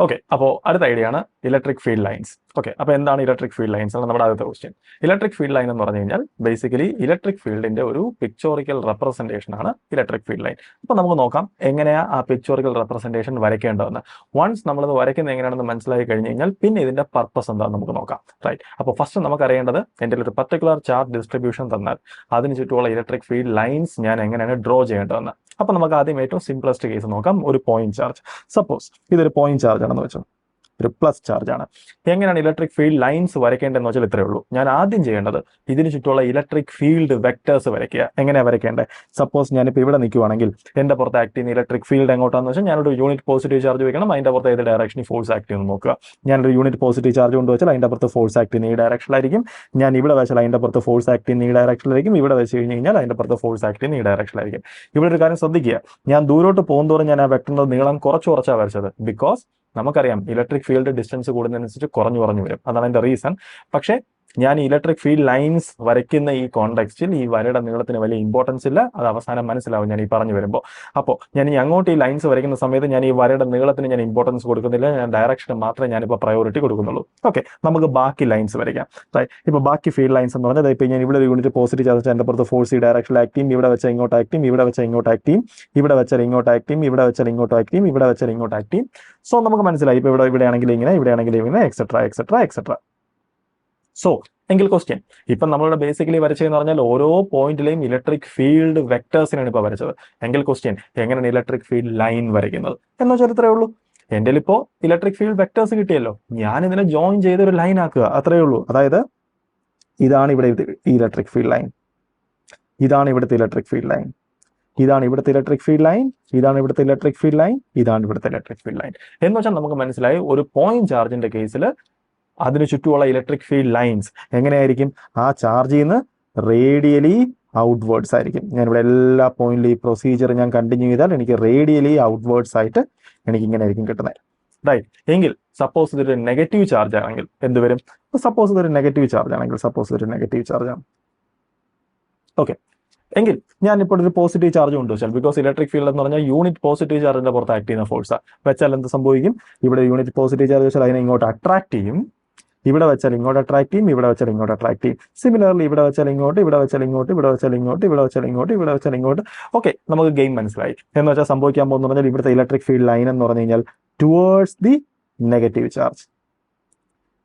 Okay, അപ്പോൾ അടുത്ത idea ആണ് ഇലക്ട്രിക് ഫീൽഡ് ലൈൻസ്. ഓക്കെ, അപ്പോൾ എന്താണ് ഇലക്ട്രിക് ഫീൽഡ് ലൈൻസ് ആണ് നമ്മുടെ അടുത്ത ക്വസ്റ്റ്യൻ. ഇലക്ട്രിക് ഫീൽഡ് ലൈൻ എന്ന് പറഞ്ഞു കഴിഞ്ഞാൽ ബേസിക്കലി ഇലക്ട്രിക് ഫീൽഡിന്റെ ഒരു പിക്ചോറിക്കൽ റെപ്രസെന്റേഷൻ ആണ് ഇലക്ട്രിക് ഫീൽഡ് ലൈൻ. അപ്പോൾ നമുക്ക് നോക്കാം എങ്ങനെയാ ആ പിക്ചോറിക്കൽ റെപ്രസെന്റേഷൻ വരയ്ക്കേണ്ടതെന്ന്. വൺസ് നമ്മളത് വരയ്ക്കുന്നത് എങ്ങനെയാണെന്ന് മനസ്സിലാക്കി കഴിഞ്ഞ് കഴിഞ്ഞാൽ പിന്നെ ഇതിന്റെ പർപ്പസ് എന്താണെന്ന് നമുക്ക് നോക്കാം. റൈറ്റ്, അപ്പോൾ ഫസ്റ്റ് നമുക്ക് അറിയേണ്ടത് എൻ്റെ ഒരു പർട്ടിക്കുലർ ചാർജ് ഡിസ്ട്രിബ്യൂഷൻ തന്നാൽ അതിന് ചുറ്റുമുള്ള ഇലക്ട്രിക് ഫീൽഡ് ലൈൻസ് ഞാൻ എങ്ങനെയാണ് ഡ്രോ ചെയ്യേണ്ടതെന്ന്. അപ്പോൾ നമുക്ക് ആദ്യം ഏറ്റവും സിംപ്ലസ്റ്റ് കേസ് നോക്കാം. ഒരു പോയിന്റ് ചാർജ്. സപ്പോസ് ഇതൊരു പോയിന്റ് ചാർജ് ആണെന്ന് വെച്ചോ, ഒരു പ്ലസ് ചാർജ് ആണ്. എങ്ങനെയാണ് ഇലക്ട്രിക് ഫീൽഡ് ലൈൻസ് വരയ്ക്കേണ്ടതെന്ന് വെച്ചാൽ ഇത്രയേ ഉള്ളൂ. ഞാൻ ആദ്യം ചെയ്യേണ്ടത് ഇതിന് ചുറ്റുമുള്ള ഇലക്ട്രിക് ഫീൽഡ് വെക്ടേഴ്സ് വരയ്ക്കുക. എങ്ങനെയാണ് വരയ്ക്കേണ്ടത്? സപ്പോസ് ഞാനിപ്പോൾ ഇവിടെ നിൽക്കുവാണെങ്കിൽ എൻ്റെ പുറത്ത് ആക്ട് ചെയ്യുന്ന ഇലക്ട്രിക് ഫീൽഡ് എങ്ങോട്ടാണെന്ന് വെച്ചാൽ ഞാനൊരു യൂണിറ്റ് പോസിറ്റീവ് ചാർജ് വെക്കണം, അതിൻ്റെ പുറത്ത് ഏത് ഡയറക്ഷനിൽ ഫോഴ്സ് ആക്ട് ചെയ്യുന്നു നോക്കുക. ഞാനൊരു യൂണിറ്റ് പോസിറ്റീവ് ചാർജ് കൊണ്ട് വെച്ചാൽ അതിൻ്റെ പുറത്ത് ഫോഴ്സ് ആക്ട് ചെയ്യുന്ന ഈ ഡയറക്ഷനിലായിരിക്കും. ഞാൻ ഇവിടെ വെച്ചാൽ അതിൻ്റെ പുറത്ത് ഫോഴ്സ് ആക്ട് ചെയ്യുന്ന ഈ ഡയറക്ഷനിലായിരിക്കും. ഇവിടെ വെച്ച് കഴിഞ്ഞ് കഴിഞ്ഞാൽ അതിൻ്റെ പുറത്ത് ഫോഴ്സ് ആക്ട് ചെയ്യുന്ന ഈ ഡയറക്ഷനിലായിരിക്കും. ഇവിടെ ഒരു കാര്യം ശ്രദ്ധിക്കുക, ഞാൻ ദൂരോട്ട് പോകുന്നതോറും ഞാൻ ആ വെക്ടറിന്റെ നീളം കുറച്ചാണ് വരച്ചത്. ബിക്കോസ് നമുക്കറിയാം ഇലക്ട്രിക് ഫീൽഡ് ഡിസ്റ്റൻസ് കൂടുന്നതിനനുസരിച്ച് കുറഞ്ഞു വരും. അതാണ് അതിന്റെ റീസൺ. പക്ഷേ ഞാൻ ഇലക്ട്രിക് ഫീൽഡ് ലൈൻസ് വരയ്ക്കുന്ന ഈ കോണ്ടെക്സ്റ്റിൽ ഈ വരയുടെ നീളത്തിന് വലിയ ഇമ്പോർട്ടൻസ് ഇല്ല. അത് അവസാനം മനസ്സിലാവും ഞാൻ ഈ പറഞ്ഞു വരുമ്പോൾ. അപ്പോൾ ഞാൻ ഈ അങ്ങോട്ട് ഈ ലൈൻസ് വരയ്ക്കുന്ന സമയത്ത് ഞാൻ ഈ വരയുടെ നീളത്തിന് ഞാൻ ഇമ്പോർട്ടൻസ് കൊടുക്കുന്നില്ല, ഞാൻ ഡയറക്ഷന് മാത്രമേ ഞാനിപ്പോൾ പ്രയോറിറ്റി കൊടുക്കുന്നുള്ളൂ. ഓക്കെ, നമുക്ക് ബാക്കി ലൈൻസ് വരയ്ക്കാം. ഇപ്പോൾ ബാക്കി ഫീൽഡ് ലൈൻസ് എന്ന് പറഞ്ഞാൽ ഇപ്പോൾ ഞാൻ ഇവിടെ ഒരു യൂണിറ്റ് പോസിറ്റീവ് ചാർജ് എൻ്റെ പുറത്ത് ഫോഴ്സ് ഈ ഡയറക്ഷനിൽ ആക്ട് ചെയ്യും. ഇവിടെ വെച്ചാൽ ഇങ്ങോട്ട് ആക്ട് ചെയ്യും, ഇവിടെ വെച്ചാൽ ഇങ്ങോട്ട് ആക്ട് ചെയ്യും, ഇവിടെ വെച്ചാൽ ഇങ്ങോട്ട് ആക്ട് ചെയ്യും, ഇവിടെ വെച്ചാൽ ഇങ്ങോട്ട് ആക്ട് ചെയ്യും, ഇവിടെ വെച്ചാൽ ഇങ്ങോട്ട് ആക്ട് ചെയ്യും. സോ നമുക്ക് മനസ്സിലായി ഇപ്പോൾ ഇവിടെ ആണെങ്കിൽ ഇങ്ങനെ, ഇവിടെ ആണെങ്കിൽ ഇങ്ങനെ, എക്സെട്ര എക്സെട്ര എക്സെട്ര. സോ എങ്കിൽ ക്വസ്റ്റ്യൻ, ഇപ്പം നമ്മളുടെ ബേസിക്കലി വരച്ചതെന്ന് പറഞ്ഞാൽ ഓരോ പോയിന്റിലെയും ഇലക്ട്രിക് ഫീൽഡ് വെക്ടേഴ്സിനാണ് ഇപ്പോൾ വരച്ചത്. എങ്കിൽ ക്വസ്റ്റ്യൻ, എങ്ങനെയാണ് ഇലക്ട്രിക് ഫീൽഡ് ലൈൻ വരയ്ക്കുന്നത് എന്ന് വെച്ചാൽ ഇത്രയേ ഉള്ളൂ. എൻ്റെ ഇപ്പോൾ ഇലക്ട്രിക് ഫീൽഡ് വെക്ടേഴ്സ് കിട്ടിയല്ലോ, ഞാൻ ഇതിനെ ജോയിൻ ചെയ്ത് ഒരു ലൈൻ ആക്കുക, അത്രയേ ഉള്ളൂ. അതായത് ഇതാണ് ഇവിടെ ഇലക്ട്രിക് ഫീൽഡ് ലൈൻ, ഇതാണ് ഇവിടുത്തെ ഇലക്ട്രിക് ഫീൽഡ് ലൈൻ, ഇതാണ് ഇവിടുത്തെ ഇലക്ട്രിക് ഫീൽഡ് ലൈൻ, ഇതാണ് ഇവിടുത്തെ ഇലക്ട്രിക് ഫീൽഡ് ലൈൻ, ഇതാണ് ഇവിടുത്തെ ഇലക്ട്രിക് ഫീൽഡ് ലൈൻ. എന്ന് വെച്ചാൽ നമുക്ക് മനസ്സിലായി ഒരു പോയിന്റ് ചാർജിന്റെ കേസിൽ അതിന് ചുറ്റുമുള്ള ഇലക്ട്രിക് ഫീൽഡ് ലൈൻസ് എങ്ങനെയായിരിക്കും? ആ ചാർജിൽ നിന്ന് റേഡിയലി ഔട്ട്വേർഡ്സ് ആയിരിക്കും. ഞാനിവിടെ എല്ലാ പോയിന്റിലും ഈ പ്രൊസീജിയർ ഞാൻ കണ്ടിന്യൂ ചെയ്താൽ എനിക്ക് റേഡിയലി ഔട്ട്വേർഡ്സ് ആയിട്ട് എനിക്ക് ഇങ്ങനെ ആയിരിക്കും കിട്ടുന്നത്. റൈറ്റ്, എങ്കിൽ സപ്പോസ് ഇതൊരു നെഗറ്റീവ് ചാർജ് ആണെങ്കിൽ എന്ത് വരും? സപ്പോസ് ഇതൊരു നെഗറ്റീവ് ചാർജ് ആണെങ്കിൽ, സപ്പോസ് ഇതൊരു നെഗറ്റീവ് ചാർജ് ആണ്. ഓക്കെ, എങ്കിൽ ഞാനിപ്പോൾ ഒരു പോസിറ്റീവ് ചാർജ് കൊണ്ട് വെച്ചാൽ, ബിക്കോസ് ഇലക്ട്രിക് ഫീൽഡ് എന്ന് പറഞ്ഞാൽ യൂണിറ്റ് പോസിറ്റീവ് ചാർജിന്റെ പുറത്ത് ആക്ട് ചെയ്യുന്ന ഫോഴ്സാണ്. വെച്ചാൽ എന്ത് സംഭവിക്കും? ഇവിടെ യൂണിറ്റ് പോസിറ്റീവ് ചാർജ് വെച്ചാൽ അതിനെ ഇങ്ങോട്ട് അട്രാക്ട് ചെയ്യും, ഇവിടെ വെച്ചാൽ ഇങ്ങോട്ട് അട്രാക്ട് ചെയ്യും, ഇവിടെ വെച്ചാൽ ഇങ്ങോട്ട് അട്രാക്ട് ചെയ്യും. സിമിലർലി ഇവിടെ വെച്ചാൽ ഇങ്ങോട്ട്, ഇവിടെ വെച്ചാൽ ഇങ്ങോട്ട്, ഇവിടെ വെച്ചാൽ ഇങ്ങോട്ട്, ഇവിടെ വെച്ചാൽ ഇങ്ങോട്ട്, ഇവിടെ വെച്ചാൽ ഇങ്ങോട്ട്. ഓക്കെ, നമുക്ക് ഗെയിം മനസ്സിലായി. എന്ന് വെച്ചാൽ സംഭവിക്കാൻ പോകുന്ന പറഞ്ഞാൽ ഇവിടുത്തെ ഇലക്ട്രിക് ഫീൽഡ് ലൈൻ എന്ന് പറഞ്ഞു കഴിഞ്ഞാൽ towards the negative charge,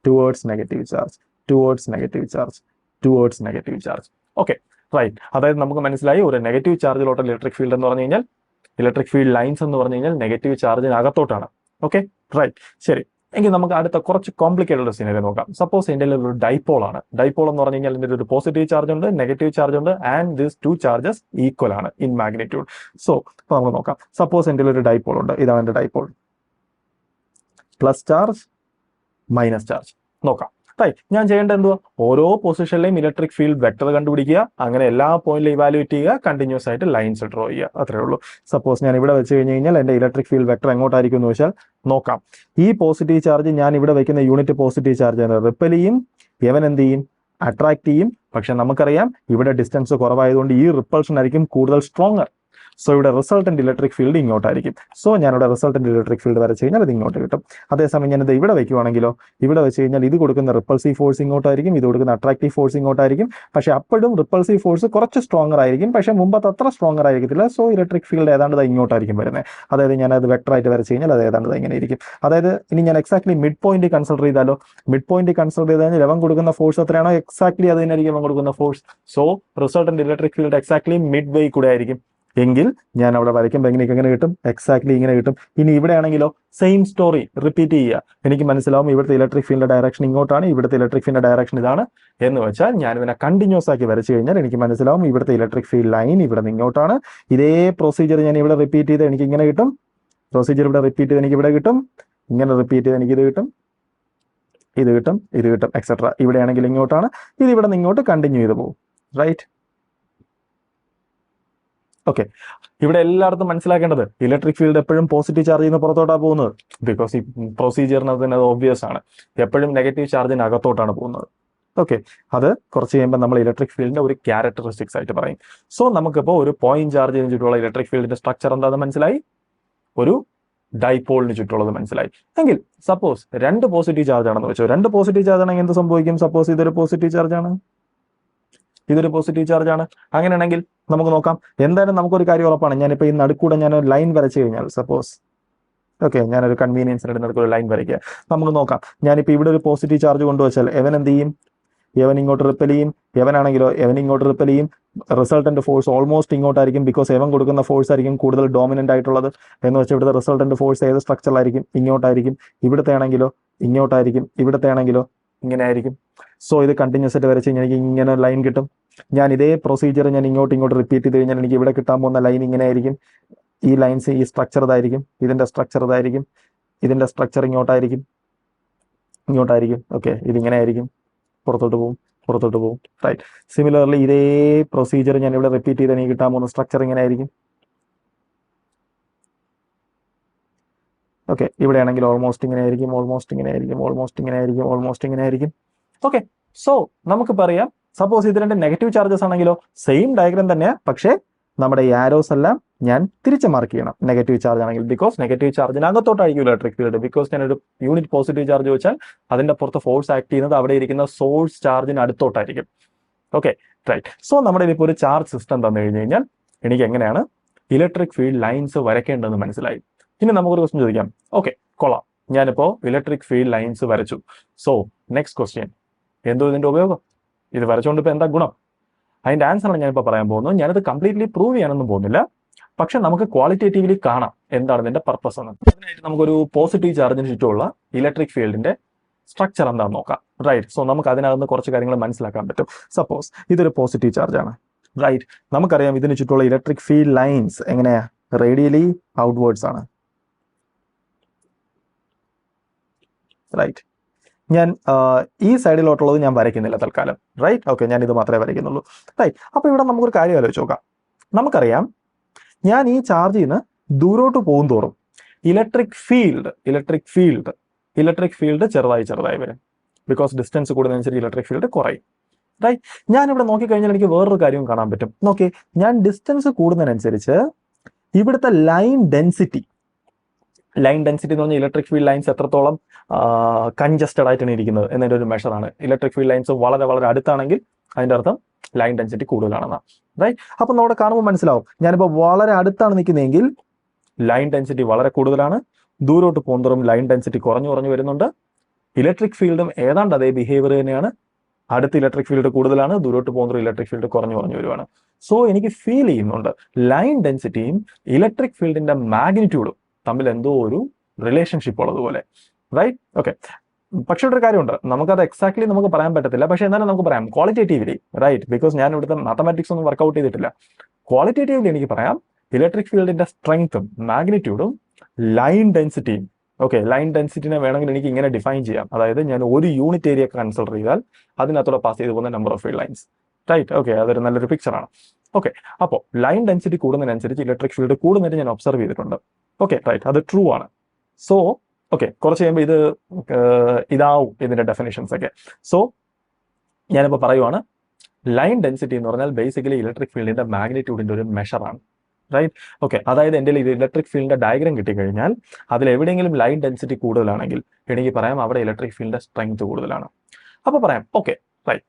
towards negative charge, towards negative charge, towards negative charge. Okay, right. അതായത് നമുക്ക് മനസ്സിലായി ഒരു നെഗറ്റീവ് ചാർജിലോട്ട് ഇലക്ട്രിക് ഫീൽഡ് എന്ന് പറഞ്ഞു കഴിഞ്ഞാൽ, ഇലക്ട്രിക് ഫീൽഡ് ലൈൻസ് എന്ന് പറഞ്ഞു കഴിഞ്ഞാൽ നെഗറ്റീവ് ചാർജിനകത്തോട്ടാണ്. ഓക്കെ, റൈറ്റ്, ശരി. എങ്കിൽ നമുക്ക് അടുത്ത കുറച്ച് കോംപ്ലിക്കേറ്റഡ് സിനാരിയോ നോക്കാം. സപ്പോസ് എൻ്റെ ഒരു ഡൈപോൾ ആണ്. ഡൈപോൾ എന്ന് പറഞ്ഞു കഴിഞ്ഞാൽ ഇതിൻ്റെ ഒരു പോസിറ്റീവ് ചാർജ് ഉണ്ട്, നെഗറ്റീവ് ചാർജ് ഉണ്ട്, and these two charges equal ആണ് ഇൻ മാഗ്നിറ്റ്യൂഡ്. സോ അപ്പോൾ നമുക്ക് നോക്കാം. സപ്പോസ് എൻ്റെ ഒരു ഡൈപോൾ ഉണ്ട്, ഇതാണ് എൻ്റെ dipole. Plus charge, minus charge. നോക്കാം. റൈറ്റ്, ഞാൻ ചെയ്യേണ്ടത് എന്തുവാ? ഓരോ പൊസിഷനിലെയും ഇലക്ട്രിക് ഫീൽഡ് വെക്ടർ കണ്ടുപിടിക്കുക, അങ്ങനെ എല്ലാ പോയിന്റിലും ഇവാലുവേറ്റ് ചെയ്യുക, കണ്ടിന്യൂസ് ആയിട്ട് ലൈൻസ് ഡ്രോ ചെയ്യുക, അത്രേ ഉള്ളൂ. സപ്പോസ് ഞാൻ ഇവിടെ വെച്ച് കഴിഞ്ഞ് കഴിഞ്ഞാൽ എൻ്റെ ഇലക്ട്രിക് ഫീൽഡ് വെക്ടർ എങ്ങോട്ടായിരിക്കും എന്ന് വെച്ചാൽ നോക്കാം. ഈ പോസിറ്റീവ് ചാർജ് ഞാൻ ഇവിടെ വെക്കുന്ന യൂണിറ്റ് പോസിറ്റീവ് ചാർജ് റിപ്പൽ ചെയ്യും, എവൻ എന്ത് ചെയ്യും? അട്രാക്ട് ചെയ്യും. പക്ഷെ നമുക്കറിയാം ഇവിടെ ഡിസ്റ്റൻസ് കുറവായതുകൊണ്ട് ഈ റിപ്പൾഷൻ ആയിരിക്കും കൂടുതൽ സ്ട്രോങ്ങർ. സോ ഇവിടെ റിസൾട്ടന്റ് ഇലക്ട്രിക് ഫീൽഡ് ഇങ്ങോട്ടായിരിക്കും. സോ ഞാനിവിടെ റിസൾട്ടന്റ് ഇലക്ട്രിക് ഫീൽഡ് വരച്ച് കഴിഞ്ഞാൽ അത് ഇങ്ങോട്ട് കിട്ടും. അതേസമയം ഞാനിത് ഇവിടെ വെക്കുവാണെങ്കിലോ, ഇവിടെ വെച്ച് കഴിഞ്ഞാൽ ഇത് കൊടുക്കുന്ന റിപ്പൾസീവ് ഫോഴ്സ് ഇങ്ങോട്ടായിരിക്കും, ഇത് കൊടുക്കുന്ന അട്രാക്റ്റീവ് ഫോഴ്സ് ഇങ്ങോട്ടായിരിക്കും. പക്ഷെ അപ്പോഴും റിപ്പൾസീവ് ഫോഴ്സ് കുറച്ച് സ്ട്രോങ്ങർ ആയിരിക്കും, പക്ഷെ മുമ്പത്തെ അത്ര സ്ട്രോങ്ങർ ആയിരിക്കത്തില്ല. സോ ഇലക്ട്രിക് ഫീൽഡ് ഏതാണ്ട് ഇങ്ങോട്ടായിരിക്കും വരുന്നത്. അതായത് ഞാനത് വെക്ടറായിട്ട് വരച്ച് കഴിഞ്ഞാൽ അത് ഏതാണ്ട് ഇങ്ങനെ ഇരിക്കും. അതായത് ഇനി ഞാൻ എക്സാക്ട്ലി മിഡ് പോയിന്റ് കൺസിഡർ ചെയ്താലോ, മിഡ് പോയിന്റ് കൺസിഡർ ചെയ്ത് കഴിഞ്ഞാൽ അവൻ കൊടുക്കുന്ന ഫോഴ്സ് എത്രയാണോ എക്സാക്ട്ലി അത് തന്നെയായിരിക്കും അവൻ കൊടുക്കുന്ന force. So resultant electric field exactly mid വേ കൂടെ ആയിരിക്കും. എങ്കിൽ ഞാൻ അവിടെ വരയ്ക്കുമ്പോൾ എങ്ങനെ കിട്ടും? എക്സാക്ട്ലി ഇങ്ങനെ കിട്ടും. ഇനി ഇവിടെ ആണെങ്കിലോ സെയിം സ്റ്റോറി റിപ്പീറ്റ് ചെയ്യുക. എനിക്ക് മനസ്സിലാവും ഇവിടുത്തെ ഇലക്ട്രിക് ഫീൽഡിന്റെ ഡയറക്ഷൻ ഇങ്ങോട്ടാണ്, ഇവിടുത്തെ ഇലക്ട്രിക് ഫീൽഡിന്റെ ഡയറക്ഷൻ ഇതാണ് എന്ന് വെച്ചാൽ ഞാൻ ഇതിനെ കണ്ടിന്യൂസ് ആക്കി വരച്ചു കഴിഞ്ഞാൽ എനിക്ക് മനസ്സിലാവും ഇവിടുത്തെ ഇലക്ട്രിക് ഫീൽഡ് ലൈൻ ഇവിടെ നിന്ന് ഇങ്ങോട്ടാണ്. ഇതേ പ്രൊസീജിയർ ഞാൻ ഇവിടെ റിപ്പീറ്റ് ചെയ്ത് എനിക്ക് ഇങ്ങനെ കിട്ടും. പ്രൊസീജിയർ ഇവിടെ റിപ്പീറ്റ് ചെയ്ത് എനിക്ക് ഇവിടെ കിട്ടും, ഇങ്ങനെ റിപ്പീറ്റ് ചെയ്ത് എനിക്ക് ഇത് കിട്ടും, ഇത് കിട്ടും, ഇത് കിട്ടും, എക്സെട്ര. ഇവിടെ ആണെങ്കിൽ ഇങ്ങോട്ടാണ്, ഇത് ഇവിടെ നിന്ന് ഇങ്ങോട്ട് കണ്ടിന്യൂ ചെയ്ത് പോകും. Right, okay. ഇവിടെ എല്ലായിടത്തും മനസ്സിലാക്കേണ്ടത് ഇലക്ട്രിക് ഫീൽഡ് എപ്പോഴും പോസിറ്റീവ് ചാർജിൽ നിന്ന് പുറത്തോട്ടാണ് പോകുന്നത്. ബിക്കോസ് ഈ പ്രൊസീജിയറിനകത്ത് അത് ഓബ്വിയസ് ആണ്. എപ്പോഴും നെഗറ്റീവ് ചാർജിന് അകത്തോട്ടാണ് പോകുന്നത്. ഓക്കെ, അത് കുറച്ച് കഴിയുമ്പോൾ നമ്മൾ ഇലക്ട്രിക് ഫീൽഡിന്റെ ഒരു ക്യാരക്ടറിസ്റ്റിക്സ് ആയിട്ട് പറയും. സോ നമുക്കിപ്പോൾ ഒരു പോയിന്റ് ചാർജ് ചെയ്തിട്ടുള്ള ഇലക്ട്രിക് ഫീൽഡിന്റെ സ്ട്രക്ചർ എന്താണെന്ന് മനസ്സിലായി. ഒരു ഡൈപോളിന് ചുറ്റുള്ളത് മനസ്സിലായി. എങ്കിൽ സപ്പോസ് 2 പോസിറ്റീവ് ചാർജ് ആണെന്ന് വെച്ചോ. 2 പോസിറ്റീവ് ചാർജ് ആണെങ്കിൽ എന്ത് സംഭവിക്കും? സപ്പോസ് ഇതൊരു പോസിറ്റീവ് ചാർജ് ആണ്, ഇതൊരു പോസിറ്റീവ് ചാർജ് ആണ്. അങ്ങനെയാണെങ്കിൽ നമുക്ക് നോക്കാം. എന്തായാലും നമുക്കൊരു കാര്യം ഉറപ്പാണ്. ഞാനിപ്പോൾ ഈ നടുക്കൂടെ ഞാൻ ഒരു ലൈൻ വരച്ചു കഴിഞ്ഞാൽ, സപ്പോസ് ഓക്കെ, ഞാനൊരു കൺവീനിയൻസിന് നടുക്കൊരു ലൈൻ വരയ്ക്കുക. നമുക്ക് നോക്കാം. ഞാനിപ്പോൾ ഇവിടെ ഒരു പോസിറ്റീവ് ചാർജ് കൊണ്ടുവച്ചാൽ എവൻ എന്ത് ചെയ്യും? എവൻ ഇങ്ങോട്ട് റിപ്പൽ ചെയ്യും. എവനാണെങ്കിലോ എവൻ ഇങ്ങോട്ട് റിപ്പൽ ചെയ്യും. റിസൾട്ടന്റ് ഫോഴ്സ് ഓൾമോസ്റ്റ് ഇങ്ങോട്ടായിരിക്കും. ബിക്കോസ് എവൻ കൊടുക്കുന്ന ഫോഴ്സ് ആയിരിക്കും കൂടുതൽ ഡോമിനന്റ് ആയിട്ടുള്ളത്. എന്ന് വെച്ചാൽ ഇവിടുത്തെ റിസൾട്ടന്റ് ഫോഴ്സ് ഏത് സ്ട്രക്ചറിലായിരിക്കും? ഇങ്ങോട്ടായിരിക്കും. ഇവിടുത്തെ ആണെങ്കിലോ ഇങ്ങോട്ടായിരിക്കും. ഇവിടുത്തെ ആണെങ്കിലോ ഇങ്ങനെ ആയിരിക്കും. സോ ഇത് കണ്ടിന്യൂസ് ആയിട്ട് വരച്ച് കഴിഞ്ഞാൽ എനിക്ക് ഇങ്ങനെ ലൈൻ കിട്ടും. ഞാൻ ഇതേ പ്രൊസീജിയർ ഞാൻ ഇങ്ങോട്ട് റിപ്പീറ്റ് ചെയ്ത് കഴിഞ്ഞാൽ എനിക്ക് ഇവിടെ കിട്ടാൻ പോകുന്ന ലൈൻ ഇങ്ങനെ ആയിരിക്കും. ഈ ലൈൻസ് ഈ സ്ട്രക്ചർ ഇതായിരിക്കും. ഇതിന്റെ സ്ട്രക്ചർ ഇതായിരിക്കും. ഇതിന്റെ സ്ട്രക്ചർ ഇങ്ങോട്ടായിരിക്കും. ഓക്കെ, ഇതിങ്ങനെ ആയിരിക്കും. പുറത്തോട്ട് പോകും. റൈറ്റ്. സിമിലർലി ഇതേ പ്രൊസീജിയർ ഞാൻ ഇവിടെ റിപ്പീറ്റ് ചെയ്ത് എനിക്ക് കിട്ടാൻ പോകുന്ന സ്ട്രക്ചർ ഇങ്ങനെ ആയിരിക്കും. ഓക്കെ, ഇവിടെ ആണെങ്കിൽ ഓൾമോസ്റ്റ് ഇങ്ങനെ ആയിരിക്കും. ഓക്കെ, സോ നമുക്ക് പറയാം, സപ്പോസ് ഇത് 2 നെഗറ്റീവ് ചാർജസ് ആണെങ്കിലോ സെയിം ഡയഗ്രാം തന്നെയാണ്, പക്ഷേ നമ്മുടെ ഈ ആരോസ് എല്ലാം ഞാൻ തിരിച്ച് മാർക്ക് ചെയ്യണം. നെഗറ്റീവ് ചാർജ് ആണെങ്കിൽ, ബിക്കോസ് നെഗറ്റീവ് ചാർജിന് അകത്തോട്ടായിരിക്കും ഇലക്ട്രിക് ഫീൽഡ്. ബിക്കോസ് ഞാനൊരു യൂണിറ്റ് പോസിറ്റീവ് ചാർജ് വെച്ചാൽ അതിന്റെ പുറത്ത് ഫോഴ്സ് ആക്ട് ചെയ്യുന്നത് അവിടെ ഇരിക്കുന്ന സോഴ്സ് ചാർജിന് അടുത്തോട്ടായിരിക്കും. Okay, right. സോ നമ്മുടെ ഇപ്പോൾ ഒരു ചാർജ് സിസ്റ്റം തന്നു കഴിഞ്ഞു കഴിഞ്ഞാൽ എനിക്ക് എങ്ങനെയാണ് ഇലക്ട്രിക് ഫീൽഡ് ലൈൻസ് വരയ്ക്കേണ്ടതെന്ന് മനസ്സിലായി. ഇനി നമുക്കൊരു ക്വസ്റ്റ്യൻ ചോദിക്കാം. ഓക്കെ, കൊള്ളാം, ഞാനിപ്പോൾ ഇലക്ട്രിക് ഫീൽഡ് ലൈൻസ് വരച്ചു. സോ നെക്സ്റ്റ് ക്വസ്റ്റ്യൻ, എന്തോ ഇതിന്റെ ഉപയോഗം? ഇത് വരച്ചുകൊണ്ട് ഇപ്പോൾ എന്താ ഗുണം? അതിന്റെ ആൻസറാണ് ഞാനിപ്പോൾ പറയാൻ പോകുന്നത്. ഞാനത് കംപ്ലീറ്റ്ലി പ്രൂവ് ചെയ്യാനൊന്നും പോകുന്നില്ല, പക്ഷെ നമുക്ക് ക്വാളിറ്റേറ്റീവ്ലി കാണാം എന്താണ് ഇതിന്റെ പർപ്പസ് എന്ന്. അതിനായിട്ട് നമുക്കൊരു പോസിറ്റീവ് ചാർജിന് ചുറ്റുമുള്ള ഇലക്ട്രിക് ഫീൽഡിന്റെ സ്ട്രക്ചർ എന്താണെന്ന് നോക്കാം. റൈറ്റ്. സോ നമുക്ക് അതിനകത്ത് കുറച്ച് കാര്യങ്ങൾ മനസ്സിലാക്കാൻ പറ്റും. സപ്പോസ് ഇതൊരു പോസിറ്റീവ് ചാർജ് ആണ്. റൈറ്റ്. നമുക്കറിയാം ഇതിന് ചുറ്റുമുള്ള ഇലക്ട്രിക് ഫീൽഡ് ലൈൻസ് എങ്ങനെയാ? റേഡിയലി ഔട്ട്വേർഡ്സ് ആണ്. റൈറ്റ്. ഞാൻ ഈ സൈഡിലോട്ടുള്ളത് ഞാൻ വരയ്ക്കുന്നില്ല തൽക്കാലം. റൈറ്റ്. ഓക്കെ, ഞാൻ ഇത് മാത്രമേ വരയ്ക്കുന്നുള്ളൂ. റൈറ്റ്. അപ്പോൾ ഇവിടെ നമുക്കൊരു കാര്യം ആലോചിച്ച് നോക്കാം. നമുക്കറിയാം ഞാൻ ഈ ചാർജിൽ നിന്ന് ദൂരോട്ട് പോകും തോറും ഇലക്ട്രിക് ഫീൽഡ് ചെറുതായി വരും. ബിക്കോസ് ഡിസ്റ്റൻസ് കൂടുന്നതനുസരിച്ച് ഇലക്ട്രിക് ഫീൽഡ് കുറയും. റൈറ്റ്. ഞാനിവിടെ നോക്കിക്കഴിഞ്ഞാൽ എനിക്ക് വേറൊരു കാര്യവും കാണാൻ പറ്റും. നോക്കി, ഞാൻ ഡിസ്റ്റൻസ് കൂടുന്നതിനനുസരിച്ച് ഇവിടുത്തെ ലൈൻ ഡെൻസിറ്റി എന്ന് പറഞ്ഞാൽ ഇലക്ട്രിക് ഫീൽഡ് ലൈൻസ് എത്രത്തോളം കൺജസ്റ്റഡ് ആയിട്ടാണ് ഇരിക്കുന്നത് എന്നതിൻ്റെ ഒരു മെഷറാണ്. ഇലക്ട്രിക് ഫീൽഡ് ലൈൻസ് വളരെ വളരെ അടുത്താണെങ്കിൽ അതിൻ്റെ അർത്ഥം ലൈൻ ഡെൻസിറ്റി കൂടുതലാണെന്നാണ്. റൈറ്റ്. അപ്പം നമ്മുടെ കാണുമ്പോൾ മനസ്സിലാവും, ഞാനിപ്പോൾ വളരെ അടുത്താണ് നിൽക്കുന്നതെങ്കിൽ ലൈൻ ഡെൻസിറ്റി വളരെ കൂടുതലാണ്. ദൂരോട്ട് പോകുന്നതും ലൈൻ ഡെൻസിറ്റി കുറഞ്ഞു വരുന്നുണ്ട്. ഇലക്ട്രിക് ഫീൽഡും ഏതാണ്ട് അതേ ബിഹേവിയർ തന്നെയാണ്. അടുത്ത് ഇലക്ട്രിക് ഫീൽഡ് കൂടുതലാണ്, ദൂരോട്ട് പോകുന്നതും ഇലക്ട്രിക് ഫീൽഡ് കുറഞ്ഞു വരുവാണ്. സോ എനിക്ക് ഫീൽ ചെയ്യുന്നുണ്ട് ലൈൻ ഡെൻസിറ്റിയും ഇലക്ട്രിക് ഫീൽഡിന്റെ മാഗ്നിറ്റ്യൂഡും തമ്മിൽ എന്തോ ഒരു റിലേഷൻഷിപ്പ് ഉള്ളതുപോലെ. റൈറ്റ്. ഓക്കെ, പക്ഷെ ഒരു കാര്യമുണ്ട്, നമുക്കത് എക്സാക്ട്ലി നമുക്ക് പറയാൻ പറ്റത്തില്ല. പക്ഷെ എന്നാലും നമുക്ക് പറയാം ക്വാളിറ്റേറ്റീവ്ലി. റൈറ്റ്. ബിക്കോസ് ഞാൻ ഇവിടുത്തെ മാത്തമാറ്റിക്സ് ഒന്നും വർക്ക്ഔട്ട് ചെയ്തിട്ടില്ല. ക്വാളിറ്റേറ്റീവ്ലി എനിക്ക് പറയാം ഇലക്ട്രിക് ഫീൽഡിന്റെ സ്ട്രെങ്ത്തും മാഗ്നിറ്റ്യൂഡും ലൈൻ ഡെൻസിറ്റിയും. ഓക്കെ, ലൈൻ ഡെൻസിറ്റിനെ വേണമെങ്കിൽ എനിക്ക് ഇങ്ങനെ ഡിഫൈൻ ചെയ്യാം. അതായത് ഞാൻ ഒരു യൂണിറ്റ് ഏരിയ കൺസിഡർ ചെയ്താൽ അതിനകത്തൂടെ പാസ് ചെയ്ത് പോകുന്ന number of field lines. Right. Okay, അതൊരു നല്ലൊരു പിക്ചറാണ്. ഓക്കെ, അപ്പോൾ ലൈൻ ഡെൻസിറ്റി കൂടുന്നതിനനുസരിച്ച് ഇലക്ട്രിക് ഫീൽഡ് കൂടുന്നതിന് ഞാൻ ഒബ്സർവ് ചെയ്തിട്ടുണ്ട്. Okay, right. അത് ട്രൂ ആണ്. സോ ഓക്കെ, കുറച്ച് കഴിയുമ്പോൾ ഇതാവും ഇതിന്റെ ഡെഫിനേഷൻസ് ഒക്കെ. സോ ഞാനിപ്പോൾ പറയുവാണ്, ലൈൻ ഡെൻസിറ്റി എന്ന് പറഞ്ഞാൽ ബേസിക്കലി ഇലക്ട്രിക് ഫീൽഡിന്റെ മാഗ്നിറ്റ്യൂഡിന്റെ ഒരു മെഷറാണ്. റൈറ്റ്. ഓക്കെ, അതായത് എൻ്റെ ഇലക്ട്രിക് ഫീൽഡിന്റെ ഡയഗ്രാം കിട്ടിക്കഴിഞ്ഞാൽ അതിൽ എവിടെയെങ്കിലും ലൈൻ ഡെൻസിറ്റി കൂടുതലാണെങ്കിൽ എനിക്ക് പറയാം അവിടെ ഇലക്ട്രിക് ഫീൽഡിന്റെ സ്ട്രെങ്ത് കൂടുതലാണ്. അപ്പോൾ പറയാം ഓക്കെ, റൈറ്റ്.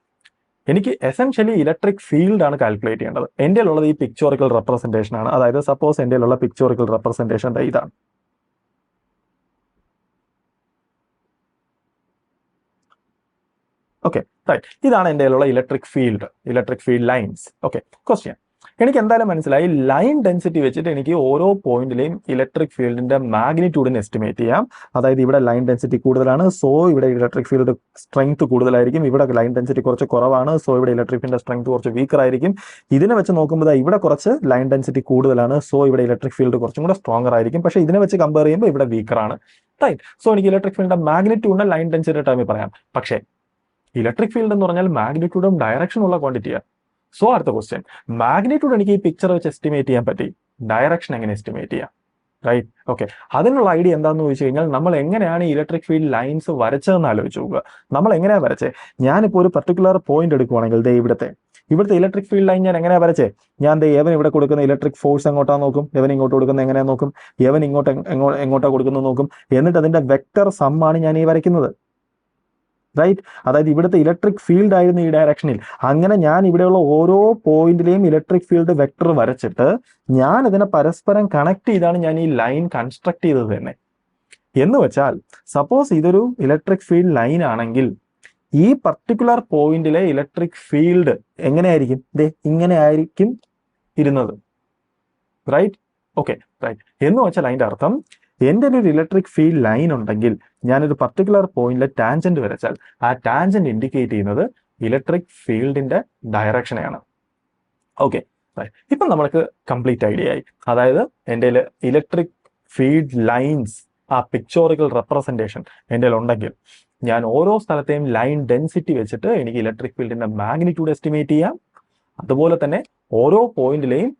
എനിക്ക് എസെൻഷ്യലി ഇലക്ട്രിക് ഫീൽഡ് ആണ് കാൽക്കുലേറ്റ് ചെയ്യേണ്ടത്. എൻ്റെ ഉള്ളത് ഈ പിക്ചോറിക്കൽ റെപ്രസെന്റേഷൻ ആണ്. അതായത് സപ്പോസ് എൻ്റെ ഉള്ള പിക്ചോറിക്കൽ റെപ്രസെന്റേഷൻ ഇതാണ്. Okay, right. ഇതാണ് എൻ്റെ ഉള്ള electric field lines. Okay, question, എനിക്ക് എന്തായാലും മനസ്സിലായി ലൈൻ ഡെൻസിറ്റി വെച്ചിട്ട് എനിക്ക് ഓരോ പോയിന്റിലെയും ഇലക്ട്രിക് ഫീൽഡിന്റെ മാഗ്നിറ്റ്യൂഡിനെ എസ്റ്റിമേറ്റ് ചെയ്യാം. അതായത് ഇവിടെ ലൈൻ ഡെൻസിറ്റി കൂടുതലാണ്, സോ ഇവിടെ ഇലക്ട്രിക് ഫീൽഡ് സ്ട്രെങ്ത് കൂടുതലായിരിക്കും. ഇവിടെ ലൈൻ ഡെൻസിറ്റി കുറച്ച് കുറവാണ്, സോ ഇവിടെ ഇലക്ട്രിക് ഫീൽഡിന്റെ സ്ട്രെങ്ത് കുറച്ച് വീക്കർ ആയിരിക്കും. ഇതിനെ വെച്ച് നോക്കുമ്പോൾ ഇവിടെ കുറച്ച് ലൈൻ ഡെൻസിറ്റി കൂടുതലാണ്, സോ ഇവിടെ ഇലക്ട്രിക് ഫീൽഡ് കുറച്ചും കൂടെ സ്ട്രോങ്ങർ ആയിരിക്കും. പക്ഷേ ഇതിനെ വെച്ച് കമ്പയർ ചെയ്യുമ്പോൾ ഇവിടെ വീക്കർ ആണ്. റൈറ്റ്. സോ എനിക്ക് ഇലക്ട്രിക് ഫീൽഡിന്റെ മാഗ്നിറ്റ്യൂഡിനെ ലൈൻ ഡെൻസിറ്റി ടൈമിൽ പറയാം. പക്ഷേ ഇലക്ട്രിക് ഫീൽഡ് എന്ന് പറഞ്ഞാൽ മാഗ്നിറ്റ്യൂഡും ഡയറക്ഷനും ഉള്ള ക്വാണ്ടിറ്റിയാണ്. സോ അടുത്ത ക്വസ്റ്റ്യൻ, മാഗ്നിറ്റ്യൂഡ് എനിക്ക് ഈ പിക്ചർ വെച്ച് എസ്റ്റിമേറ്റ് ചെയ്യാൻ പറ്റി, ഡയറക്ഷൻ എങ്ങനെ എസ്റ്റിമേറ്റ് ചെയ്യാം? റൈറ്റ്. ഓക്കെ, അതിനുള്ള ഐഡിയ എന്താണെന്ന് ചോദിച്ചു കഴിഞ്ഞാൽ നമ്മൾ എങ്ങനെയാണ് ഈ ഇലക്ട്രിക് ഫീൽഡ് ലൈൻസ് വരച്ചതെന്ന് ആലോചിച്ച് നോക്കുക. നമ്മൾ എങ്ങനെയാണ് വരച്ചേ? ഞാനിപ്പോൾ ഒരു പർട്ടിക്കുലർ പോയിന്റ് എടുക്കുവാണെങ്കിൽ ദേ ഇവിടുത്തെ ഇലക്ട്രിക് ഫീൽഡ് ലൈൻ ഞാൻ എങ്ങനെയാണ് വരച്ചേ? ഞാൻ ദേ എവൻ ഇവിടെ കൊടുക്കുന്ന ഇലക്ട്രിക് ഫോഴ്സ് എങ്ങോട്ടാ നോക്കും, എവൻ ഇങ്ങോട്ട് കൊടുക്കുന്ന എങ്ങനെയാ നോക്കും, എവൻ എങ്ങോട്ടാ കൊടുക്കുന്നത് നോക്കും, എന്നിട്ട് അതിന്റെ വെക്ടർ സമ്മാണ് ഞാൻ ഈ വരയ്ക്കുന്നത്. റൈറ്റ്. അതായത് ഇവിടുത്തെ ഇലക്ട്രിക് ഫീൽഡ് ആയിരുന്നു ഈ ഡയറക്ഷനിൽ. അങ്ങനെ ഞാൻ ഇവിടെയുള്ള ഓരോ പോയിന്റിലെയും ഇലക്ട്രിക് ഫീൽഡ് വെക്ടർ വരച്ചിട്ട് ഞാൻ ഇതിനെ പരസ്പരം കണക്ട് ചെയ്താണ് ഞാൻ ഈ ലൈൻ കൺസ്ട്രക്ട് ചെയ്തത് തന്നെ. എന്ന് വെച്ചാൽ സപ്പോസ് ഇതൊരു ഇലക്ട്രിക് ഫീൽഡ് ലൈൻ ആണെങ്കിൽ ഈ പർട്ടിക്കുലർ പോയിന്റിലെ ഇലക്ട്രിക് ഫീൽഡ് എങ്ങനെയായിരിക്കും? ഇങ്ങനെ ആയിരിക്കും ഇരുന്നത്. റൈറ്റ്. Okay, right. എന്ന് വെച്ചാൽ അതിന്റെ അർത്ഥം എൻ്റെ ഒരു ഇലക്ട്രിക് ഫീൽഡ് ലൈൻ ഉണ്ടെങ്കിൽ ഞാനൊരു പർട്ടിക്കുലർ പോയിന്റിലെ ടാൻജന്റ് വരച്ചാൽ ആ ടാൻജന്റ് ഇൻഡിക്കേറ്റ് ചെയ്യുന്നത് ഇലക്ട്രിക് ഫീൽഡിന്റെ ഡയറക്ഷനെയാണ്. Okay, right. ഇപ്പം നമ്മൾക്ക് കംപ്ലീറ്റ് ഐഡിയ ആയി. അതായത് എൻ്റെ ഇലക്ട്രിക് ഫീൽഡ് ലൈൻസ് ആ പിക്ചോറിക്കൽ റെപ്രസെന്റേഷൻ എൻ്റെ ഉണ്ടെങ്കിൽ ഞാൻ ഓരോ സ്ഥലത്തെയും ലൈൻ ഡെൻസിറ്റി വെച്ചിട്ട് എനിക്ക് ഇലക്ട്രിക് ഫീൽഡിന്റെ മാഗ്നിറ്റ്യൂഡ് എസ്റ്റിമേറ്റ് ചെയ്യാം. അതുപോലെ തന്നെ ഓരോ പോയിന്റിലെയും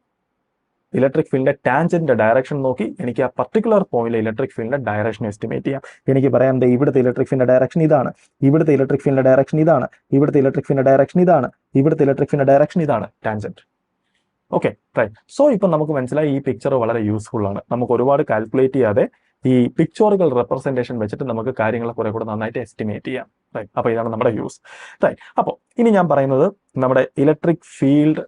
ഇലക്ട്രിക് ഫീൽഡിന്റെ ടാൻജന്റിന്റെ ഡയറക്ഷൻ നോക്കി എനിക്ക് ആ പർട്ടിക്കുലർ പോയിന്റിലെ ഇലക്ട്രിക് ഫീൽഡിന്റെ ഡയറക്ഷൻ എസ്റ്റിമേറ്റ് ചെയ്യാം. എനിക്ക് പറയാം ഇവിടുത്തെ ഇലക്ട്രിക് ഫീൽഡിന്റെ ഡയറക്ഷൻ ഇതാണ്, ഇവിടുത്തെ ഇലക്ട്രിക് ഫീൽഡിന്റെ ഡയറക്ഷൻ ഇതാണ്, ഇവിടുത്തെ ഇലക്ട്രിക് ഫീൽഡിന്റെ ഡയറക്ഷൻ ഇതാണ്, ഇവിടുത്തെ ഇലക്ട്രിക് ഫീൽഡിന്റെ ഡയറക്ഷൻ ഇതാണ് ടാൻജന്റ്. Okay, right. സോ ഇപ്പം നമുക്ക് മനസ്സിലായി ഈ പിക്ചർ വളരെ യൂസ്ഫുൾ ആണ്. നമുക്ക് ഒരുപാട് കാൽക്കുലേറ്റ് ചെയ്യാതെ ഈ പിക്ചോറിക്കൽ റെപ്രസെന്റേഷൻ വെച്ചിട്ട് നമുക്ക് കാര്യങ്ങളെ കുറെ കൂടെ നന്നായിട്ട് എസ്റ്റിമേറ്റ് ചെയ്യാം. റൈറ്റ്. അപ്പോൾ ഇതാണ് നമ്മുടെ യൂസ്. റൈറ്റ്. അപ്പോൾ ഇനി ഞാൻ പറയുന്നത് നമ്മുടെ ഇലക്ട്രിക് ഫീൽഡ്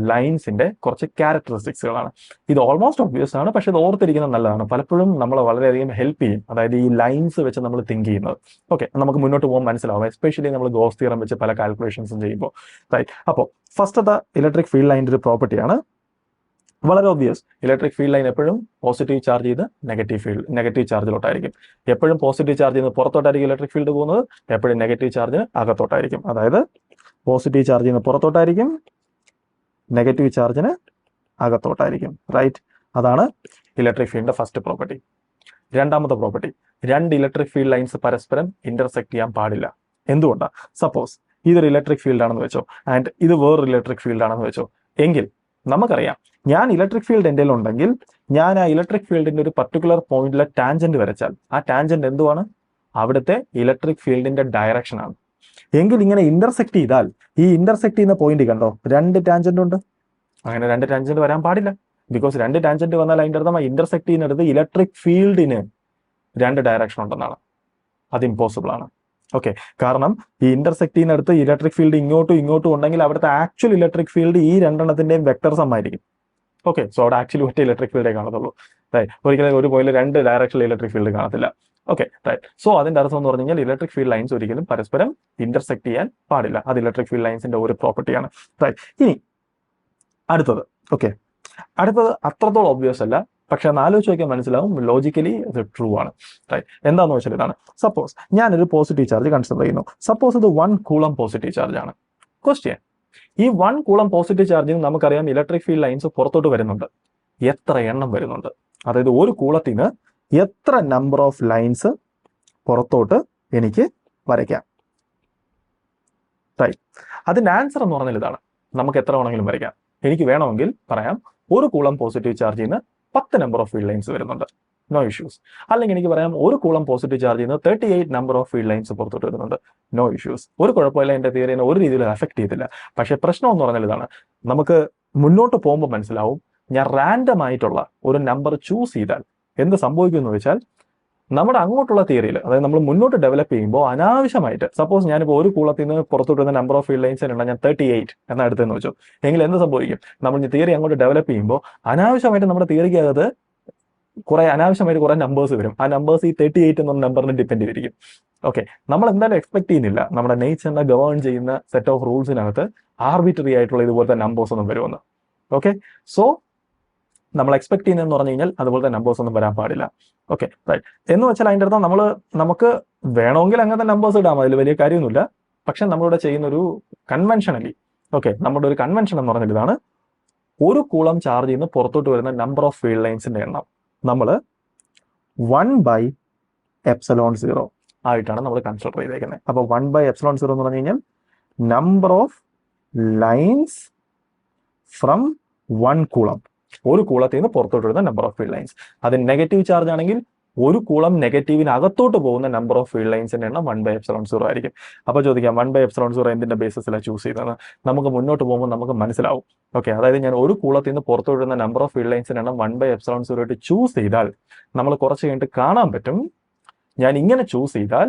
ലൈൻസിന്റെ കുറച്ച് ക്യാരക്ടറിസ്റ്റിക്സുകളാണ്. ഇത് ഓൾമോസ്റ്റ് ഒബ്വിയസ് ആണ്, പക്ഷെ ഇത് ഓർത്തിരിക്കുന്നത് നല്ലതാണ്. പലപ്പോഴും നമ്മളെ വളരെയധികം ഹെൽപ്പ് ചെയ്യും. അതായത് ഈ ലൈൻസ് വെച്ച് നമ്മൾ തിങ്ക് ചെയ്യുന്നത്. ഓക്കെ, നമുക്ക് മുന്നോട്ട് പോകാൻ മനസ്സിലാവും, എസ്പെഷ്യലി നമ്മൾ ഗോസ് തിയറം വെച്ച് പല കാൽക്കുലേഷൻസും ചെയ്യുമ്പോൾ. റൈറ്റ്. അപ്പോൾ ഫസ്റ്റത്തെ ഇലക്ട്രിക് ഫീൽഡ് ലൈനിന്റെ ഒരു പ്രോപ്പർട്ടിയാണ് വളരെ ഒബ്വിയസ്. ഇലക്ട്രിക് ഫീൽഡ് ലൈൻ എപ്പോഴും പോസിറ്റീവ് ചാർജ് ചെയ്ത് നെഗറ്റീവ് ചാർജിലോട്ടായിരിക്കും. എപ്പോഴും പോസിറ്റീവ് ചാർജ് ചെയ്യുന്നത് പുറത്തോട്ടായിരിക്കും ഇലക്ട്രിക് ഫീൽഡ് പോകുന്നത്, എപ്പോഴും നെഗറ്റീവ് ചാർജിന് അകത്തോട്ടായിരിക്കും. അതായത് പോസിറ്റീവ് ചാർജ് ചെയ്യുന്നത് പുറത്തോട്ടായിരിക്കും, നെഗറ്റീവ് ചാർജിന് അകത്തോട്ടായിരിക്കും. റൈറ്റ്. അതാണ് ഇലക്ട്രിക് ഫീൽഡിന്റെ ഫസ്റ്റ് പ്രോപ്പർട്ടി. രണ്ടാമത്തെ പ്രോപ്പർട്ടി, രണ്ട് ഇലക്ട്രിക് ഫീൽഡ് ലൈൻസ് പരസ്പരം ഇന്റർസെക്ട് ചെയ്യാൻ പാടില്ല. എന്തുകൊണ്ടാണ്? സപ്പോസ് ഇതൊരു ഇലക്ട്രിക് ഫീൽഡ് ആണെന്ന് വെച്ചോ, ആൻഡ് ഇത് വേറൊരു ഇലക്ട്രിക് ഫീൽഡ് ആണെന്ന് വെച്ചോ, എങ്കിൽ നമുക്കറിയാം ഞാൻ ഇലക്ട്രിക് ഫീൽഡ് എൻ്റെ ഉണ്ടെങ്കിൽ ഞാൻ ആ ഇലക്ട്രിക് ഫീൽഡിന്റെ ഒരു പർട്ടിക്കുലർ പോയിന്റിലെ ടാൻജന്റ് വരച്ചാൽ ആ ടാൻജന്റ് എന്തുവാണ്? അവിടുത്തെ ഇലക്ട്രിക് ഫീൽഡിന്റെ ഡയറക്ഷൻ ആണ്. എങ്കിൽ ഇങ്ങനെ ഇന്റർസെക്ട് ചെയ്താൽ ഈ ഇന്റർസെക്ട് ചെയ്യുന്ന പോയിന്റ് കണ്ടോ, രണ്ട് ടാൻജന്റ് ഉണ്ട്. അങ്ങനെ രണ്ട് ടാൻജന്റ് വരാൻ പാടില്ല. ബിക്കോസ് രണ്ട് ടാൻജന്റ് വന്നാൽ അതിൻ്റെ അർത്ഥം ഇന്റർസെക്ട് ചെയ്യുന്നിടത്ത് ഇലക്ട്രിക് ഫീൽഡിന് രണ്ട് ഡയറക്ഷൻ ഉണ്ടെന്നാണ്. അത് ഇമ്പോസിബിൾ ആണ്. ഓക്കെ, കാരണം ഈ ഇന്റർസെക്ട് ചെയ്യുന്നിടത്ത് ഇലക്ട്രിക് ഫീൽഡ് ഇങ്ങോട്ടും ഉണ്ടെങ്കിൽ അവിടുത്തെ ആക്ച്വൽ ഇലക്ട്രിക് ഫീൽഡ് ഈ രണ്ടെണ്ണത്തിന്റെയും വെക്ടർ സം ആയിരിക്കും. ഓക്കെ, സോ അവിടെ ആക്ച്വലി ഒറ്റ ഇലക്ട്രിക് ഫീൽഡേ കാണത്തുള്ളൂ. ഒരിക്കലും ഒരു പോയിന്റ് രണ്ട് ഡയറക്ഷനിൽ ഇലക്ട്രിക് ഫീൽഡ് കാണത്തില്ല. Okay, right. സോ അതിന്റെ അർത്ഥം എന്ന് പറഞ്ഞു കഴിഞ്ഞാൽ ഇലക്ട്രിക് ഫീൽഡ് ലൈൻസ് ഒരിക്കലും പരസ്പരം ഇന്റർസെക്ട് ചെയ്യാൻ പാടില്ല. അത് ഇലക്ട്രിക് ഫീൽഡ് ലൈൻസിന്റെ ഒരു പ്രോപ്പർട്ടിയാണ്. റൈറ്റ്. ഇനി അടുത്തത്. ഓക്കെ, അടുത്തത് അത്രത്തോളം ഒബ്വിയസ് അല്ല, പക്ഷെ ഒന്ന് ആലോചിച്ച് നോക്കിയാൽ മനസ്സിലാവും ലോജിക്കലി ഇത് ട്രൂ ആണ്. റൈറ്റ്. എന്താണെന്ന് വെച്ചാൽ ഇതാണ്. സപ്പോസ് ഞാനൊരു പോസിറ്റീവ് ചാർജ് കൺസിഡർ ചെയ്യുന്നു. സപ്പോസ് ഇത് 1 കൂളം പോസിറ്റീവ് ചാർജ് ആണ്. ക്വസ്റ്റ്യൻ, ഈ 1 കൂളം പോസിറ്റീവ് ചാർജിന് നമുക്കറിയാം ഇലക്ട്രിക് ഫീൽഡ് ലൈൻസ് പുറത്തോട്ട് വരുന്നുണ്ട്. എത്ര എണ്ണം വരുന്നുണ്ട്? അതായത് ഒരു കൂളത്തിന് എത്ര നമ്പർ ഓഫ് ലൈൻസ് പുറത്തോട്ട് എനിക്ക് വരയ്ക്കാം? റൈറ്റ്. അതിന്റെ ആൻസർ എന്ന് പറഞ്ഞാൽ ഇതാണ്. നമുക്ക് എത്ര വേണമെങ്കിലും വരയ്ക്കാം. എനിക്ക് വേണമെങ്കിൽ പറയാം ഒരു കൂളം പോസിറ്റീവ് ചാർജിന് 10 നമ്പർ ഓഫ് ഫീൽഡ് ലൈൻസ് വരുന്നുണ്ട്, നോ ഇഷ്യൂസ്. അല്ലെങ്കിൽ എനിക്ക് പറയാം ഒരു കൂളം പോസിറ്റീവ് ചാർജ് ചെയ്യുന്ന 38 നമ്പർ ഓഫ് ഫീൽഡ് ലൈൻസ് പുറത്തോട്ട് വരുന്നുണ്ട്, നോ ഇഷ്യൂസ്. ഒരു കുഴപ്പമില്ല, എൻ്റെ തിയറിനെ ഒരു രീതിയിൽ അഫക്ട് ചെയ്തില്ല. പക്ഷേ പ്രശ്നം എന്ന് പറഞ്ഞാൽ ഇതാണ്. നമുക്ക് മുന്നോട്ട് പോകുമ്പോൾ മനസ്സിലാവും, ഞാൻ റാൻഡം ആയിട്ടുള്ള ഒരു നമ്പർ ചൂസ് ചെയ്താൽ എന്ത് സംഭവിക്കുമെന്ന് വെച്ചാൽ നമ്മുടെ അങ്ങോട്ടുള്ള തിയറിയിൽ, അതായത് നമ്മൾ മുന്നോട്ട് ഡെവലപ്പ് ചെയ്യുമ്പോൾ അനാവശ്യമായിട്ട്, സപ്പോസ് ഞാനിപ്പോൾ ഒരു കൂളത്തിൽ നിന്ന് പുറത്തോട്ട് വരുന്ന നമ്പർ ഓഫ് ഫീൽഡ് ലൈൻസ് ഉണ്ടെങ്കിൽ ഞാൻ 38 എന്ന അടുത്തെന്ന് വെച്ചു, എങ്കിൽ എന്ത് സംഭവിക്കും? നമ്മൾ തിയറി അങ്ങോട്ട് ഡെവലപ്പ് ചെയ്യുമ്പോൾ അനാവശ്യമായിട്ട് നമ്മുടെ തിയറിക്ക് അകത്ത് അനാവശ്യമായിട്ട് കുറെ നമ്പേഴ്സ് വരും. ആ നമ്പേഴ്സ് ഈ 38 എന്ന നമ്പറിനെ ഡിപ്പെൻഡ് ചെയ്തിരിക്കും. ഓക്കെ, നമ്മൾ എന്തായാലും എക്സ്പെക്ട് ചെയ്യുന്നില്ല നമ്മുടെ നേച്ചറിനെ ഗവേൺ ചെയ്യുന്ന സെറ്റ് ഓഫ് റൂൾസിനകത്ത് ആർബിറ്ററി ആയിട്ടുള്ള ഇതുപോലത്തെ നമ്പേഴ്സ് ഒന്നും വരുമെന്ന്. ഓക്കെ, സോ നമ്മൾ എക്സ്പെക്ട് ചെയ്യുന്നതെന്ന് പറഞ്ഞു കഴിഞ്ഞാൽ അതുപോലത്തെ നമ്പേഴ്സ് ഒന്നും വരാൻ പാടില്ല. Okay, right. എന്ന് വെച്ചാൽ അതിൻ്റെ അർത്ഥം നമുക്ക് വേണമെങ്കിൽ അങ്ങനത്തെ നമ്പേഴ്സ് ഇടാം, അതിൽ വലിയ കാര്യമൊന്നുമില്ല. പക്ഷെ നമ്മളിവിടെ ചെയ്യുന്ന ഒരു കൺവെൻഷനലി, ഓക്കെ, നമ്മുടെ ഒരു കൺവെൻഷൻ എന്ന് പറഞ്ഞാൽ ഇതാണ്. ഒരു കൂളം ചാർജ് ചെയ്യുന്ന പുറത്തോട്ട് വരുന്ന നമ്പർ ഓഫ് ഫീൽഡ് ലൈൻസിന്റെ എണ്ണം നമ്മൾ 1/ε0 ആയിട്ടാണ് നമ്മൾ കൺസിഡർ ചെയ്തേക്കുന്നത്. അപ്പോൾ 1/ε0 എന്ന് പറഞ്ഞു കഴിഞ്ഞാൽ number of lines from 1 coulomb. ഒരു കൂളത്തിൽ നിന്ന് പുറത്തോട്ട് വരുന്ന നമ്പർ ഓഫ് ഫീൽഡ് ലൈൻസ്. അത് നെഗറ്റീവ് ചാർജ് ആണെങ്കിൽ ഒരു കൂളം നെഗറ്റീവിനകത്തോട്ട് പോകുന്ന നമ്പർ ഓഫ് ഫീൽഡ് ലൈൻസിന്റെ എണ്ണം 1/ε0 ആയിരിക്കും. അപ്പോൾ ചോദിക്കാം 1/ε0 എന്തിന്റെ ബേസിസിലാണ് ചൂസ് ചെയ്തത്? നമുക്ക് മുന്നോട്ട് പോകുമ്പോൾ നമുക്ക് മനസ്സിലാവും. ഓക്കെ, അതായത് ഞാൻ ഒരു കൂളത്തിൽ നിന്ന് പുറത്തോട്ട് വരുന്ന നമ്പർ ഓഫ് ഫീൽഡ് ലൈൻസിന്റെ എണ്ണം 1/ε0 ആയിട്ട് ചൂസ് ചെയ്താൽ നമ്മൾ കുറച്ച് കഴിഞ്ഞിട്ട് കാണാൻ പറ്റും. ഞാൻ ഇങ്ങനെ ചൂസ് ചെയ്താൽ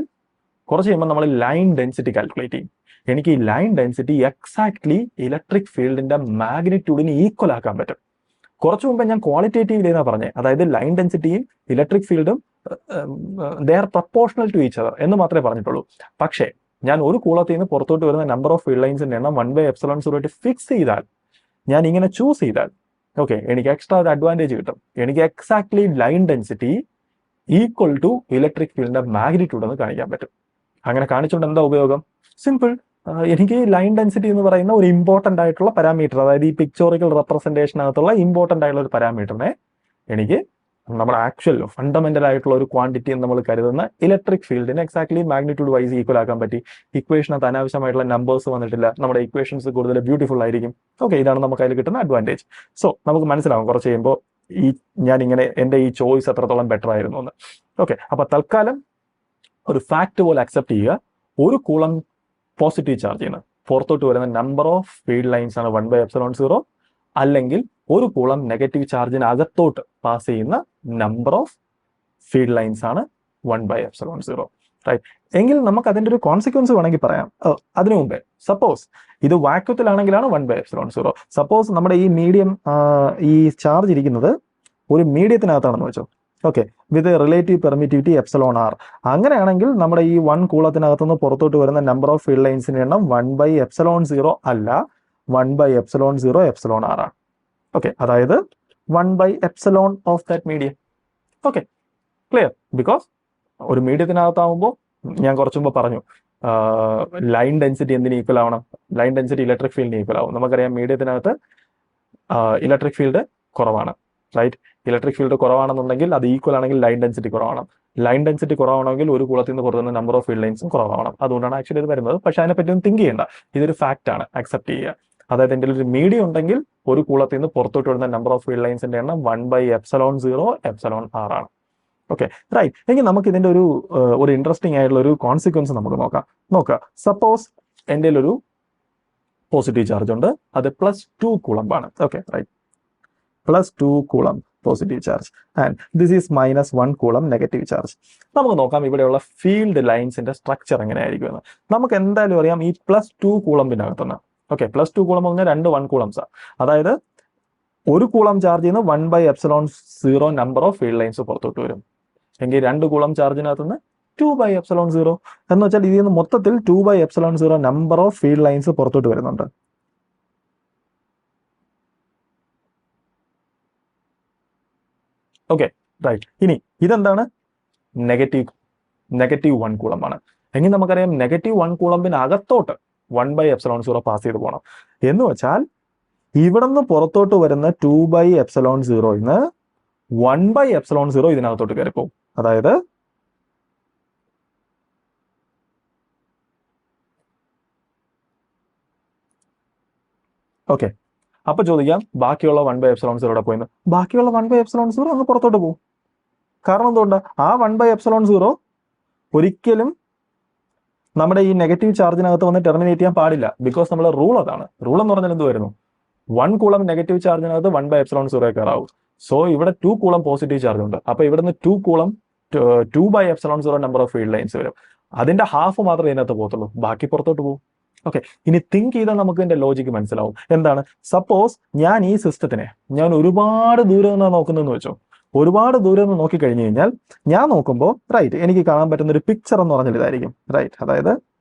കുറച്ച് കഴിയുമ്പോൾ നമ്മൾ ലൈൻ ഡെൻസിറ്റി കാൽക്കുലേറ്റ് ചെയ്യും. എനിക്ക് ഈ ലൈൻ ഡെൻസിറ്റി എക്സാക്ട്ലി ഇലക്ട്രിക് ഫീൽഡിന്റെ മാഗ്നിറ്റ്യൂഡിന് ഈക്വൽ ആക്കാൻ പറ്റും. കുറച്ചു മുമ്പ് ഞാൻ ക്വാളിറ്റേറ്റീവ് എന്നാ പറഞ്ഞത്, അതായത് ലൈൻ ഡെൻസിറ്റിയും ഇലക്ട്രിക് ഫീൽഡും they are proportional to each other എന്ന് മാത്രമേ പറഞ്ഞിട്ടുള്ളൂ. പക്ഷേ ഞാൻ ഒരു കൂളത്തിൽ നിന്ന് പുറത്തോട്ട് വരുന്ന നമ്പർ ഓഫ് ഫീൽഡ് ലൈൻസിന്റെ എണ്ണം 1/ε0 ആയിട്ട് ഫിക്സ് ചെയ്താൽ, ഞാൻ ഇങ്ങനെ ചൂസ് ചെയ്താൽ, ഓക്കെ, എനിക്ക് എക്സ്ട്രാ ഒരു അഡ്വാൻറ്റേജ് കിട്ടും. എനിക്ക് exactly line density equal to electric ഫീൽഡിന്റെ മാഗ്നിറ്റ്യൂഡ് എന്ന് കാണിക്കാൻ പറ്റും. അങ്ങനെ കാണിച്ചുകൊണ്ട് എന്താ ഉപയോഗം? സിമ്പിൾ. എനിക്ക് ലൈൻ ഡെൻസിറ്റി എന്ന് പറയുന്ന ഒരു ഇമ്പോർട്ടൻ്റ് ആയിട്ടുള്ള പാരാമീറ്റർ, അതായത് ഈ പിക്ചോറിക്കൽ റെപ്രസെന്റേഷനകത്തുള്ള ഇമ്പോർട്ടൻ്റ് ആയിട്ടുള്ള ഒരു പാരാമീറ്ററിനെ എനിക്ക് നമ്മുടെ ആക്ച്വൽ ഫണ്ടമെന്റൽ ആയിട്ടുള്ള ഒരു ക്വാണ്ടിറ്റി എന്ന് നമ്മൾ കരുതുന്ന ഇലക്ട്രിക് ഫീൽഡിന് എക്സാക്ട്ലി മാഗ്നിറ്റ്യൂഡ് വൈസ് ഈക്വൽ ആക്കാൻ പറ്റി. ഇക്വേഷനകത്ത് അനാവശ്യമായിട്ടുള്ള നമ്പേഴ്സ് വന്നിട്ടില്ല, നമ്മുടെ ഇക്വേഷൻസ് കൂടുതൽ ബ്യൂട്ടിഫുൾ ആയിരിക്കും. ഓക്കെ, ഇതാണ് നമുക്ക് അതിൽ കിട്ടുന്ന അഡ്വാൻറ്റേജ്. സോ നമുക്ക് മനസ്സിലാവും കുറച്ച് കഴിയുമ്പോൾ ഞാൻ ഇങ്ങനെ എൻ്റെ ഈ ചോയ്സ് എത്രത്തോളം ബെറ്റർ ആയിരുന്നു എന്ന്. ഓക്കെ, അപ്പൊ തൽക്കാലം ഒരു ഫാക്ട് പോലെ അക്സെപ്റ്റ് ചെയ്യുക. ഒരു കൂളം പോസിറ്റീവ് ചാർജ് ചെയ്യുന്നത് പുറത്തോട്ട് വരുന്ന നമ്പർ ഓഫ് ഫീൽഡ് ലൈൻസ് ആണ് 1/ε0, അല്ലെങ്കിൽ ഒരു കൂളം നെഗറ്റീവ് ചാർജിന് അകത്തോട്ട് പാസ് ചെയ്യുന്ന നമ്പർ ഓഫ് ഫീൽഡ് ലൈൻസ് ആണ് 1/ε0. റൈറ്റ്? എങ്കിൽ നമുക്ക് അതിന്റെ ഒരു കോൺസിക്വൻസ് വേണമെങ്കിൽ പറയാം. അതിനു മുമ്പേ സപ്പോസ് ഇത് വാക്വത്തിലാണെങ്കിലാണ് 1/ε0. സപ്പോസ് നമ്മുടെ ഈ മീഡിയം, ഈ ചാർജ് ഇരിക്കുന്നത് ഒരു മീഡിയത്തിനകത്താണെന്ന് വെച്ചോ. ഓക്കെ, വിത്ത് റിലേറ്റീവ് പെർമിറ്റിവിറ്റി ε0r. അങ്ങനെയാണെങ്കിൽ നമ്മുടെ ഈ 1 കൂളത്തിനകത്തുനിന്ന് പുറത്തോട്ട് വരുന്ന നമ്പർ ഓഫ് ഫീൽഡ് ലൈൻസിന്റെ എണ്ണം 1/ε0 അല്ല, 1/ε0 ആണ്. ഓക്കെ, അതായത് 1/ε of that medium. Okay, clear? Because ഒരു മീഡിയത്തിനകത്താവുമ്പോൾ ഞാൻ കുറച്ചു മുമ്പ് പറഞ്ഞു ലൈൻ ഡെൻസിറ്റി എന്തിന് ഈക്വൽ ആവണം? ലൈൻ ഡെൻസിറ്റി ഇലക്ട്രിക് ഫീൽഡിന് ഈക്വൽ ആവും. നമുക്കറിയാം മീഡിയത്തിനകത്ത് ഇലക്ട്രിക് ഫീൽഡ് കുറവാണ്. റൈറ്റ്? ഇലക്ട്രിക് ഫീൽഡ് കുറവാണെന്നുണ്ടെങ്കിൽ അത് ഈക്വൽ ആണെങ്കിൽ ലൈൻ ഡെൻസിറ്റി കുറവാണ്. ലൈൻ ഡെൻസിറ്റി കുറവാണെങ്കിൽ ഒരു കൂളത്തിൽ നിന്ന് പുറത്തുന്ന നമ്പർ ഓഫ് ഫീൽഡ് ലൈൻസും കുറവാണ്. അതുകൊണ്ടാണ് ആക്ച്വലി ഇത് വരുന്നത്. പക്ഷെ അതിനെപ്പറ്റി ഒന്നും തിങ്ക് ചെയ്യേണ്ട, ഇതൊരു ഫാക്ട് ആണ്, അക്സെപ്റ്റ് ചെയ്യുക. അതായത് എൻ്റെ ഒരു മീഡിയം ഉണ്ടെങ്കിൽ ഒരു കൂളത്തിൽ നിന്ന് പുറത്തോട്ട് വരുന്ന നമ്പർ ഓഫ് ഫീൽഡ് ലൈൻസിന്റെ എണ്ണം 1/ε0 ആണ്. Okay, right? എങ്കിൽ നമുക്ക് ഇതിന്റെ ഒരു ഇൻട്രസ്റ്റിംഗ് ആയിട്ടുള്ള ഒരു കോൺസിക്വൻസ് നമുക്ക് നോക്കാം. സപ്പോസ് എൻ്റെ ഒരു പോസിറ്റീവ് ചാർജ് ഉണ്ട്, അത് +2 കൂളംബാണ്. Okay, right? +2 coulomb positive charge and this is -1 coulomb negative charge. നമുക്ക് നോക്കാം ഇവിടെയുള്ള ഫീൽഡ് ലൈൻസിന്റെ സ്ട്രക്ചർ എങ്ങനെയായിരിക്കും എന്ന്. നമുക്ക് എന്തായാലും അറിയാം ഈ +2 കൂളമ്പിനകത്തുനിന്ന്, ഓക്കെ, +2 കൂളം പറഞ്ഞാൽ 2 1 കൂളംസാ. അതായത് ഒരു കൂളം ചാർജ് ചെയ്യുന്ന 1/ε0 നമ്പർ ഓഫ് ഫീൽഡ് ലൈൻസ് പുറത്തോട്ട് വരും. എങ്കിൽ 2 കൂളം ചാർജിനകത്തുനിന്ന് 2/ε0 എന്ന് വെച്ചാൽ ഇതിൽ നിന്ന് മൊത്തത്തിൽ 2/ε0 നമ്പർ ഓഫ് ഫീൽഡ് ലൈൻസ് പുറത്തോട്ട് വരുന്നുണ്ട്. Okay, right? ഇനി ഇതെന്താണ്? നെഗറ്റീവ് 1 കൂളമ്പാണ്. എങ്കിൽ നമുക്കറിയാം -1 കൂളമ്പിന് അകത്തോട്ട് 1/ε0 പാസ് ചെയ്ത് പോകണം. എന്ന് വെച്ചാൽ ഇവിടെ നിന്ന് പുറത്തോട്ട് വരുന്ന 2/ε0 1/ε0 ഇതിനകത്തോട്ട് കയറിപ്പോകും. അതായത് ഓക്കെ, അപ്പൊ ചോദിക്കാം ബാക്കിയുള്ള 1/ε0 പോയിന്ന്. ബാക്കിയുള്ള 1/ε0 അങ്ങ് പുറത്തോട്ട് പോകും. കാരണം എന്തുകൊണ്ട്? ആ 1/ε0 ഒരിക്കലും നമ്മുടെ ഈ നെഗറ്റീവ് ചാർജിനകത്ത് വന്ന് ടെർമിനേറ്റ് ചെയ്യാൻ പാടില്ല. ബിക്കോസ് നമ്മുടെ റൂൾ അതാണ്. റൂൾ എന്ന് പറഞ്ഞാൽ എന്ത് വരുന്നു? 1 കൂളം നെഗറ്റീവ് ചാർജിനകത്ത് 1/ε0 കയറാവും. സോ ഇവിടെ 2 കൂളം പോസിറ്റീവ് ചാർജ് ഉണ്ട്. അപ്പൊ ഇവിടുന്ന് 2 coulomb 2/ε0 number of field lines വരും. അതിന്റെ ഹാഫ് മാത്രമേ ഇതിനകത്ത് പോകത്തുള്ളൂ, ബാക്കി പുറത്തോട്ട് പോകും. ഓക്കെ, ഇനി തിങ്ക് ചെയ്താൽ നമുക്ക് ഇതിന്റെ ലോജിക്ക് മനസ്സിലാവും. എന്താണ്? സപ്പോസ് ഞാൻ ഈ സിസ്റ്റത്തിനെ ഞാൻ ഒരുപാട് ദൂരെ നിന്നാണ് നോക്കുന്നതെന്ന് വെച്ചോ. ഒരുപാട് ദൂരെ നിന്ന് നോക്കി കഴിഞ്ഞു കഴിഞ്ഞാൽ ഞാൻ നോക്കുമ്പോൾ റൈറ്റ് എനിക്ക് കാണാൻ പറ്റുന്ന ഒരു പിക്ചർ എന്ന് പറഞ്ഞാൽ ഇതായിരിക്കും. റൈറ്റ്? അതായത്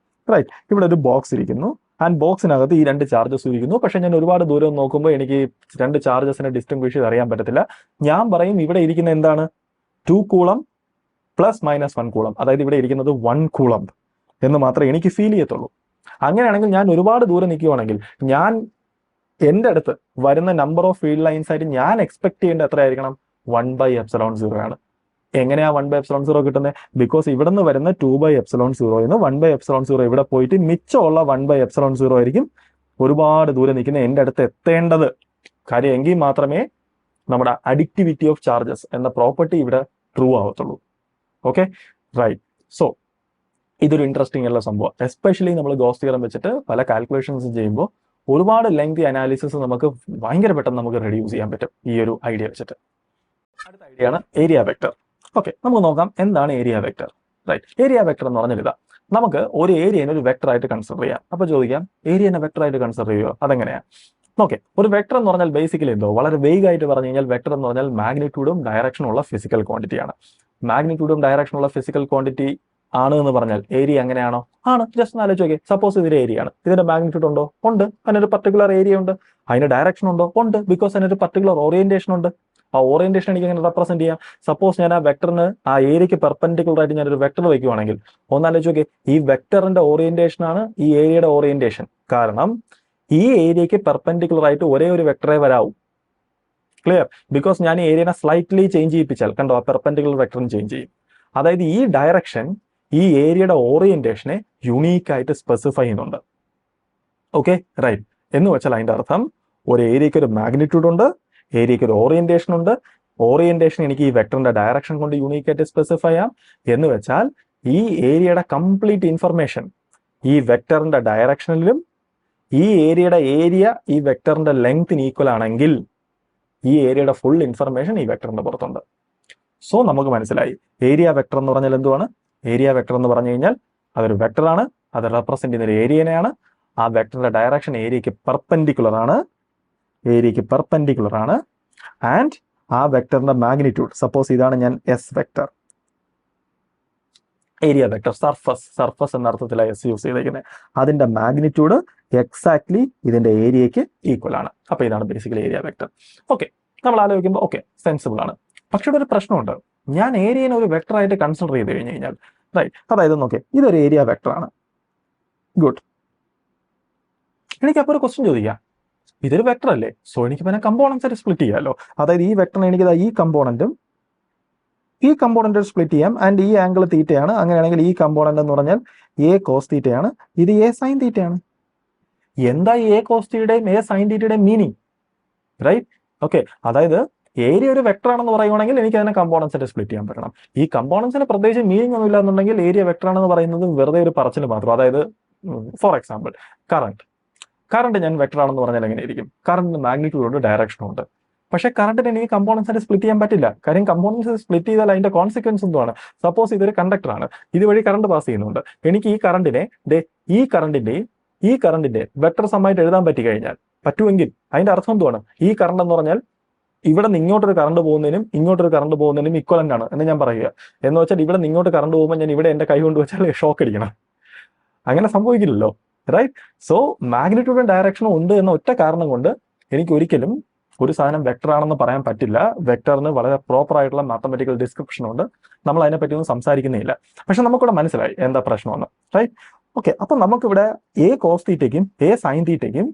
റൈറ്റ് ഇവിടെ ഒരു ബോക്സ് ഇരിക്കുന്നു ആൻഡ് ബോക്സിനകത്ത് ഈ 2 ചാർജസ് ഇരിക്കുന്നു. പക്ഷെ ഞാൻ ഒരുപാട് ദൂരം നോക്കുമ്പോൾ എനിക്ക് 2 ചാർജസിനെ ഡിസ്റ്റിംഗ്വിഷ് ചെയ്ത് അറിയാൻ പറ്റത്തില്ല. ഞാൻ പറയും ഇവിടെ ഇരിക്കുന്ന എന്താണ്? 2 കൂളം +-1 കൂളം. അതായത് ഇവിടെ ഇരിക്കുന്നത് 1 കൂളം എന്ന് മാത്രമേ എനിക്ക് ഫീൽ ചെയ്യത്തുള്ളൂ. അങ്ങനെയാണെങ്കിൽ ഞാൻ ഒരുപാട് ദൂരം നിൽക്കുവാണെങ്കിൽ ഞാൻ എൻ്റെ അടുത്ത് വരുന്ന നമ്പർ ഓഫ് ഫീൽഡ് ലൈൻസ് ആയിട്ട് ഞാൻ എക്സ്പെക്ട് ചെയ്യേണ്ട എത്രയായിരിക്കണം? 1/ε0 ആണ്. എങ്ങനെയാ 1/ε0 കിട്ടുന്നത്? ബിക്കോസ് ഇവിടെ നിന്ന് വരുന്ന 2/ε0 1/ε0 ഇവിടെ പോയിട്ട് മിച്ചമുള്ള 1/ε0 ആയിരിക്കും ഒരുപാട് ദൂരെ നിൽക്കുന്ന എൻ്റെ അടുത്ത് എത്തേണ്ടത്. കാര്യം എങ്കിൽ മാത്രമേ നമ്മുടെ അഡിക്റ്റിവിറ്റി ഓഫ് ചാർജസ് എന്ന പ്രോപ്പർട്ടി ഇവിടെ ട്രൂ ആവത്തുള്ളൂ. Okay, right. സോ ഇതൊരു ഇൻട്രസ്റ്റിംഗ് ഉള്ള സംഭവം. എസ്പെഷ്യലി നമ്മൾ ഗോസ് തിയറം വെച്ചിട്ട് പല കാൽക്കുലേഷൻസ് ചെയ്യുമ്പോൾ ഒരുപാട് ലെങ്തി അനാലിസിസ് നമുക്ക് ഭയങ്കര പെട്ടെന്ന് നമുക്ക് റെഡ്യൂസ് ചെയ്യാൻ പറ്റും ഈ ഒരു ഐഡിയ വെച്ചിട്ട്. അടുത്ത ഐഡിയ ആണ് ഏരിയ വെക്ടർ. ഓക്കെ, നമുക്ക് നോക്കാം എന്താണ് area vector. Right, area vector എന്ന് പറഞ്ഞാൽ ഇതാ, നമുക്ക് ഒരു ഏരിയനെ ഒരു വെക്ടർ ആയിട്ട് കൺസിഡർ ചെയ്യാം. അപ്പൊ ചോദിക്കാം, ഏരിയനെ വെക്ടർ ആയിട്ട് കൺസിഡർ ചെയ്യുമോ? അതെങ്ങനെയാ? ഓക്കെ, ഒരു വെക്ടർ എന്ന് പറഞ്ഞാൽ ബേസിക്കലി എന്തോ വളരെ വേഗ് ആയിട്ട് പറഞ്ഞു കഴിഞ്ഞാൽ വെക്ടർ എന്ന് പറഞ്ഞാൽ മാഗ്നിറ്റ്യൂഡും ഡയറക്ഷനും ഉള്ള ഫിസിക്കൽ ക്വാണ്ടിറ്റി ആണ്. മാഗ്നിറ്റ്യൂഡും ഡയറക്ഷനും ഉള്ള ഫിസിക്കൽ ക്വാണ്ടിറ്റി ആണ് എന്ന് പറഞ്ഞാൽ ഏരിയ എങ്ങനെയാണോ? ആണ്. ജസ്റ്റ് ആലോചിച്ച് നോക്കിയേ, സപ്പോസ് ഇതിന്റെ ഏരിയ ആണ്, ഇതിന്റെ മാഗ്നിറ്റ്യൂഡ് ഉണ്ടോ? ഉണ്ട്. അതിനൊരു പർട്ടിക്കുലർ ഏരിയ ഉണ്ട്. അതിന് ഡയറക്ഷൻ ഉണ്ടോ? ഉണ്ട്. ബിക്കോസ് അതിനൊരു പർട്ടിക്കുലർ ഓറിയന്റേഷൻ ഉണ്ട്. ആ ഓറിയന്റേഷൻ എനിക്ക് എങ്ങനെ റെപ്രസെന്റ് ചെയ്യാം? സപ്പോസ് ഞാൻ ആ വെക്ടറിന് ആ ഏരിയക്ക് പെർപെൻഡിക്കുലർ ആയിട്ട് ഞാനൊരു വെക്ടർ വയ്ക്കുവാണെങ്കിൽ ഒന്നാലോചിച്ച് നോക്കിയേ, ഈ വെക്ടറിന്റെ ഓറിയന്റേഷൻ ആണ് ഈ ഏരിയയുടെ ഓറിയന്റേഷൻ. കാരണം ഈ ഏരിയക്ക് പെർപെൻഡിക്കുലർ ആയിട്ട് ഒരേ ഒരു വെക്ടറേ വരാവൂ. ക്ലിയർ? ബിക്കോസ് ഞാൻ ഈ ഏരിയനെ സ്ലൈറ്റ്ലി ചേഞ്ച് ചെയ്യിപ്പിച്ചാൽ കണ്ടോ, ആ പെർപെൻഡിക്കുലർ വെക്ടറും ചേഞ്ച് ചെയ്യും. അതായത് ഈ ഡയറക്ഷൻ ഈ ഏരിയയുടെ ഓറിയന്റേഷനെ യുണീക്ക് ആയിട്ട് സ്പെസിഫൈ ചെയ്യുന്നുണ്ട്. Okay, right. എന്ന് വെച്ചാൽ അതിന്റെ അർത്ഥം ഒരു ഏരിയക്ക് ഒരു മാഗ്നിറ്റ്യൂഡ് ഉണ്ട്, ഏരിയക്ക് ഒരു ഓറിയന്റേഷൻ ഉണ്ട്. ഓറിയന്റേഷൻ എനിക്ക് ഈ വെക്ടറിന്റെ ഡയറക്ഷൻ കൊണ്ട് യുണീക്ക് ആയിട്ട് സ്പെസിഫൈ ചെയ്യാം. എന്ന് വെച്ചാൽ ഈ ഏരിയയുടെ കംപ്ലീറ്റ് ഇൻഫർമേഷൻ ഈ വെക്ടറിന്റെ ഡയറക്ഷനിലും ഈ ഏരിയയുടെ ഏരിയ ഈ വെക്ടറിന്റെ ലെങ്ത്തിന് ഈക്വൽ ആണെങ്കിൽ ഈ ഏരിയയുടെ ഫുൾ ഇൻഫർമേഷൻ ഈ വെക്ടറിന്റെ പുറത്തുണ്ട്. സോ നമുക്ക് മനസ്സിലായി ഏരിയ വെക്ടർ എന്ന് പറഞ്ഞാൽ എന്തുവാണ്? ഏരിയ വെക്ടർ എന്ന് പറഞ്ഞു കഴിഞ്ഞാൽ അതൊരു വെക്ടറാണ്, അത് റെപ്രസെന്റ് ചെയ്യുന്ന ഒരു ഏരിയനെയാണ്. ആ വെക്ടറിന്റെ ഡയറക്ഷൻ ഏരിയക്ക് പെർപെൻഡിക്കുലർ ആണ്. ആൻഡ് ആ വെക്ടറിന്റെ മാഗ്നിറ്റ്യൂഡ്, സപ്പോസ് ഇതാണ് ഞാൻ S vector, area vector, surface എന്ന അർത്ഥത്തിലാണ് എസ് യൂസ് ചെയ്തേക്കുന്നത്. അതിന്റെ മാഗ്നിറ്റ്യൂഡ് എക്സാക്ട്ലി ഇതിന്റെ ഏരിയക്ക് ഈക്വൽ ആണ്. അപ്പൊ ഇതാണ് ബേസിക്കലി ഏരിയ വെക്ടർ. ഓക്കെ, നമ്മൾ ആലോചിക്കുമ്പോൾ ഓക്കെ, സെൻസിബിൾ ആണ്. പക്ഷെ ഇവിടെ ഒരു പ്രശ്നമുണ്ട്. ഞാൻ ഏരിയനെ ഒരു വെക്ടർ ആയിട്ട് കൺസിഡർ ചെയ്ത് കഴിഞ്ഞ് കഴിഞ്ഞാൽ, റൈറ്റ്, അതായത് നോക്കേ, ഇതൊരു ഏരിയ വെക്ടർ ആണ്. ഗുഡ്. എനിക്കപ്പോൾ ഒരു ക്വസ്റ്റ്യൻ ചോദിക്കാം, ഇതൊരു വെക്ടർ അല്ലേ? സോ എനിക്ക് പിന്നെ കമ്പോണൻസ് ആയിട്ട് സ്പ്ലിറ്റ് ചെയ്യാമല്ലോ. അതായത് ഈ വെക്ടറിനെ എനിക്ക് ഈ കമ്പോണന്റും ഈ കമ്പോണന്റ് സ്പ്ലിറ്റ് ചെയ്യാം. ആൻഡ് ഈ ആംഗിൾ തീറ്റയാണ്. അങ്ങനെയാണെങ്കിൽ ഈ കമ്പോണന്റ് എന്ന് പറഞ്ഞാൽ എ കോസ് തീറ്റയാണ്, ഇത് എ സൈൻ തീറ്റയാണ്. എന്താ എ കോസ് തീറ്റയുടെയും എ സൈൻ തീറ്റയുടെയും മീനിങ്? Right, okay. അതായത് ഏരിയ ഒരു വെക്ടർ ആണെന്ന് പറയുവാണെങ്കിൽ എനിക്ക് അതിനെ കമ്പോണൻസ് ആയിട്ട് സ്പ്ലിറ്റ് ചെയ്യാൻ പറ്റണം. ഈ കമ്പോണൻസിന് പ്രത്യേകിച്ച് മീനിങ് ഒന്നും ഇല്ലാന്നുണ്ടെങ്കിൽ ഏരിയ വെക്ടർ ആണെന്ന് പറയുന്നത് വെറുതെ ഒരു പറച്ചിൽ മാത്രം. അതായത് ഫോർ എക്സാമ്പിൾ കറണ്ട് ഞാൻ വെക്ടർ ആണെന്ന് പറഞ്ഞാൽ എങ്ങനെയായിരിക്കും? കറണ്ടിന് മാഗ്നിറ്റ്യൂഡ് ഉണ്ട്, ഡയറക്ഷനും ഉണ്ട്. പക്ഷേ കറണ്ടിന് എനിക്ക് കമ്പോണൻസ് ആയിട്ട് സ്പ്ലിറ്റ് ചെയ്യാൻ പറ്റില്ല. കാര്യം കമ്പോണൻസ് സ്പ്ലിറ്റ് ചെയ്താൽ അതിന്റെ കോൺസിക്വൻസ് എന്തുവാണ്? സപ്പോസ് ഇതൊരു കണ്ടക്ടർ ആണ്, ഇതുവഴി കറണ്ട് പാസ് ചെയ്യുന്നുണ്ട്. എനിക്ക് ഈ കറണ്ടിനെ ഈ കറണ്ടിന്റെ വെക്ടർ സമ്മായിട്ട് എഴുതാൻ പറ്റി കഴിഞ്ഞാൽ, പറ്റുമെങ്കിൽ അതിന്റെ അർത്ഥം എന്തുവാണ്? ഈ കറണ്ട് എന്ന് പറഞ്ഞാൽ ഇവിടെ നിന്ന് ഇങ്ങോട്ടൊരു കറണ്ട് പോകുന്നതിനും ഇങ്ങോട്ടൊരു കറണ്ട് പോകുന്നതിനും ഇക്വലന്റ് ആണ് എന്ന് ഞാൻ പറയുക. എന്ന് വെച്ചാൽ ഇവിടെ നിന്ന് ഇങ്ങോട്ട് കറണ്ട് പോകുമ്പോൾ ഞാൻ ഇവിടെ എന്റെ കൈ കൊണ്ട് വെച്ചാൽ ഷോക്ക് അടിക്കണം. അങ്ങനെ സംഭവിക്കില്ലല്ലോ, റൈറ്റ്? സോ മാഗ്നിറ്റ്യൂഡും ഡയറക്ഷനും ഉണ്ട് എന്ന ഒറ്റ കാരണം കൊണ്ട് എനിക്ക് ഒരിക്കലും ഒരു സാധനം വെക്ടർ ആണെന്ന് പറയാൻ പറ്റില്ല. വെക്ടറിന് വളരെ പ്രോപ്പർ ആയിട്ടുള്ള മാത്തമെറ്റിക്കൽ ഡിസ്ക്രിപ്ഷൻ ഉണ്ട്. നമ്മൾ അതിനെപ്പറ്റി ഒന്നും സംസാരിക്കുന്നില്ല. പക്ഷെ നമുക്കിവിടെ മനസ്സിലായി എന്താ പ്രശ്നമെന്ന്, റൈറ്റ്? ഓക്കെ, അപ്പൊ നമുക്കിവിടെ എ കോസ് തീറ്റയ്ക്കും എ സൈൻ തീറ്റയ്ക്കും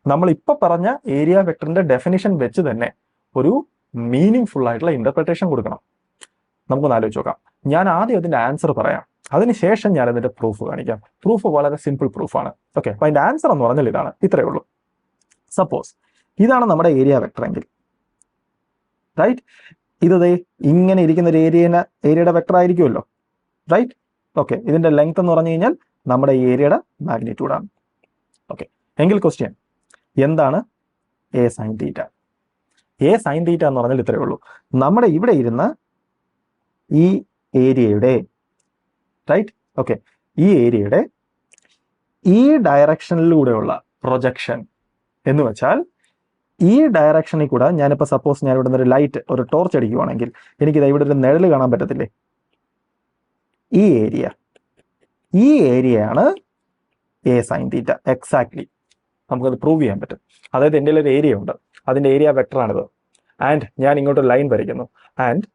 നമ്മൾ ഇപ്പൊ പറഞ്ഞ ഏരിയ വെക്ടറിന്റെ ഡെഫിനിഷൻ വെച്ച് തന്നെ ഒരു മീനിങ് ഫുൾ ആയിട്ടുള്ള ഇന്റർപ്രിട്ടേഷൻ കൊടുക്കണം. നമുക്കൊന്ന് ആലോചിച്ച് നോക്കാം. ഞാൻ ആദ്യം അതിന്റെ ആൻസർ പറയാം, അതിനുശേഷം ഞാൻ അതിന്റെ പ്രൂഫ് കാണിക്കാം. പ്രൂഫ് വളരെ സിമ്പിൾ പ്രൂഫാണ്. ഓക്കെ, അപ്പൊ അതിന്റെ ആൻസർ എന്ന് പറഞ്ഞാൽ ഇതാണ്, ഇത്രയേ ഉള്ളൂ. സപ്പോസ് ഇതാണ് നമ്മുടെ ഏരിയ വെക്ടർ എങ്കിൽ, റൈറ്റ്, ഇത് ഇങ്ങനെ ഇരിക്കുന്ന ഒരു ഏരിയയുടെ വെക്ടർ ആയിരിക്കുമല്ലോ, റൈറ്റ്? ഓക്കെ, ഇതിന്റെ ലെങ്ത് എന്ന് പറഞ്ഞു കഴിഞ്ഞാൽ നമ്മുടെ ഏരിയയുടെ മാഗ്നിറ്റ്യൂഡാണ്. ഓക്കെ, എങ്കിൽ ക്വസ്റ്റ്യൻ എന്താണ് A sine theta? A sine തീറ്റ എന്ന് പറഞ്ഞാൽ ഇത്രയേ ഉള്ളൂ. നമ്മുടെ ഇവിടെ ഇരുന്ന ഈ ഏരിയയുടെ, റൈറ്റ്, ഓക്കെ, ഈ ഏരിയയുടെ ഈ ഡയറക്ഷനിലൂടെയുള്ള പ്രൊജക്ഷൻ എന്ന് വെച്ചാൽ ഈ ഡയറക്ഷനിൽ കൂടെ ഞാനിപ്പോൾ സപ്പോസ് ഞാൻ ഇവിടെ നിന്ന് ഒരു ലൈറ്റ്, ഒരു ടോർച്ച് അടിക്കുവാണെങ്കിൽ എനിക്കിത് ഇവിടെ ഒരു നിഴൽ കാണാൻ പറ്റത്തില്ലേ? ഈ ഏരിയയാണ് എ സൈൻ തീറ്റ. എക്സാക്ട്ലി നമുക്കത് പ്രൂവ് ചെയ്യാൻ പറ്റും. അതായത് എൻ്റെ ഒരു ഏരിയ ഉണ്ട്, അതിൻ്റെ ഏരിയ വെക്ടറാണിത്. ആൻഡ് ഞാൻ ഇങ്ങോട്ടൊരു ലൈൻ വരയ്ക്കുന്നു. ആൻഡ്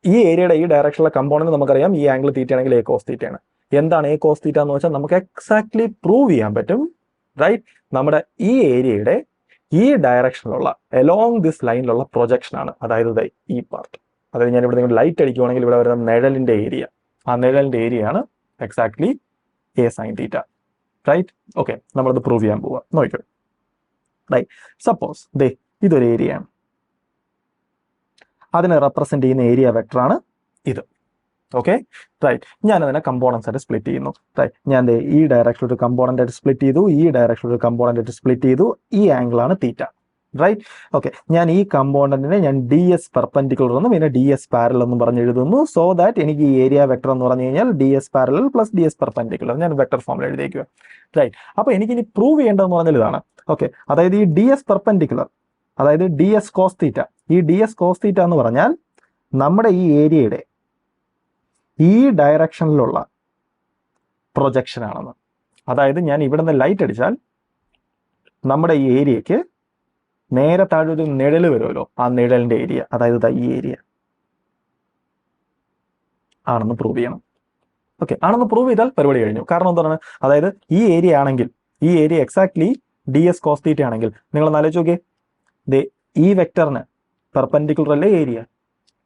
ഈ ഏരിയയുടെ ഈ ഡയറക്ഷനിലെ കമ്പോണന്റ് നമുക്കറിയാം, ഈ ആംഗിൾ തീറ്റ ആണെങ്കിൽ എ കോസ് തീറ്റയാണ്. എന്താണ് എ കോസ് തീറ്റ എന്ന് വെച്ചാൽ നമുക്ക് എക്സാക്ട്ലി പ്രൂവ് ചെയ്യാൻ പറ്റും, റൈറ്റ്? നമ്മുടെ ഈ ഏരിയയുടെ ഈ ഡയറക്ഷനിലുള്ള എലോങ് ദിസ് ലൈനിലുള്ള പ്രൊജക്ഷൻ ആണ്, അതായത് ഈ പാർട്ട്. അതായത് ഞാൻ ഇവിടെ നിങ്ങൾ ലൈറ്റ് അടിക്കുവാണെങ്കിൽ ഇവിടെ വരുന്ന നിഴലിന്റെ ഏരിയ, ആ നിഴലിന്റെ ഏരിയ ആണ് exactly A sine theta, right? Okay, നമ്മളത് പ്രൂവ് ചെയ്യാൻ പോവാം. നോക്കിക്കോ, റൈറ്റ്? സപ്പോസ് ഇതൊരു ഏരിയ ആണ്, അതിനെ റെപ്രസെന്റ് ചെയ്യുന്ന ഏരിയ വെക്ടറാണ് ഇത്. Okay, right. ഞാനതിനെ കമ്പോണൻസ് ആയിട്ട് സ്പ്ലിറ്റ് ചെയ്യുന്നു. റൈറ്റ്, ഞാൻ ഈ ഡയറക്ഷനിൽ ഒരു കമ്പോണന്റ് ആയിട്ട് സ്പ്ലിറ്റ് ചെയ്തു, ഈ ഡയറക്ഷനിൽ ഒരു കമ്പോണന്റ് ആയിട്ട് സ്പ്ലിറ്റ് ചെയ്തു. ഈ ആംഗിളാണ് തീറ്റ. Right, okay. ഞാൻ ഈ കമ്പോണന്റിനെ ഞാൻ ഡി എസ് പെർപെൻഡിക്കുലർ എന്നും പിന്നെ ഡി എസ് പാരലൽ എന്നും പറഞ്ഞ് എഴുതുന്നു. സോ ദാറ്റ് എനിക്ക് ഈ ഏരിയ വെക്ടർ എന്ന് പറഞ്ഞു കഴിഞ്ഞാൽ D S parallel plus D S perpendicular, ഞാൻ വെക്ടർ ഫോമിൽ എഴുതിയേക്കുക. റൈറ്റ്, അപ്പൊ എനിക്കിനി പ്രൂവ് ചെയ്യേണ്ടതെന്ന് പറഞ്ഞാൽ ഇതാണ്. ഓക്കെ, അതായത് ഈ ഡി എസ് പെർപെൻഡിക്കുലർ, അതായത് ഡി എസ് കോസ് തീറ്റ, ഈ ഡി എസ് കോസ് തീറ്റ എന്ന് പറഞ്ഞാൽ നമ്മുടെ ഈ ഏരിയയുടെ ഈ ഡയറക്ഷനിലുള്ള പ്രൊജക്ഷൻ ആണെന്ന്. അതായത് ഞാൻ ഇവിടെ നിന്ന് ലൈറ്റ് അടിച്ചാൽ നമ്മുടെ ഈ ഏരിയക്ക് നേരെ താഴെ ഒരു നിഴൽ വരുമല്ലോ, ആ നിഴലിന്റെ ഏരിയ, അതായത് ഈ ഏരിയ ആണെന്ന് പ്രൂവ് ചെയ്യണം. ഓക്കെ, ആണെന്ന് പ്രൂവ് ചെയ്താൽ പരിപാടി കഴിഞ്ഞു. കാരണം എന്താണ്, അതായത് ഈ ഏരിയ ആണെങ്കിൽ, ഈ area exactly D S cos theta ആണെങ്കിൽ നിങ്ങൾ ആലോചിച്ച് നോക്കിയേ, ഈ വെക്ടറിന് പെർപെൻഡിക്കുലർ അല്ലേ ഏരിയ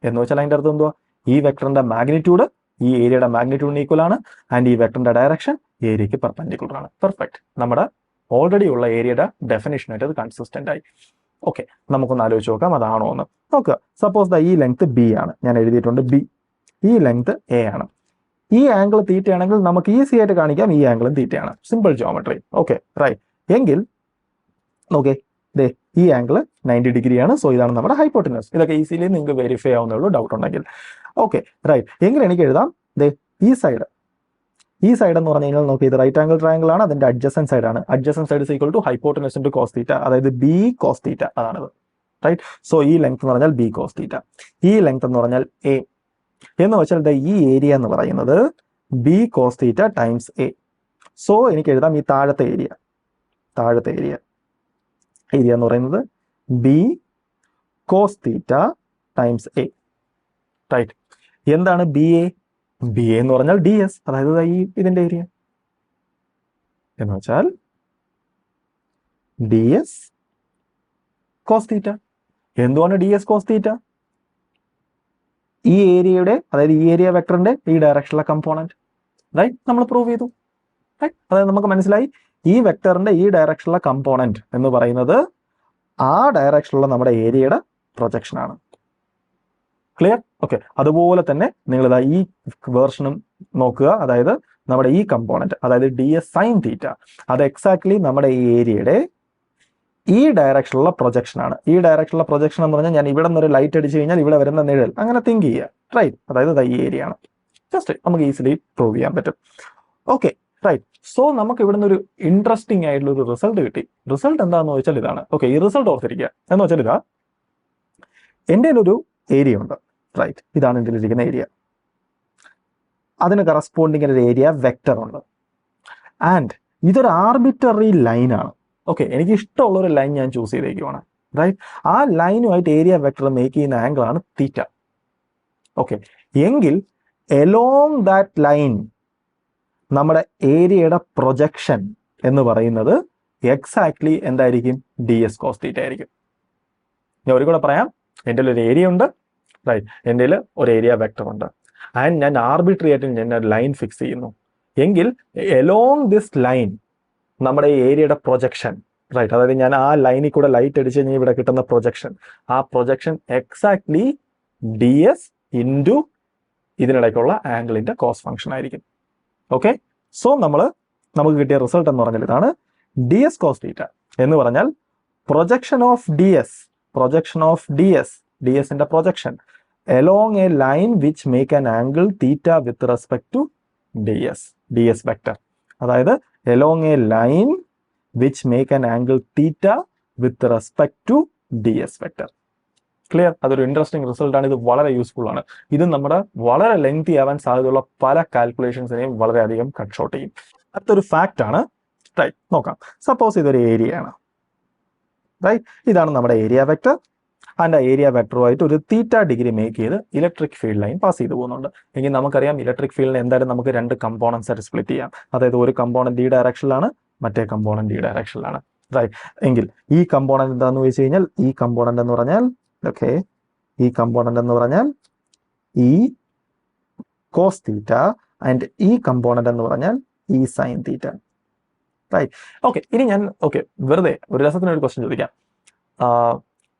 എന്ന് വെച്ചാൽ അതിൻ്റെ അർത്ഥം എന്തുവാ, ഈ വെക്ടറിന്റെ മാഗ്നിറ്റ്യൂഡ് ഈ ഏരിയയുടെ മാഗ്നിറ്റ്യൂഡിന് ഈക്വൽ ആണ്, ആൻഡ് ഈ വെക്ടറിന്റെ ഡയറക്ഷൻ ഏരിയക്ക് പെർപെൻഡിക്കുലർ ആണ്. പെർഫെക്റ്റ്, നമ്മുടെ ഓൾറെഡി ഉള്ള ഏരിയയുടെ ഡെഫിനേഷനായിട്ട് അത് കൺസിസ്റ്റന്റ് ആയി. ഓക്കെ, നമുക്കൊന്ന് ആലോചിച്ച് നോക്കാം അതാണോ എന്ന് നോക്കുക. സപ്പോസ് ഈ ലെങ്ത് ബി ആണ്, ഞാൻ എഴുതിയിട്ടുണ്ട് ബി. ഈ ലെങ്ത് എ ആണ്. ഈ ആംഗിൾ തീറ്റ ആണെങ്കിൽ നമുക്ക് ഈസി ആയിട്ട് കാണിക്കാം ഈ ആംഗിളും തീറ്റയാണ്. Simple geometry. Okay, right. എങ്കിൽ നോക്കേ, ഈ ആംഗിൾ 90 ഡിഗ്രിയാണ്. സോ ഇതാണ് നമ്മുടെ ഹൈപ്പോട്ടനസ്. ഇതൊക്കെ ഈസിലി നിങ്ങൾക്ക് വെരിഫൈ ആവുന്നേ ഉള്ളൂ, ഡൗട്ട് ഉണ്ടെങ്കിൽ. Okay, right. എങ്കിൽ എനിക്ക് എഴുതാം ഈ സൈഡ്, ഈ സൈഡ് എന്ന് പറഞ്ഞു കഴിഞ്ഞാൽ നോക്കി, ഇത് റൈറ്റ് ആംഗിൾ ട്രയാംഗിൾ ആണ്, അതിന്റെ അഡ്ജസന്റ് സൈഡ് ആണ്. Adjacent side equal to hypotenuse into cos theta, അതായത് ബി കോസ് തീറ്റ, അതാണത്. റൈറ്റ്, സോ ഈ ലെങ്ത് എന്ന് പറഞ്ഞാൽ ബി കോസ് തീറ്റ, ഈ ലെങ്ത് എന്ന് പറഞ്ഞാൽ എ എന്ന് വെച്ചാൽ ഈ ഏരിയ എന്ന് പറയുന്നത് B cos theta times A. So എനിക്ക് എഴുതാം ഈ താഴത്തെ ഏരിയ, താഴത്തെ ഏരിയ എന്ന് പറയുന്നത് B cos theta times A. Right, എന്താണ് ബി എ? ബി എ എന്ന് പറഞ്ഞാൽ ഡി എസ്, അതായത് ഈ ഇതിന്റെ ഏരിയ എന്ന് വെച്ചാൽ ഡി എസ് കോസ് തീറ്റ. എന്തുകൊണ്ട് ഡി എസ് കോസ് തീറ്റ? ഈ ഏരിയയുടെ, അതായത് ഈ ഏരിയ വെക്ടറിന്റെ ഈ ഡയറക്ഷനിലെ കമ്പോണന്റ്. റൈറ്റ്, നമ്മൾ പ്രൂവ് ചെയ്തു. റൈറ്റ്, അതായത് നമുക്ക് മനസ്സിലായി ഈ വെക്ടറിന്റെ ഈ ഡയറക്ഷനിലെ കമ്പോണന്റ് എന്ന് പറയുന്നത് ആ ഡയറക്ഷനിലുള്ള നമ്മുടെ ഏരിയയുടെ പ്രൊജക്ഷൻ ആണ്. ക്ലിയർ? ഓക്കെ, അതുപോലെ തന്നെ നിങ്ങൾ ഈ വേർഷനും നോക്കുക. അതായത് നമ്മുടെ ഈ കമ്പോണന്റ്, അതായത് ഡി എസ് സൈൻ തീറ്റ, അത് എക്സാക്ട്ലി നമ്മുടെ ഈ ഏരിയയുടെ ഈ ഡയറക്ഷനിലുള്ള പ്രൊജക്ഷൻ ആണ്. ഈ ഡയറക്ഷനിലുള്ള പ്രൊജക്ഷൻ എന്ന് പറഞ്ഞാൽ ഞാൻ ഇവിടെ നിന്നൊരു ലൈറ്റ് അടിച്ചു കഴിഞ്ഞാൽ ഇവിടെ വരുന്ന നിഴൽ, അങ്ങനെ തിങ്ക് ചെയ്യുക. റൈറ്റ്, അതായത് ഈ ഏരിയ ആണ്. ജസ്റ്റ് നമുക്ക് ഈസിലി പ്രൂവ് ചെയ്യാൻ പറ്റും. Okay, right. സോ നമുക്ക് ഇവിടെ നിന്ന് ഒരു ഇൻട്രസ്റ്റിംഗ് ആയിട്ടുള്ള ഒരു റിസൾട്ട് കിട്ടി. റിസൾട്ട് എന്താണെന്ന് വെച്ചാൽ ഇതാണ്. ഓക്കെ, ഈ റിസൾട്ട് ഓർത്തിരിക്കുക. എന്ന് വെച്ചാൽ ഇതാ, എൻ്റെ ഒരു ഏരിയ ഉണ്ട്. റൈറ്റ്, ഇതാണ് എൻ്റെ ഇരിക്കുന്ന ഏരിയ. അതിന് കറസ്പോണ്ടിങ് ഒരു ഏരിയ വെക്ടർ ഉണ്ട്. ആൻഡ് ഇതൊരു ആർബിറ്ററി ലൈനാണ്. ഓക്കെ, എനിക്ക് ഇഷ്ടമുള്ള ഒരു ലൈൻ ഞാൻ ചൂസ് ചെയ്തേക്കുവാണ്. റൈറ്റ്, ആ ലൈനുമായിട്ട് ഏരിയ വെക്ടർ മേക്ക് ചെയ്യുന്ന ആംഗിൾ ആണ് തീറ്റ. ഓക്കെ, എങ്കിൽ എലോങ് ദാറ്റ് ലൈൻ നമ്മുടെ ഏരിയയുടെ പ്രൊജക്ഷൻ എന്ന് പറയുന്നത് എക്സാക്ട്ലി എന്തായിരിക്കും? ഡി എസ് കോസ് തീറ്റ ആയിരിക്കും. ഞാൻ ഒരു കൂടെ പറയാം. എൻ്റെ ഒരു ഏരിയ ഉണ്ട്. റൈറ്റ്, എൻ്റെ ഒരു ഏരിയ വെക്ടർ ഉണ്ട്. ആൻഡ് ഞാൻ ആർബിട്രറി ആയിട്ട് ഞാൻ ഒരു ലൈൻ ഫിക്സ് ചെയ്യുന്നു. എങ്കിൽ എലോങ് ദിസ് ലൈൻ നമ്മുടെ ഏരിയയുടെ പ്രൊജക്ഷൻ, റൈറ്റ്, അതായത് ഞാൻ ആ ലൈനിൽ കൂടെ ലൈറ്റ് അടിച്ച് കഴിഞ്ഞാൽ ഇവിടെ കിട്ടുന്ന പ്രൊജക്ഷൻ, ആ projection exactly D S into ഇതിനിടയ്ക്കുള്ള ആംഗിളിന്റെ കോസ് ഫംഗ്ഷൻ ആയിരിക്കും. ഓക്കെ, സോ നമുക്ക് കിട്ടിയ റിസൾട്ട് എന്ന് പറഞ്ഞാൽ ഇതാണ്. ഡി എസ് കോസ് തീറ്റ എന്ന് പറഞ്ഞാൽ projection of D S, projection of D S, D എസിന്റെ projection along a line which make an angle theta with respect to ds vector. അതായത് along a line which make an angle theta with respect to ds vector. Clear? അതൊരു interesting result ആണ്. ഇത് വളരെ useful ആണ്. ഇത് നമ്മുടെ വളരെ lengthy ആവാൻ സാധ്യതയുള്ള പല കാൽക്കുലേഷൻസിനെയും വളരെയധികം കട്ട് ഷോട്ട് ചെയ്യും. അടുത്തൊരു ഫാക്റ്റ് ആണ്. റൈറ്റ്, നോക്കാം. സപ്പോസ് ഇതൊരു ഏരിയ ആണ്. റൈറ്റ്, ഇതാണ് നമ്മുടെ ഏരിയ വെക്ടർ. ആൻഡ് ആ ഏരിയ വെക്ടറുമായിട്ട് ഒരു തീറ്റ ഡിഗ്രി മേക്ക് ചെയ്ത് ഇലക്ട്രിക് ഫീൽഡ് ലൈൻ പാസ് ചെയ്ത് പോകുന്നുണ്ട്. എങ്കിൽ നമുക്കറിയാം ഇലക്ട്രിക് ഫീൽഡിന് എന്തായാലും നമുക്ക് രണ്ട് കമ്പോണൻസ് ആയിട്ട് സ്പ്ലിറ്റ് ചെയ്യാം. അതായത് ഒരു കമ്പോണന്റ് ഈ ഡയറക്ഷനിലാണ്, മറ്റേ കമ്പോണന്റ് ഈ ഡയറക്ഷനിലാണ്. റൈറ്റ്, എങ്കിൽ ഈ കമ്പോണന്റ് എന്താണെന്ന് വെച്ച് കഴിഞ്ഞാൽ, ഈ കമ്പോണന്റ് എന്ന് പറഞ്ഞാൽ ഓക്കെ, ഈ കമ്പോണന്റ് എന്ന് പറഞ്ഞാൽ ഈ കോസ് തീറ്റ ആൻഡ് ഈ കമ്പോണന്റ് എന്ന് പറഞ്ഞാൽ ഈ സൈൻ തീറ്റ. Right, okay. ഇനി ഞാൻ വെറുതെ ഒരു രസത്തിന് ഒരു ക്വസ്റ്റ്യൻ ചോദിക്കാം.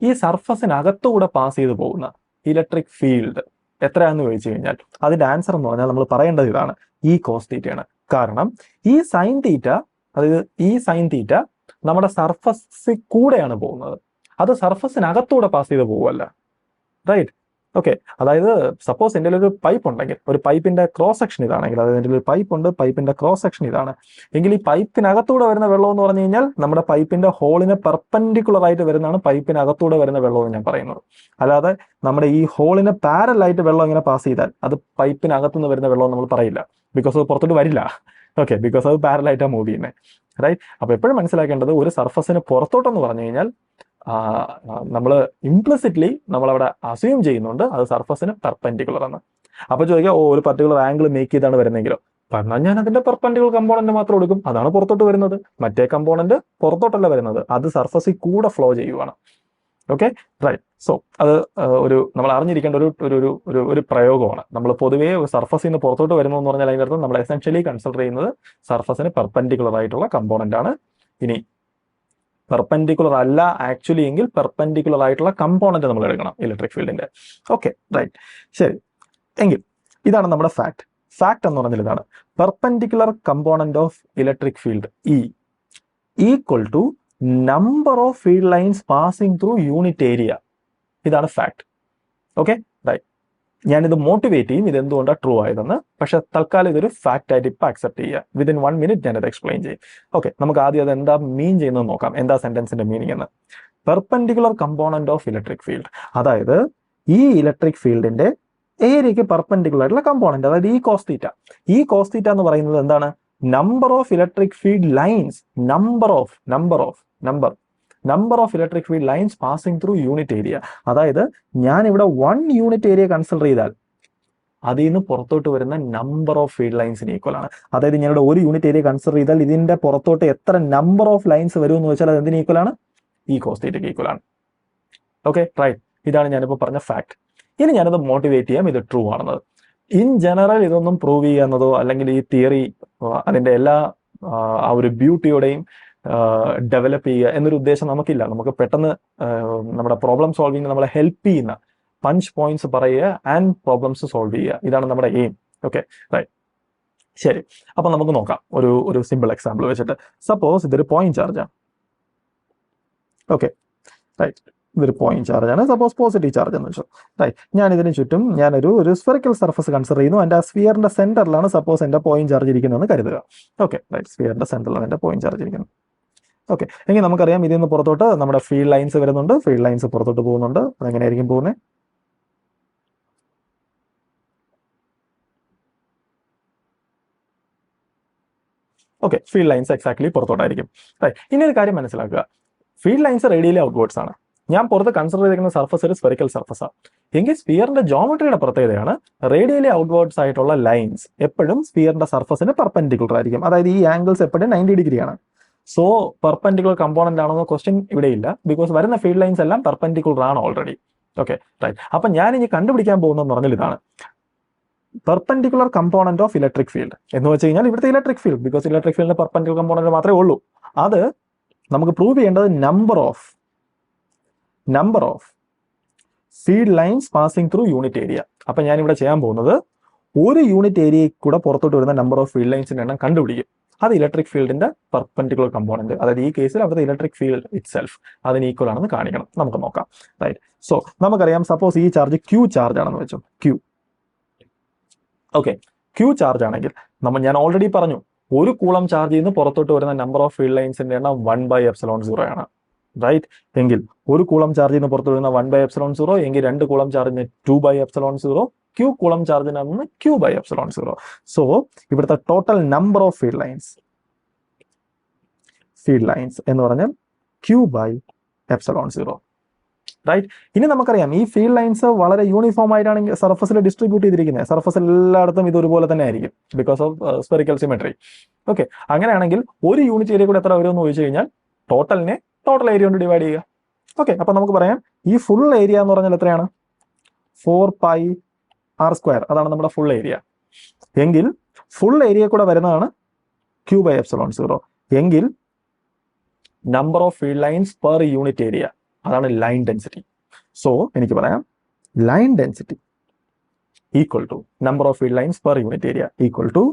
ഈ സർഫസിനകത്തുകൂടെ പാസ് ചെയ്ത് പോകുന്ന ഇലക്ട്രിക് ഫീൽഡ് എത്രയാണെന്ന് ചോദിച്ചു കഴിഞ്ഞാൽ അതിന്റെ ആൻസർ എന്ന് പറഞ്ഞാൽ നമ്മൾ പറയേണ്ടത് ഇതാണ്, ഈ കോസ് തീറ്റയാണ്. കാരണം ഈ സൈൻ തീറ്റ, അതായത് ഈ സൈൻ തീറ്റ നമ്മുടെ സർഫസിൽ കൂടെയാണ് പോകുന്നത്, അത് സർഫസിനകത്തൂടെ പാസ് ചെയ്ത് പോവുമല്ല, റൈറ്റ്? ഓക്കെ, അതായത് സപ്പോസ് എൻ്റെ ഒരു പൈപ്പ് ഉണ്ടെങ്കിൽ, ഒരു പൈപ്പിന്റെ ക്രോസ് സെക്ഷൻ ഇതാണെങ്കിൽ, അതായത് എൻ്റെ ഒരു പൈപ്പ് ഉണ്ട്, പൈപ്പിന്റെ ക്രോസ് സെക്ഷൻ ഇതാണ് എങ്കിൽ, ഈ പൈപ്പിനകത്തൂടെ വരുന്ന വെള്ളം എന്ന് പറഞ്ഞു കഴിഞ്ഞാൽ നമ്മുടെ പൈപ്പിന്റെ ഹോളിന് പെർപെൻഡിക്കുലർ ആയിട്ട് വരുന്നതാണ് പൈപ്പിനകത്തൂടെ വരുന്ന വെള്ളം എന്ന് ഞാൻ പറയുന്നത്. അല്ലാതെ നമ്മുടെ ഈ ഹോളിന് പാരലൽ ആയിട്ട് വെള്ളം ഇങ്ങനെ പാസ് ചെയ്താൽ അത് പൈപ്പിനകത്തുനിന്ന് വരുന്ന വെള്ളം നമ്മൾ പറയില്ല, ബിക്കോസ് അത് പുറത്തോട്ട് വരില്ല. ഓക്കെ, ബിക്കോസ് അത് പാരലായിട്ടാണ് മൂവ് ചെയ്യുന്നത്, റൈറ്റ്? അപ്പൊ എപ്പോഴും മനസ്സിലാക്കേണ്ടത്, ഒരു സർഫസിന് പുറത്തോട്ടെന്ന് പറഞ്ഞു കഴിഞ്ഞാൽ നമ്മൾ ഇംപ്ലിസിറ്റ്ലി നമ്മളവിടെ അസ്യൂം ചെയ്യുന്നുണ്ട് അത് സർഫസിന് പെർപെൻഡിക്കുലർ ആണ്. അപ്പൊ ചോദിക്കുക, ഒരു പർട്ടിക്കുലർ ആംഗിൾ മേക്ക് ചെയ്താണ് വരുന്നെങ്കിലോ, പറഞ്ഞാൽ ഞാൻ അതിന്റെ പെർപെൻഡിക്കുലർ കമ്പോണന്റ് മാത്രം എടുക്കും, അതാണ് പുറത്തോട്ട് വരുന്നത്. മറ്റേ കമ്പോണന്റ് പുറത്തോട്ടല്ല വരുന്നത്, അത് സർഫസിൽ കൂടെ ഫ്ലോ ചെയ്യുവാണ്. Okay, right. സോ അത് നമ്മൾ അറിഞ്ഞിരിക്കേണ്ട ഒരു പ്രയോഗമാണ്. നമ്മൾ പൊതുവേ സർഫസിൽ നിന്ന് പുറത്തോട്ട് വരുന്നു എന്ന് പറഞ്ഞാൽ അതിനർത്ഥം നമ്മൾ എസെൻഷ്യലി കൺസിഡർ ചെയ്യുന്നത് സർഫസിന് പെർപെൻഡിക്കുലർ ആയിട്ടുള്ള കമ്പോണന്റ് ആണ്. ഇനി പെർപെൻഡിക്കുലർ അല്ല ആക്ച്വലി എങ്കിൽ പെർപെൻഡിക്കുലർ ആയിട്ടുള്ള കമ്പോണന്റ് നമ്മൾ എടുക്കണം ഇലക്ട്രിക് ഫീൽഡിന്റെ. ഓക്കെ, റൈറ്റ്, ശരി. എങ്കിൽ ഇതാണ് നമ്മുടെ ഫാക്ട്. ഫാക്ട് എന്ന് പറഞ്ഞാൽ ഇതാണ്, perpendicular component of electric field E equal to number of field lines passing through unit area. ഇതാണ് ഫാക്ട്. Okay, right. ഞാനിത് മോട്ടിവേറ്റ് ചെയ്യും, ഇത് എന്തുകൊണ്ടാണ് ട്രൂ ആയതെന്ന്. പക്ഷെ തൽക്കാലം ഇതൊരു ഫാക്ട് ആയിട്ട് ഇപ്പൊ അക്സെപ്റ്റ് ചെയ്യുക. വിതിൻ 1 minute ഞാനത് എക്സ്പ്ലെയിൻ ചെയ്യും. ഓക്കെ, നമുക്ക് ആദ്യം അത് എന്താ മീൻ ചെയ്യുന്നത് നോക്കാം, എന്താ സെന്റൻസിന്റെ മീനിങ് എന്ന്. Perpendicular component of electric field, അതായത് ഈ ഇലക്ട്രിക് ഫീൽഡിന്റെ ഏരിയക്ക് പെർപെൻഡിക്കുലർ ആയിട്ടുള്ള കമ്പോണന്റ്, അതായത് ഈ കോസ് തീറ്റ. ഈ കോസ് തീറ്റ എന്ന് പറയുന്നത് എന്താണ്? Number of electric field lines, number of electric field lines passing through unit area. അതായത് ഞാൻ ഇവിടെ 1 യൂണിറ്റ് ഏരിയ കൺസിഡർ ചെയ്താൽ അതിൽ നിന്ന് പുറത്തോട്ട് വരുന്ന നമ്പർ ഓഫ് ഫീൽഡ് ലൈൻസിന് ഈക്വൽ ആണ്. അതായത് ഞാനിവിടെ 1 യൂണിറ്റ് ഏരിയ കൺസിഡർ ചെയ്താൽ ഇതിന്റെ പുറത്തോട്ട് എത്ര നമ്പർ ഓഫ് ലൈൻസ് വരും എന്ന് വെച്ചാൽ അത് എന്തിന് ഈക്വൽ ആണ്? ഈ കോസ് തീറ്റയ്ക്ക് ഈക്വൽ ആണ്. Okay, right. ഇതാണ് ഞാനിപ്പോൾ പറഞ്ഞ ഫാക്ട്. ഇനി ഞാനത് മോട്ടിവേറ്റ് ചെയ്യാം, ഇത് ട്രൂ ആണെന്നത്. ഇൻ ജനറൽ ഇതൊന്നും പ്രൂവ് ചെയ്യാന്നതോ അല്ലെങ്കിൽ ഈ തിയറി അതിന്റെ എല്ലാ ആ ഒരു ബ്യൂട്ടിയോടെയും ഡെവലപ്പ് ചെയ്യുക എന്നൊരു ഉദ്ദേശം നമുക്കില്ല. നമുക്ക് പെട്ടെന്ന് നമ്മുടെ പ്രോബ്ലം സോൾവിങ്ങിന് നമ്മളെ ഹെൽപ്പ് ചെയ്യുന്ന പഞ്ച് പോയിന്റ്സ് പറയുക ആൻഡ് പ്രോബ്ലംസ് സോൾവ് ചെയ്യുക, ഇതാണ് നമ്മുടെ എയിം. ഓക്കെ, റൈറ്റ്, ശരി. അപ്പൊ നമുക്ക് നോക്കാം ഒരു സിമ്പിൾ എക്സാമ്പിൾ വെച്ചിട്ട്. സപ്പോസ് ഇതൊരു പോയിന്റ് ചാർജാണ്. ഓക്കെ, റൈറ്റ്, ഇതൊരു പോയിന്റ് ചാർജാണ്. സപ്പോസ് പോസിറ്റീവ് ചാർജ് എന്ന് വെച്ചോ, റൈറ്റ്. ഞാൻ ഇതിന് ചുറ്റും ഒരു സ്ഫെറിക്കൽ സർഫസ് കൺസിഡർ ചെയ്യുന്നു. എൻ്റെ ആ സ്ഫിയറിന്റെ സെന്ററിലാണ് സപ്പോസ് എൻ്റെ പോയിന്റ് ചാർജ് ഇരിക്കുന്നതെന്ന് കരുതുക. ഓക്കെ, റൈറ്റ്, സ്ഫിയറിന്റെ സെന്ററിലാണ് എൻ്റെ പോയിന്റ് ചാർജ് ഇരിക്കുന്നത്. ഓക്കെ, എങ്കിൽ നമുക്കറിയാം ഇതിൽ നിന്ന് പുറത്തോട്ട് നമ്മുടെ ഫീൽഡ് ലൈൻസ് വരുന്നുണ്ട്, ഫീൽഡ് ലൈൻസ് പുറത്തോട്ട് പോകുന്നുണ്ട്. അതെങ്ങനെയായിരിക്കും പോകുന്നത്? ഓക്കെ, ഫീൽഡ് ലൈൻസ് എക്സാക്ട്ലി പുറത്തോട്ടായിരിക്കും. റൈറ്റ്, ഇനി ഒരു കാര്യം മനസ്സിലാക്കുക, ഫീൽഡ് ലൈൻസ് റേഡിയലി ഔട്ട്വേർഡ്സ് ആണ്. ഞാൻ പുറത്ത് കൺസിഡർ ചെയ്തിരിക്കുന്ന സർഫസ് ഒരു സ്ഫെറിക്കൽ സർഫസാണ് എങ്കിൽ സ്ഫിയറിന്റെ ജോമെട്രിയുടെ പ്രത്യേകതയാണ് റേഡിയലി ഔട്ട്വേർഡ്സ് ആയിട്ടുള്ള ലൈൻസ് എപ്പോഴും സ്ഫിയറിന്റെ സർഫസിന് പെർപെൻഡിക്കുലർ ആയിരിക്കും. അതായത് ഈ ആംഗിൾസ് എപ്പോഴും 90 ഡിഗ്രിയാണ്. സോ പെർപെൻഡിക്കുലർ കമ്പോണന്റ് ആണെന്ന ക്വസ്റ്റ്യൻ ഇവിടെ ഇല്ല, ബിക്കോസ് വരുന്ന ഫീൽഡ് ലൈൻസ് എല്ലാം പെർപെൻഡിക്കുലർ ആണ് ഓൾറെഡി. Okay, right. അപ്പൊ ഞാൻ ഇനി കണ്ടുപിടിക്കാൻ പോകുന്നതെന്ന് പറഞ്ഞാൽ ഇതാണ്, perpendicular component of electric field എന്ന് വെച്ച് കഴിഞ്ഞാൽ ഇവിടുത്തെ ഇലക്ട്രിക് ഫീൽഡ്, ബിക്കോസ് ഇലക്ട്രിക് ഫീൽഡിന്റെ പെർപെൻഡിക്കുലർ കമ്പോണന്റ് മാത്രമേ ഉള്ളൂ. അത് നമുക്ക് പ്രൂവ് ചെയ്യേണ്ടത് number of field lines passing through unit area. അപ്പൊ ഞാൻ ഇവിടെ ചെയ്യാൻ പോകുന്നത് ഒരു യൂണിറ്റ് ഏരിയയിൽ കൂടെ പുറത്തോട്ട് വരുന്ന നമ്പർ ഓഫ് ഫീൽഡ് ലൈൻസിന്റെ എണ്ണം കണ്ടുപിടിക്കും. അത് ഇലക്ട്രിക് ഫീൽഡിന്റെ പെർപെൻഡിക്കുലർ കമ്പോണന്റ്, അതായത് ഈ കേസിൽ അവിടുത്തെ ഇലക്ട്രിക് ഫീൽഡ് ഇറ്റ് സെൽഫ് അതിന് ഈക്വൽ ആണെന്ന് കാണിക്കണം. നമുക്ക് നോക്കാം, റൈറ്റ്. സോ നമുക്കറിയാം, സപ്പോസ് ഈ ചാർജ് ക്യൂ ചാർജ് ആണെന്ന് വെച്ചു, ക്യൂ. ഓക്കെ, ക്യൂ ചാർജ് ആണെങ്കിൽ ഞാൻ ഓൾറെഡി പറഞ്ഞു, ഒരു കൂളം ചാർജ് ചെയ്യുന്ന പുറത്തോട്ട് വരുന്ന നമ്പർ ഓഫ് ഫീൽഡ് ലൈൻസിന്റെ എണ്ണം 1/ε0 ആണ്, റൈറ്റ്. എങ്കിൽ ഒരു കൂളം ചാർജ് ചെയ്യുന്ന പുറത്തു വരുന്ന 1/ε0 എങ്കിൽ 2 കൂളം ചാർജിന് 2/ε0, ക്യൂ കൂളം ചാർജിന് Q/ε0. സോ ഇവിടുത്തെ total number of field lines എന്ന് പറഞ്ഞാൽ Q/ε0, റൈറ്റ്. ഇനി നമുക്കറിയാം ഈ ഫീൽഡ് ലൈൻസ് വളരെ യൂണിഫോം ആയിട്ടാണ് സർഫസിൽ ഡിസ്ട്രിബ്യൂട്ട് ചെയ്തിരിക്കുന്നത്. സർഫസിൽ എല്ലായിടത്തും ഇത് ഒരുപോലെ തന്നെ ആയിരിക്കും, because of spherical symmetry. Okay, അങ്ങനെയാണെങ്കിൽ ഒരു യൂണിറ്റ് ഏരിയ കൂടെ എത്ര വരുമെന്ന് ചോദിച്ചു കഴിഞ്ഞാൽ ടോട്ടൽ ഏരിയ കൊണ്ട് ഡിവൈഡ് ചെയ്യുക. ഓക്കെ, അപ്പൊ നമുക്ക് പറയാം ഈ ഫുൾ ഏരിയ എന്ന് പറഞ്ഞാൽ എത്രയാണ്? 4πr², അതാണ് നമ്മുടെ ഫുൾ ഏരിയ. എങ്കിൽ ഫുൾ ഏരിയ കൂടെ വരുന്നതാണ് Q/ε0. എങ്കിൽ number of field lines per unit area, അതാണ് ലൈൻ ഡെൻസിറ്റി. സോ എനിക്ക് പറയാം line density equal to number of field lines per unit area equal to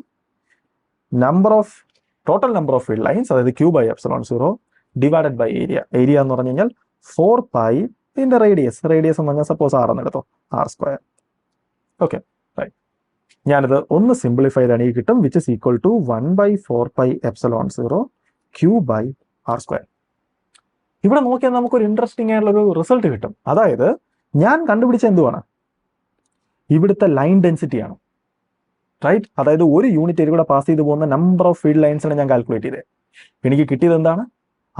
total number of field lines, അതായത് Q by epsilon 0 divided by area. Area എന്ന് പറഞ്ഞു കഴിഞ്ഞാൽ 4π ഇതിന്റെ radius എന്ന് പറഞ്ഞാൽ സപ്പോസ് 6 എന്നെടുത്തോ, R². ഓക്കെ, ഞാനിത് ഒന്ന് സിംപ്ലിഫൈ ചെയ്താണ് ഈ കിട്ടും, which is equal to 1/4π epsilon 0 Q by R². ഇവിടെ നോക്കിയാൽ നമുക്കൊരു ഇൻട്രസ്റ്റിംഗ് ആയിട്ടുള്ള ഒരു റിസൾട്ട് കിട്ടും. അതായത് ഞാൻ കണ്ടുപിടിച്ച എന്തുവാണ്, ഇവിടുത്തെ ലൈൻ ഡെൻസിറ്റിയാണ്, റൈറ്റ്? അതായത് ഒരു യൂണിറ്റ് ഏരിയ കൂടെ പാസ് ചെയ്ത് പോകുന്ന നമ്പർ ഓഫ് ഫീൽഡ് ലൈൻസാണ് ഞാൻ കാൽക്കുലേറ്റ് ചെയ്തത്. എനിക്ക് കിട്ടിയത് എന്താണ്,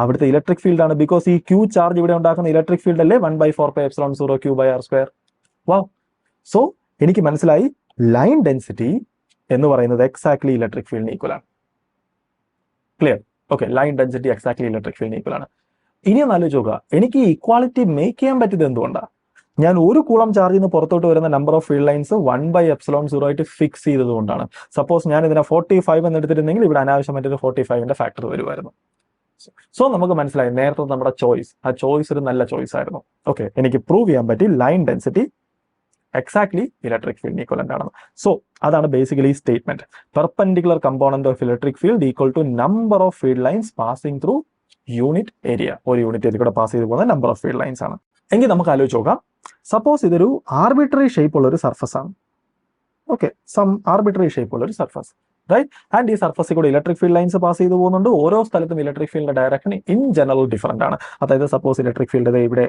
അവിടുത്തെ ഇലക്ട്രിക് ഫീൽഡ് ആണ്. ബിക്കോസ് ഈ Q ചാർജ് ഇവിടെ ഉണ്ടാക്കുന്ന ഇലക്ട്രിക് ഫീൽഡ് അല്ലേ 1/4π epsilon 0 Q by R². Wow. So എനിക്ക് മനസ്സിലായി ലൈൻ ഡെൻസിറ്റി എന്ന് പറയുന്നത് എക്സാക്ട്ലി ഇലക്ട്രിക് ഫീൽഡിന് ഈക്വൽ ആണ്. Clear? Okay, line density exactly electric ഫീൽഡിന് ഈക്വൽ ആണ്. ഇനി ഒന്ന് ആലോചിച്ച് നോക്കുക, എനിക്ക് ഈ ഇക്വാളിറ്റി മേക്ക് ചെയ്യാൻ പറ്റിയത് എന്തുകൊണ്ടാണ്? ഞാൻ ഒരു കൂളം ചാർജിൽ നിന്ന് പുറത്തോട്ട് വരുന്ന number of field lines 1/epsilon 0 ആയിട്ട് ഫിക്സ് ചെയ്തതുകൊണ്ടാണ്. സപ്പോസ് ഞാൻ ഇതിനെ 45 എന്ന് എടുത്തിരുന്നെങ്കിൽ ഇവിടെ അനാവശ്യമായിട്ടൊരു 45ന്റെ ഫാക്ടർ വരുമായിരുന്നു. സോ നമുക്ക് മനസ്സിലായി നേരത്തെ നമ്മുടെ ആ ചോയ്സ് ഒരു നല്ല ചോയ്സ് ആയിരുന്നു. ഓക്കെ, എനിക്ക് പ്രൂവ് ചെയ്യാൻ പറ്റി line density exactly electric field equivalent ആണെന്ന്. സോ അതാണ് basically statement. Perpendicular component of electric field equal to number of field lines passing through unit area. ഒരു യൂണിറ്റ് ഏരിയ കൂടെ പാസ് ചെയ്ത് പോകുന്ന നമ്പർ ഓഫ് ഫീൽഡ് ലൈൻസ് ആണ്. എങ്കിൽ നമുക്ക് ആലോചിച്ച് നോക്കാം, സപ്പോസ് ഇതൊരു ആർബിട്രറി ഷേപ്പ് ഉള്ള ഒരു സർഫസ് ആണ്. ഓക്കെ, സം ആർബിട്രറി ഷേപ്പ് ഉള്ള ഒരു സർഫസ്, റൈറ്റ്? ആൻഡ് ഈ സർഫസിൽ കൂടെ ഇലക്ട്രിക് ഫീൽഡ് ലൈൻസ് പാസ് ചെയ്ത് പോകുന്നുണ്ട്. ഓരോ സ്ഥലത്തും ഇലക്ട്രിക് ഫീൽഡിന്റെ ഡയറക്ഷൻ ഇൻ ജനറൽ ഡിഫറെന്റ് ആണ്. അതായത് സപ്പോസ് ഇലക്ട്രിക് ഫീൽഡ് ഇവിടെ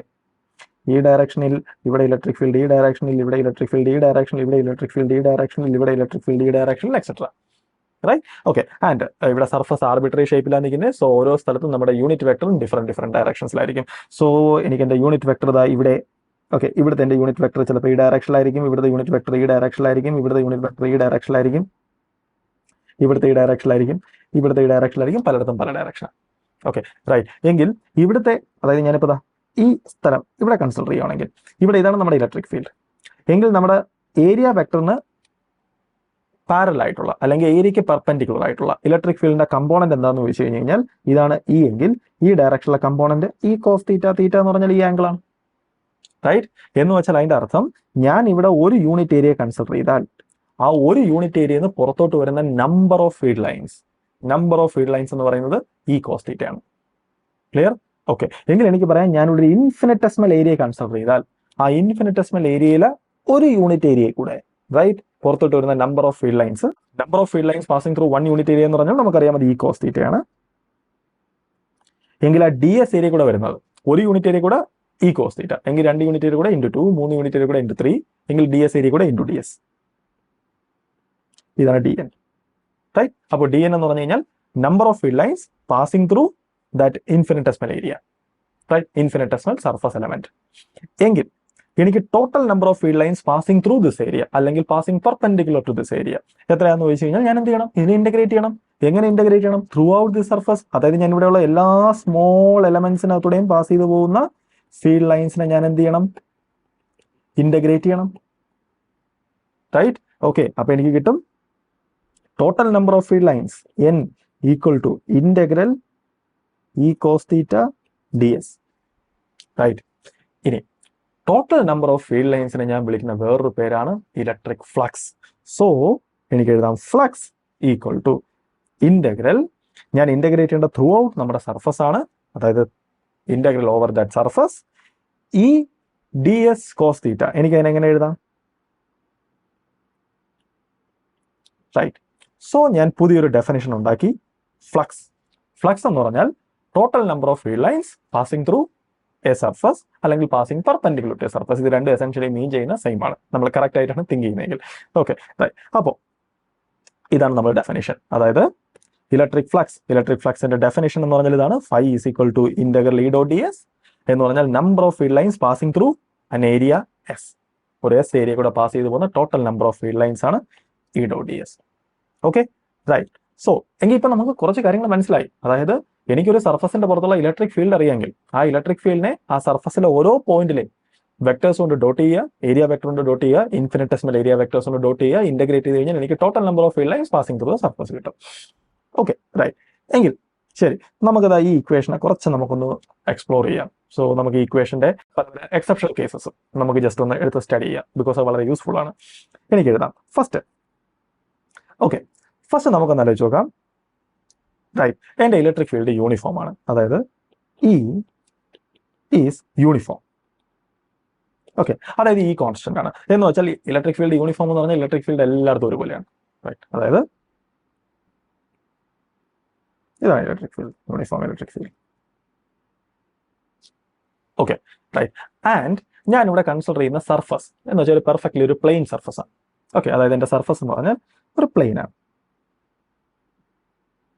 ഈ ഡയറക്ഷനിൽ, ഇവിടെ ഇലക്ട്രിക് ഫീൽഡ് ഈ ഡയറക്ഷനിൽ, ഇവിടെ ഇലക്ട്രിക് ഫീൽഡ് ഈ ഡയറക്ഷനിൽ, ഇവിടെ ഇലക്ട്രിക് ഫീൽഡ് ഈ ഡയറക്ഷനിൽ, ഇവിടെ ഇലക്ട്രിക് ഫീൽഡ് ഈ ഡയറക്ഷനിൽ, എക്സെട്ര, റൈറ്റ്? ഓക്കെ, ആൻഡ് ഇവിടെ സർഫസ് ആർബിട്രറി ഷേപ്പിലാണ് നിൽക്കുന്നത്. സോ ഓരോ സ്ഥലത്തും നമ്മുടെ യൂണിറ്റ് വെക്ടറും ഡിഫറെന്റ് ഡയറക്ഷൻസിലായിരിക്കും. സോ എനിക്ക് എൻ്റെ യൂണിറ്റ് വെക്ടർ ഇതാ ഇവിടെ. ഓക്കെ, ഇവിടുത്തെ എൻ്റെ യൂണിറ്റ് വെക്ടർ ചിലപ്പോൾ ഈ ഡയറക്ഷനിലായിരിക്കും, ഇവിടുത്തെ യൂണിറ്റ് വെക്ടർ ഈ ഡയറക്ഷനിലായിരിക്കും, ഇവിടുത്തെ യൂണിറ്റ് വെക്ടർ ഈ ഡയറക്ഷനിലായിരിക്കും, ഇവിടുത്തെ ഈ ഡയറക്ഷനിലായിരിക്കും, ഇവിടുത്തെ ഈ ഡയറക്ഷനിലായിരിക്കും, പലയിടത്തും പല ഡയറക്ഷൻ. Okay, right? എങ്കിൽ ഇവിടുത്തെ, അതായത് ഞാനിപ്പോൾ ഈ സ്ഥലം ഇവിടെ കൺസിഡർ ചെയ്യുകയാണെങ്കിൽ, ഇവിടെ ഇതാണ് നമ്മുടെ ഇലക്ട്രിക് ഫീൽഡ്. എങ്കിൽ നമ്മുടെ ഏരിയ വെക്ടറിന് പാരലൽ ആയിട്ടുള്ള, അല്ലെങ്കിൽ ഏരിയയ്ക്ക് പെർപെൻഡിക്കുലർ ആയിട്ടുള്ള ഇലക്ട്രിക് ഫീൽഡിന്റെ കമ്പോണന്റ് എന്താണെന്ന് ചോദിച്ചു കഴിഞ്ഞാൽ ഇതാണ് ഇ. എങ്കിൽ ഈ ഡയറക്ഷനിലെ കമ്പോണന്റ് ഈ കോസ് തീറ്റ എന്ന് പറഞ്ഞാൽ ഈ ആംഗിൾ ആണ്, റൈറ്റ്? എന്ന് വെച്ചാൽ അതിന്റെ അർത്ഥം ഞാൻ ഇവിടെ ഒരു യൂണിറ്റ് ഏരിയ കൺസിഡർ ചെയ്താൽ ആ ഒരു യൂണിറ്റ് ഏരിയയിൽ നിന്ന് പുറത്തോട്ട് വരുന്ന നമ്പർ ഓഫ് ഫീൽഡ് ലൈൻസ് എന്ന് പറയുന്നത് ഈ കോസ് തീറ്റ ആണ്. ക്ലിയർ? ഓക്കെ, എങ്കിൽ എനിക്ക് പറയാം ഞാനിവിടെ ഒരു ഇൻഫിനിറ്റെസിമൽ ഏരിയ കൺസിഡർ ചെയ്താൽ ആ ഇൻഫിനിറ്റെസിമൽ ഏരിയയിലെ ഒരു യൂണിറ്റ് ഏരിയയിൽ കൂടെ, റൈറ്റ്, പുറത്തോട്ട് വരുന്ന number of field lines passing through 1 unit area എന്ന് പറഞ്ഞാൽ നമുക്കറിയാം അത് ഈ കോസ് തീറ്റയാണ്. എങ്കിൽ ആ DS ഏരിയ കൂടെ വരുന്നത് ഒരു യൂണിറ്റ് ഏരിയ കൂടെ ഈ കോസ് തീറ്റ, എങ്കിൽ 2 യൂണിറ്റ് ഏരിയ കൂടെ × 2, 3 യൂണിറ്റ് ഏരിയ കൂടെ × 3, എങ്കിൽ DS ഏരിയ കൂടെ × DS. ഇതാണ് DN, റൈറ്റ്? അപ്പോൾ DN എന്ന് പറഞ്ഞു കഴിഞ്ഞാൽ number of field lines passing through that infinitesimal area, right? Infinitesimal surface element. എങ്കിൽ എനിക്ക് total number of field lines passing through this area, അല്ലെങ്കിൽ passing perpendicular to this area എത്രയാണെന്ന് ചോദിച്ചു കഴിഞ്ഞാൽ ഞാൻ എന്ത് ചെയ്യണം? ഇതിനെ ഇന്റഗ്രേറ്റ് ചെയ്യണം. എങ്ങനെ ഇന്റഗ്രേറ്റ് ചെയ്യണം? Through out this surface. അതായത് ഞാൻ ഇവിടെയുള്ള എല്ലാ സ്മോൾ എലമെന്റ്സിനകത്തൂടെയും പാസ് ചെയ്ത് പോകുന്ന ഫീൽഡ് ലൈൻസിനെ ഞാൻ എന്ത് ചെയ്യണം? ഇന്റഗ്രേറ്റ് ചെയ്യണം, റൈറ്റ്? ഓക്കെ, അപ്പൊ എനിക്ക് കിട്ടും total number of field lines N equal to integral E cos theta DS, right? ഇനി ടോട്ടൽ നമ്പർ ഓഫ് ഫീൽഡ് ലൈൻസിനെ ഞാൻ വിളിക്കുന്ന വേറൊരു പേരാണ് ഇലക്ട്രിക് ഫ്ലക്സ്. സോ എനിക്ക് എഴുതാം ഫ്ലക്സ് ഈക്വൽ ടു ഇന്റഗ്രൽ, ഞാൻ ഇന്റഗ്രേറ്റ് ചെയ്യേണ്ട ത്രൂ ഔട്ട് നമ്മുടെ സർഫസ് ആണ്, അതായത് integral over that surface E DS cos theta. എനിക്ക് അതിനെങ്ങനെ എഴുതാം? റൈറ്റ്? സോ ഞാൻ പുതിയൊരു ഡെഫിനിഷൻ ഉണ്ടാക്കി. ഫ്ലക്സ് എന്ന് പറഞ്ഞാൽ total number of field lines passing through a surface, അല്ലെങ്കിൽ passing perpendicular to a surface. ഇത് രണ്ട് എസെൻഷ്യലി മീൻ ചെയ്യുന്ന സെയിം ആണ്, നമ്മൾ കറക്റ്റ് ആയിട്ടാണ് തിങ്ക് ചെയ്യുന്നതെങ്കിൽ. Okay, right? അപ്പോൾ ഇതാണ് നമ്മുടെ ഡെഫിനിഷൻ. അതായത് ഇലക്ട്രിക് ഫ്ലക്സിന്റെ ഡെഫിനിഷൻ എന്ന് പറഞ്ഞാൽ ഇതാണ്: φ is equal to integral E dot DS എന്ന് പറഞ്ഞാൽ number of field lines passing through an area S. ഒരു S ഏരിയ കൂടെ പാസ് ചെയ്ത് പോകുന്ന total number of field lines ആണ് E dot DS. Okay, right? So എങ്കിൽ ഇപ്പൊ നമുക്ക് കുറച്ച് കാര്യങ്ങൾ മനസ്സിലായി. അതായത് എനിക്കൊരു സർഫസിന്റെ പുറത്തുള്ള ഇലക്ട്രിക് ഫീൽഡ് അറിയാമെങ്കിൽ ആ ഇലക്ട്രിക് ഫീൽഡിനെ ആ സർഫസിലെ ഓരോ പോയിന്റിലെയും വെക്ടേഴ്സ് കൊണ്ട് ഡോട്ട് ചെയ്യുക, ഏരിയ വെക്ടർ കൊണ്ട് ഡോട്ട് ചെയ്യുക, ഇൻഫിനിറ്റെസിമൽ ഏരിയ വെക്ടേഴ്സ് കൊണ്ട് ഡോട്ട് ചെയ്യുക, ഇന്റഗ്രേറ്റ് ചെയ്ത് കഴിഞ്ഞാൽ എനിക്ക് total number of field lines passing through surface കിട്ടും. Okay, right? എങ്കിൽ ശരി, നമുക്കത് ഈ ഇക്വേഷനെ കുറച്ച് നമുക്കൊന്ന് എക്സ്പ്ലോർ ചെയ്യാം. സോ നമുക്ക് ഇക്വേഷന്റെ എക്സെപ്ഷണൽ കേസസ് നമുക്ക് ജസ്റ്റ് ഒന്ന് എടുത്ത് സ്റ്റഡി ചെയ്യാം, ബിക്കോസ് അത് വളരെ യൂസ്ഫുൾ ആണ്. എനിക്ക് എഴുതാം ഫസ്റ്റ്. ഓക്കെ, ഫസ്റ്റ് നമുക്കൊന്ന് ആലോചിച്ച് നോക്കാം. റൈറ്റ്, എൻ്റെ ഇലക്ട്രിക് ഫീൽഡ് യൂണിഫോം ആണ്, അതായത് ഇ ഈസ് യൂണിഫോം. ഓക്കെ, അതായത് ഈ കോൺസ്റ്റന്റ് ആണ് എന്ന് വെച്ചാൽ ഇലക്ട്രിക് ഫീൽഡ് യൂണിഫോം എന്ന് പറഞ്ഞാൽ ഇലക്ട്രിക് ഫീൽഡ് എല്ലായിടത്തും ഒരുപോലെയാണ്. റൈറ്റ്, അതായത് ഇതാണ് electric field, uniform electric field. Okay, right. And ഞാൻ ഇവിടെ കൺസിഡർ ചെയ്യുന്ന സർഫസ് എന്ന് വെച്ചാൽ പെർഫെക്റ്റ്ലി ഒരു പ്ലെയിൻ സർഫസ് ആണ്. ഓക്കെ, അതായത് എൻ്റെ സർഫസ് എന്ന് പറഞ്ഞാൽ ഒരു പ്ലെയിൻ ആണ്.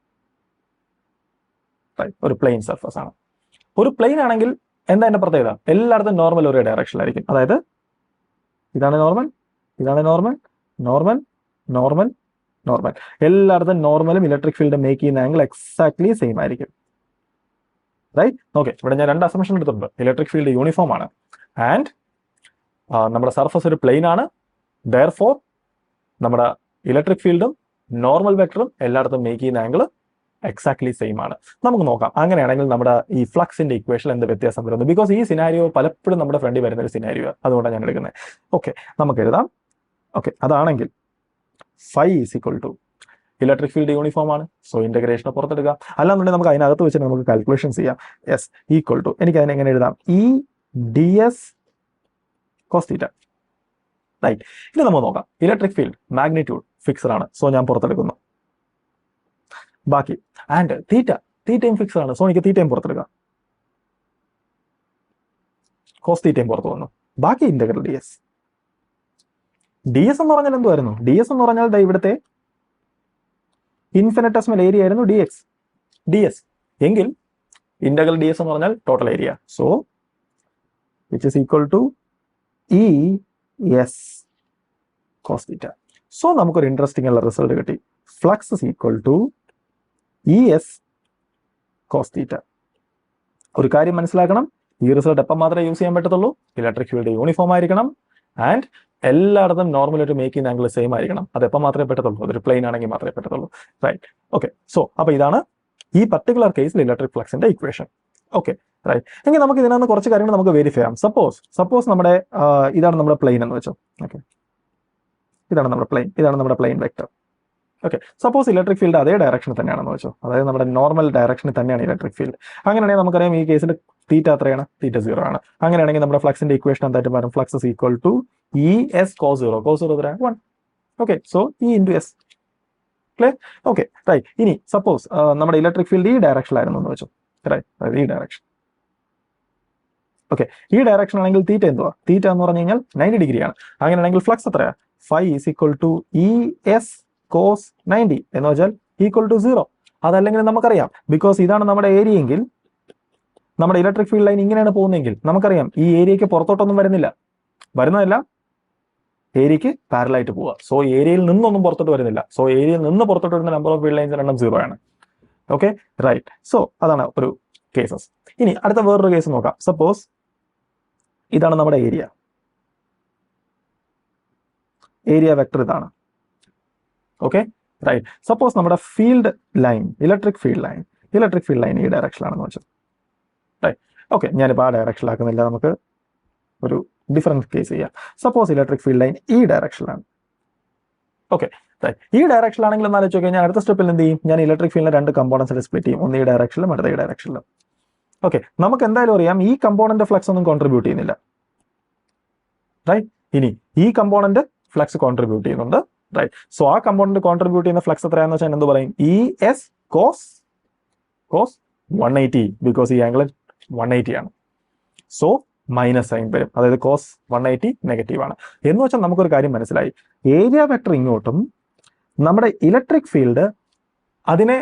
ഒരു പ്ലെയിൻ സർഫസ് ആണ്. ഒരു പ്ലെയിൻ ആണെങ്കിൽ എന്താ എൻ്റെ പ്രത്യേകത? എല്ലായിടത്തും നോർമൽ ഒരേ ഡയറക്ഷനിലായിരിക്കും. അതായത് ഇതാണ് നോർമൽ, ഇതാണ് നോർമൽ, നോർമൽ, നോർമൽ, നോർമൽ. എല്ലായിടത്തും നോർമലും ഇലക്ട്രിക് ഫീൽഡ് മേക്ക് ചെയ്യുന്ന ആംഗിൾ എക്സാക്ട്ലി സെയിം ആയിരിക്കും. റൈറ്റ്. ഓക്കെ, ഇവിടെ ഞാൻ രണ്ട് അസംപ്ഷൻ എടുത്തിട്ടുണ്ട്. ഇലക്ട്രിക് ഫീൽഡ് യൂണിഫോം ആണ് ആൻഡ് നമ്മുടെ സർഫസ് ഒരു പ്ലെയിൻ ആണ്. ദെയർഫോർ നമ്മുടെ ഇലക്ട്രിക് ഫീൽഡും നോർമൽ വെക്ടറും എല്ലായിടത്തും മേക്ക് ചെയ്യുന്ന ആംഗിൾ എക്സാക്ട്ലി സെയിം ആണ്. നമുക്ക് നോക്കാം. അങ്ങനെയാണെങ്കിൽ നമ്മുടെ ഈ ഫ്ലക്സിന്റെ ഇക്വേഷൻ എന്ത് വ്യത്യാസം വരുന്നു? ബിക്കോസ് ഈ സിനാരിയോ പലപ്പോഴും നമ്മുടെ ഫ്രണ്ടിൽ വരുന്ന ഒരു സിനാരിയോ, അതുകൊണ്ടാണ് ഞാൻ എടുക്കുന്നത്. ഓക്കെ, നമുക്ക് എഴുതാം. ഓക്കെ, അതാണെങ്കിൽ phi is equal to electric field uniform ആണ്, സോ ഇന്റഗ്രേഷനെ പുറത്തെടുക്കുക. അല്ലാന്നുണ്ടെങ്കിൽ നമുക്ക് അതിനകത്ത് വെച്ച് നമുക്ക് കാൽക്കുലേഷൻസ് ചെയ്യാം. എസ് ഈക്വൽ ടു, എനിക്ക് അതിനെ എങ്ങനെ എഴുതാം? E D S cos theta. Right, ഇനി നമുക്ക് നോക്കാം. ഇലക്ട്രിക് ഫീൽഡ് മാഗ്നിറ്റ്യൂഡ് ഫിക്സഡ് ആണ്, സോ ഞാൻ പുറത്തെടുക്കുന്നു. ബാക്കി ആൻഡ് തീറ്റയും ഫിക്സഡ് ആണ്, സോ എനിക്ക് തീറ്റയും പുറത്തെടുക്കാം. കോസ് തീറ്റയും പുറത്ത് വന്നു. ബാക്കി integral D S. D S എന്ന് പറഞ്ഞാൽ എന്തുവായിരുന്നു? ഡി എസ് എന്ന് പറഞ്ഞാൽ ഇവിടുത്തെ ഇൻഫിനിറ്റസിമൽ ഏരിയ ആയിരുന്നു ഡി എക്സ് ഡി എസ്. എങ്കിൽ ഇന്റഗ്രൽ ഡി എസ് എന്ന് പറഞ്ഞാൽ total area, so which is equal to E S cos theta. So നമുക്കൊരു ഇൻട്രസ്റ്റിംഗ് ഉള്ള റിസൾട്ട് കിട്ടി. Flux is equal to E S cos theta. ഒരു കാര്യം മനസ്സിലാക്കണം, ഈ റിസൾട്ട് എപ്പം മാത്രമേ യൂസ് ചെയ്യാൻ പറ്റത്തുള്ളൂ? ഇലക്ട്രിക് ഫീൽഡ് യൂണിഫോം ആയിരിക്കണം ആൻഡ് എല്ലായിടത്തും നോർമൽ ഒരു മേക്കിംഗ് ആംഗിൾ സെയിം ആയിരിക്കണം. അത് എപ്പം മാത്രമേ പറ്റത്തുള്ളൂ? അതൊരു പ്ലെയിൻ ആണെങ്കിൽ മാത്രമേ പറ്റത്തുള്ളൂ. റൈറ്റ്. ഓക്കെ, സോ അപ്പൊ ഇതാണ് ഈ പർട്ടിക്കുലർ കേസിൽ ഇലക്ട്രിക് ഫ്ലക്സിന്റെ ഇക്വേഷൻ. Okay, right. എങ്കിൽ നമുക്ക് ഇതിനകത്ത് കുറച്ച് കാര്യങ്ങൾ നമുക്ക് വെരിഫൈ ചെയ്യാം. സപ്പോസ് നമ്മുടെ ഇതാണ് നമ്മുടെ പ്ലെയിൻ എന്ന് വെച്ചോ. ഓക്കെ, ഇതാണ് നമ്മുടെ plane vector. Okay, suppose electric field അതേ ഡയറക്ഷനിൽ തന്നെയാണെന്ന് വെച്ചോ, അതായത് നമ്മുടെ നോർമൽ ഡയറക്ഷനിൽ തന്നെയാണ് ഇലക്ട്രിക് ഫീൽഡ്. അങ്ങനെയാണെങ്കിൽ നമുക്കറിയാം ഈ കേസിൽ തീറ്റ എത്രയാണ്? തീറ്റ 0 ആണ്. അങ്ങനെയാണെങ്കിൽ നമ്മുടെ ഫ്ലക്സിന്റെ ഇക്വേഷൻ എന്തായിട്ട് മാറും? Flux is equal to E S cos 0. Cos 0 എത്രയാണ്? 1. Okay, so E into S. Clear? Okay, right. ഇനി സപ്പോസ് നമ്മുടെ ഇലക്ട്രിക് ഫീൽഡ് ഈ ഡയറക്ഷനിലായിരുന്നു എന്ന് വെച്ചോ. റൈറ്റ്, അതായത് ഈ ഡയറക്ഷൻ. ഓക്കെ, ഈ ഡയറക്ഷൻ ആണെങ്കിൽ തീറ്റ എന്തുവാ? തീറ്റ എന്ന് പറഞ്ഞു കഴിഞ്ഞാൽ 90 ഡിഗ്രിയാണ്. അങ്ങനെയാണെങ്കിൽ ഫ്ലക്സ് എത്രയാ? Phi is equal to E S cos 90 എന്ന് വെച്ചാൽ ഈക്വൽ ടു 0. അതല്ലെങ്കിൽ നമുക്കറിയാം, ബിക്കോസ് ഇതാണ് നമ്മുടെ ഏരിയ എങ്കിൽ നമ്മുടെ ഇലക്ട്രിക് ഫീൽഡ് ലൈൻ ഇങ്ങനെയാണ് പോകുന്നതെങ്കിൽ നമുക്കറിയാം ഈ ഏരിയക്ക് പുറത്തോട്ടൊന്നും വരുന്നതല്ല, ഏരിയക്ക് പാരലായിട്ട് പോവുക. സോ ഏരിയയിൽ നിന്നൊന്നും പുറത്തോട്ട് വരുന്നില്ല. സോ ഏരിയയിൽ നിന്ന് പുറത്തോട്ട് വരുന്ന നമ്പർ ഓഫ് ഫീൽഡ് ലൈൻസ് എണ്ണം 0 ആണ്. Okay, right. സോ അതാണ് ഒരു കേസസ്. ഇനി അടുത്ത വേറൊരു കേസ് നോക്കാം. സപ്പോസ് ഇതാണ് നമ്മുടെ ഏരിയ വെക്ടർ ഇതാണ്. Okay, right. സപ്പോസ് നമ്മുടെ field line electric field line ഈ ഡയറക്ഷനിലാണെന്ന് വെച്ചു. റൈറ്റ്. ഓക്കെ, ഞാനിപ്പോൾ ആ ഡയറക്ഷനിലാക്കുന്നില്ല, നമുക്ക് ഒരു ഡിഫറൻറ്റ് കേസ് ചെയ്യാം. സപ്പോസ് ഇലക്ട്രിക് ഫീൽഡ് ലൈൻ ഈ ഡയറക്ഷനിലാണ്. Okay, right. ഈ ഡയറക്ഷനിലാണെങ്കിൽ എന്ന് ആലോചിച്ച് കഴിഞ്ഞാൽ അടുത്ത സ്റ്റെപ്പിൽ എന്ത് ചെയ്യും? ഞാൻ ഇലക്ട്രിക് ഫീൽഡിനെ 2 കമ്പോണൻസിൽ സ്പ്ലിറ്റ് ചെയ്യും. ഒന്ന് ഈ ഡയറക്ഷനിലും അടുത്ത ഈ ഡയറക്ഷനിലും. ഓക്കെ, നമുക്ക് എന്തായാലും അറിയാം ഈ കമ്പോണന്റ് ഫ്ലക്സ് ഒന്നും കോൺട്രിബ്യൂട്ട് ചെയ്യുന്നില്ല. റൈറ്റ്. ഇനി ഈ കമ്പോണന്റ് ഫ്ലക്സ് കോൺട്രിബ്യൂട്ട് ചെയ്യുന്നുണ്ട്. റൈറ്റ്. സോ ആ കമ്പോണന്റ് കോൺട്രിബ്യൂട്ട് ചെയ്യുന്ന ഫ്ലക്സ് എത്രയാണെന്ന് വെച്ചാൽ എന്ത് പറയും? ഇ എസ് കോസ് 180, ബിക്കോസ് ഈ ആംഗിൾ 180 ആണ്. സോ മൈനസ് സൈൻ വരും, അതായത് കോസ് 180 നെഗറ്റീവ് ആണ്. എന്ന് വെച്ചാൽ നമുക്കൊരു കാര്യം മനസ്സിലായി, ഏരിയ വെക്ടർ ഇങ്ങോട്ടും നമ്മുടെ ഇലക്ട്രിക് ഫീൽഡ് അതിനെ